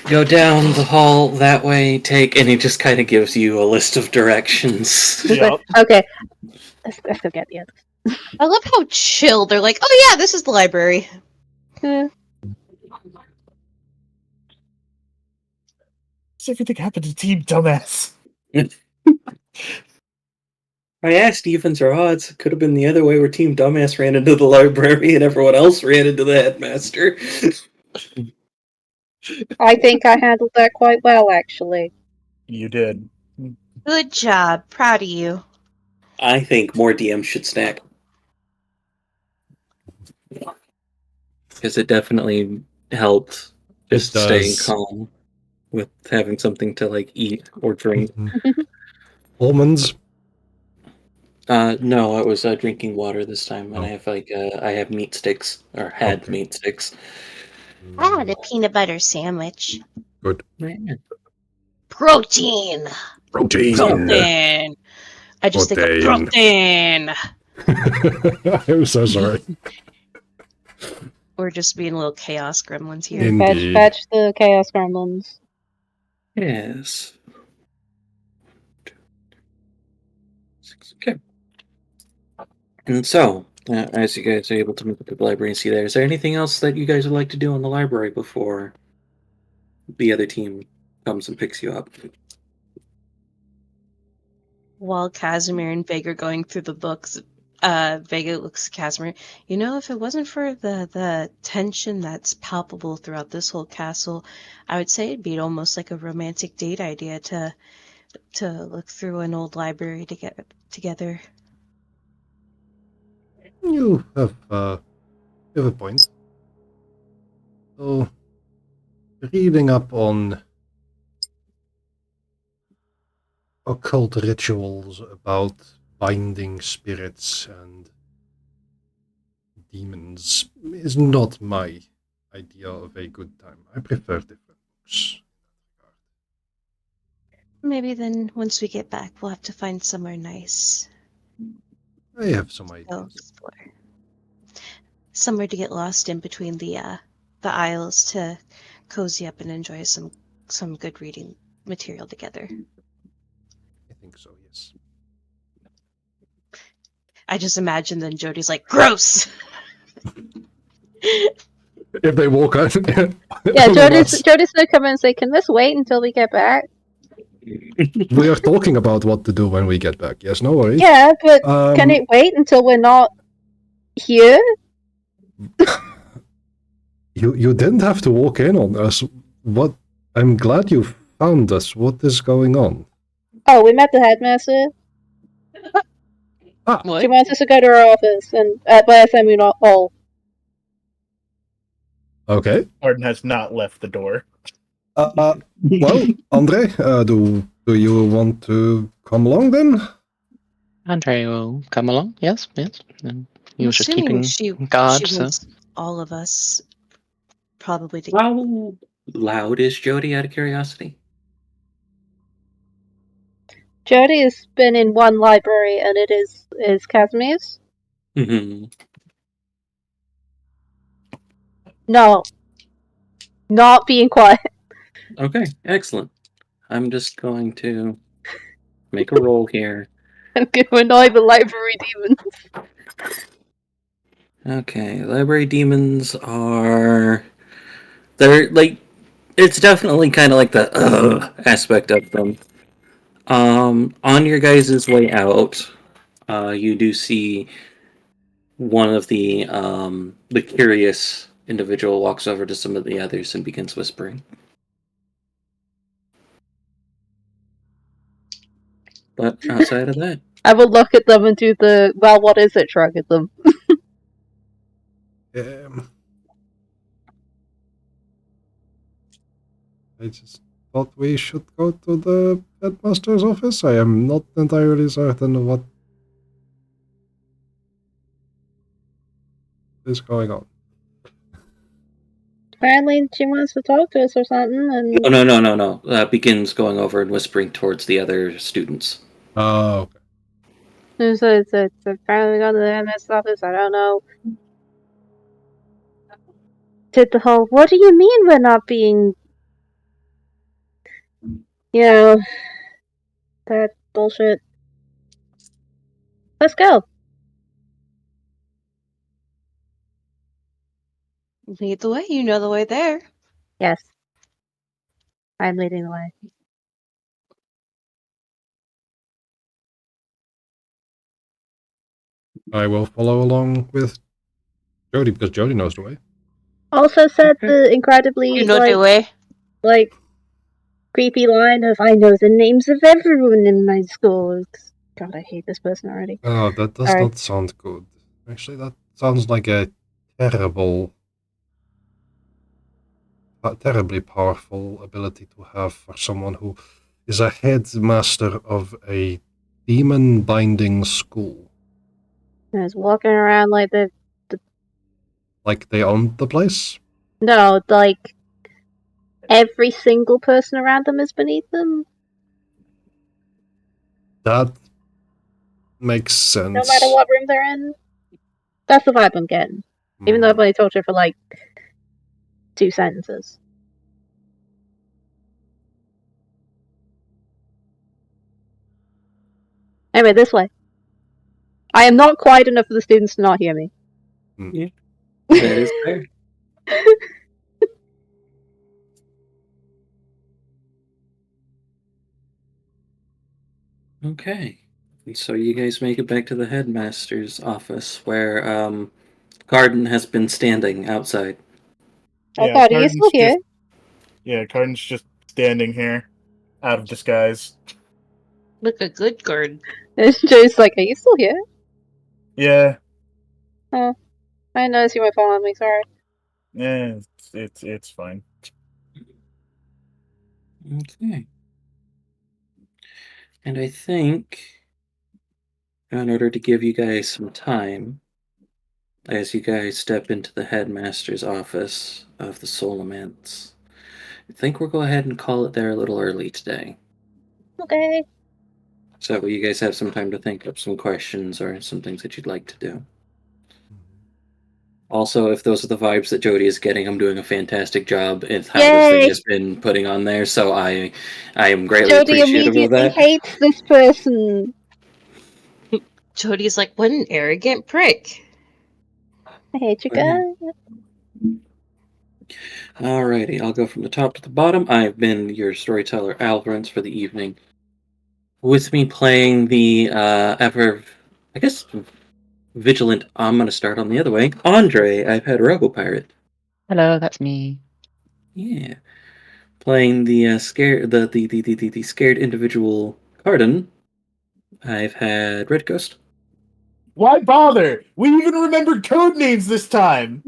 Go down the hall that way, and he just kind of gives you a list of directions. Yep. Okay, let's go get the others. I love how chill they're like, oh yeah, this is the library. Everything happened to Team Dumbass. I asked evens or odds. It could have been the other way where Team Dumbass ran into the library and everyone else ran into the headmaster. I think I handled that quite well, actually. You did. Good job. Proud of you. I think more DMs should snack. Because it definitely helped just staying does. calm with having something to like eat or drink. Almonds. No, I was drinking water this time, and Oh. I have meat sticks or had Okay. meat sticks. I had a peanut butter sandwich. Good. Protein. Protein. Protein. I just think of Protein. protein. I'm so sorry. We're just being little chaos gremlins here. Indeed. Fetch the Chaos Gremlins. Yes. Okay. And so, as you guys are able to move to the library and see there, is there anything else that you guys would like to do in the library before the other team comes and picks you up? While Casimir and Vega are going through the books, Vega looks at Casimir. You know, if it wasn't for the tension that's palpable throughout this whole castle, I would say it'd be almost like a romantic date idea to look through an old library to get together. You have a point. So, reading up on occult rituals about binding spirits and demons is not my idea of a good time. I prefer different books. Maybe then once we get back, we'll have to find somewhere nice I have some to ideas. explore. Somewhere to get lost in between the aisles to cozy up and enjoy some good reading material together. I think so, yes. I just imagine then Jody's like, gross! If they walk out. Yeah, Jody's gonna come in and say, "Can this wait until we get back?" We are talking about what to do when we get back. Yes, no worries. Yeah, but can it wait until we're not here? You didn't have to walk in on us. What? I'm glad you found us. What is going on? Oh, we met the headmaster. What? She wants us to go to her office, and by that time we're not all. Okay. Arden has not left the door. Well, Andre, do you want to come along then? Andre will come along. Yes. And he I'm was just assuming keeping guard. she So wants all of us probably to. How loud is Jody, out of curiosity? Jody has been in one library, and it is Casimir's. Mm-hmm. No, not being quiet. Okay, excellent. I'm just going to make a roll here. I'm going to annoy the library demons. Okay, library demons are... They're like... It's definitely kind of like the aspect of them. On your guys' way out, you do see one of the curious individual walks over to some of the others and begins whispering. But outside of that, I will look at them and do the, well, what is it, shrug at them. I just thought we should go to the headmaster's office. I am not entirely certain what is going on. Apparently she wants to talk to us or something, and No. Begins going over and whispering towards the other students. Oh, okay. so it's apparently gone to the MS office. I don't know. Did the whole, what do you mean we're not being, that bullshit. Let's go. Lead the way. You know the way there. Yes. I'm leading the way. I will follow along with Jody because Jody knows the way. Also said the incredibly, You know the way. like, creepy line of, I know the names of everyone in my school. God, I hate this person already. Oh, that does not sound good. Actually, that sounds like a terribly powerful ability to have for someone who is a headmaster of a demon binding school. I was walking around like Like they own the place? No, like, every single person around them is beneath them. That makes sense. No matter what room they're in. That's the vibe I'm getting. Even though I've only told her for like 2 sentences. Anyway, this way. I am not quiet enough for the students to not hear me. Yeah, that is fair. Okay. And so you guys make it back to the headmaster's office where Garden has been standing outside. Oh god, are you still here? Carden's just standing here, out of disguise. Look a good guard. Joe's like, are you still here? Yeah. Oh, I didn't notice you were following me, sorry. Yeah, it's fine. Okay. And I think, in order to give you guys some time, as you guys step into the headmaster's office of the Solomants, I think we'll go ahead and call it there a little early today. Okay. So you guys have some time to think up some questions or some things that you'd like to do. Also, if those are the vibes that Jody is getting, I'm doing a fantastic job in how this thing has been putting on there, so I am greatly Jody appreciative of immediately that. hates this person. Jody's like, what an arrogant prick. I hate you guys. Alrighty, I'll go from the top to the bottom. I've been your storyteller, Alvarez, for the evening. With me playing the vigilant. I'm going to start on the other way. Andre, I've had Robo Pirate. Hello, that's me. Yeah, playing the scared individual Carden. I've had Red Ghost. Why bother? We even remembered code names this time.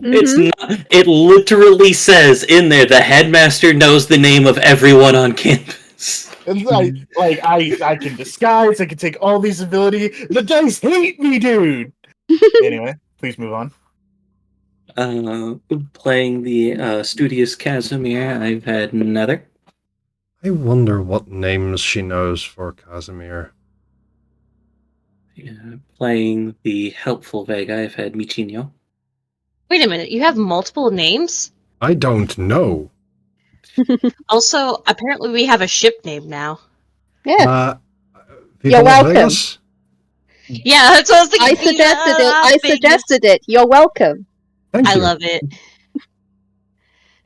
It's not. It literally says in there the headmaster knows the name of everyone on campus. And I can disguise. I can take all these abilities. The dice hate me, dude. Anyway, please move on. Playing the studious Casimir, I've had Nether. I wonder what names she knows for Casimir. Yeah, playing the helpful Vega, I've had Michinho. Wait a minute, you have multiple names? I don't know. Also, apparently we have a ship name now. Yeah. You're welcome. Vegas? Yeah, that's what I was thinking. I suggested it. You're welcome. Thank you. I love it.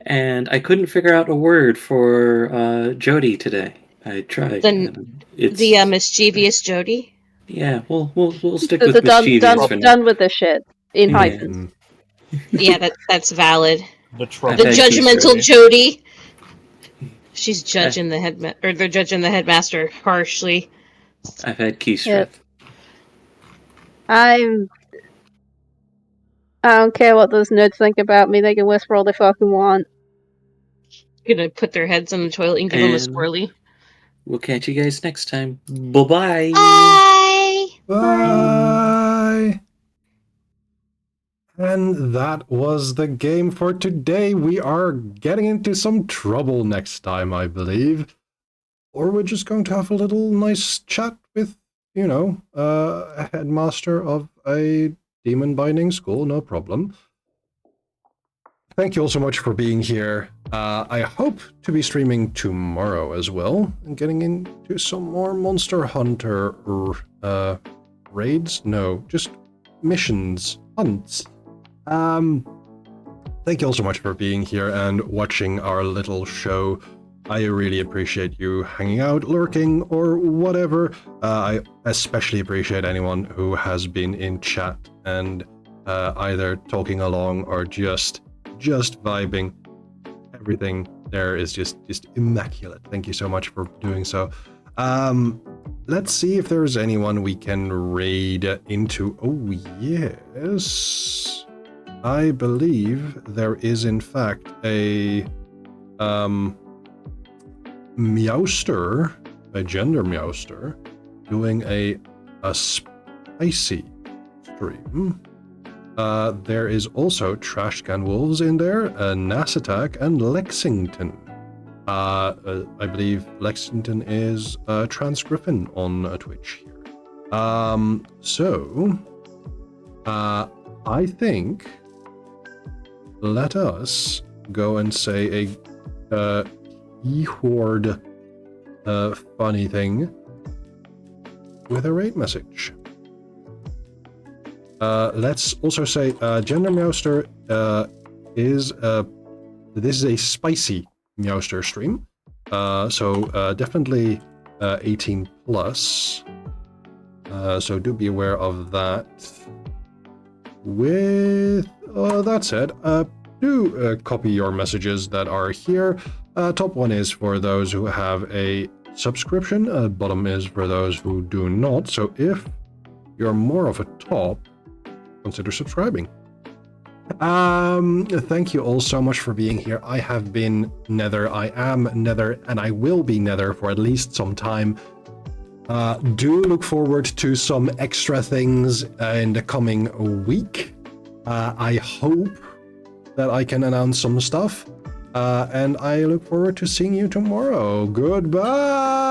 And I couldn't figure out a word for Jody today. I tried. The mischievous Jody. Yeah, we'll stick with mischievous for now. Done with the shit in hyphens. Yeah, that's valid. The judgmental Jody. She's judging they're judging the headmaster harshly. I've had Keystreth. I don't care what those nerds think about me. They can whisper all they fucking want. Gonna put their heads in the toilet and give them a swirly. We'll catch you guys next time. Bye-bye. Bye. Bye. And that was the game for today. We are getting into some trouble next time, I believe. Or we're just going to have a little nice chat with, a headmaster of a demon binding school, no problem. Thank you all so much for being here. I hope to be streaming tomorrow as well, and getting into some more Monster Hunter raids. No, just missions, hunts. Thank you all so much for being here and watching our little show. I really appreciate you hanging out, lurking, or whatever. I especially appreciate anyone who has been in chat and either talking along or just vibing. Everything there is just immaculate. Thank you so much for doing so. Let's see if there's anyone we can raid into. Oh yes, I believe there is in fact a Meowster, a gender Meowster, doing a spicy stream. There is also Trashcan Wolves in there, Nass Attack, and Lexington. I believe Lexington is Transgriffin on Twitch here. I think let us go and say a E-Horde funny thing with a raid message. Let's also say Gender Meowster is this is a spicy Meowster stream, so definitely 18 plus. So do be aware of that. With that said, do copy your messages that are here. Top one is for those who have a subscription. Bottom is for those who do not. So if you're more of a top, consider subscribing. Thank you all so much for being here. I have been Nether, I am Nether, and I will be Nether for at least some time. Do look forward to some extra things in the coming week. I hope that I can announce some stuff. And I look forward to seeing you tomorrow. Goodbye!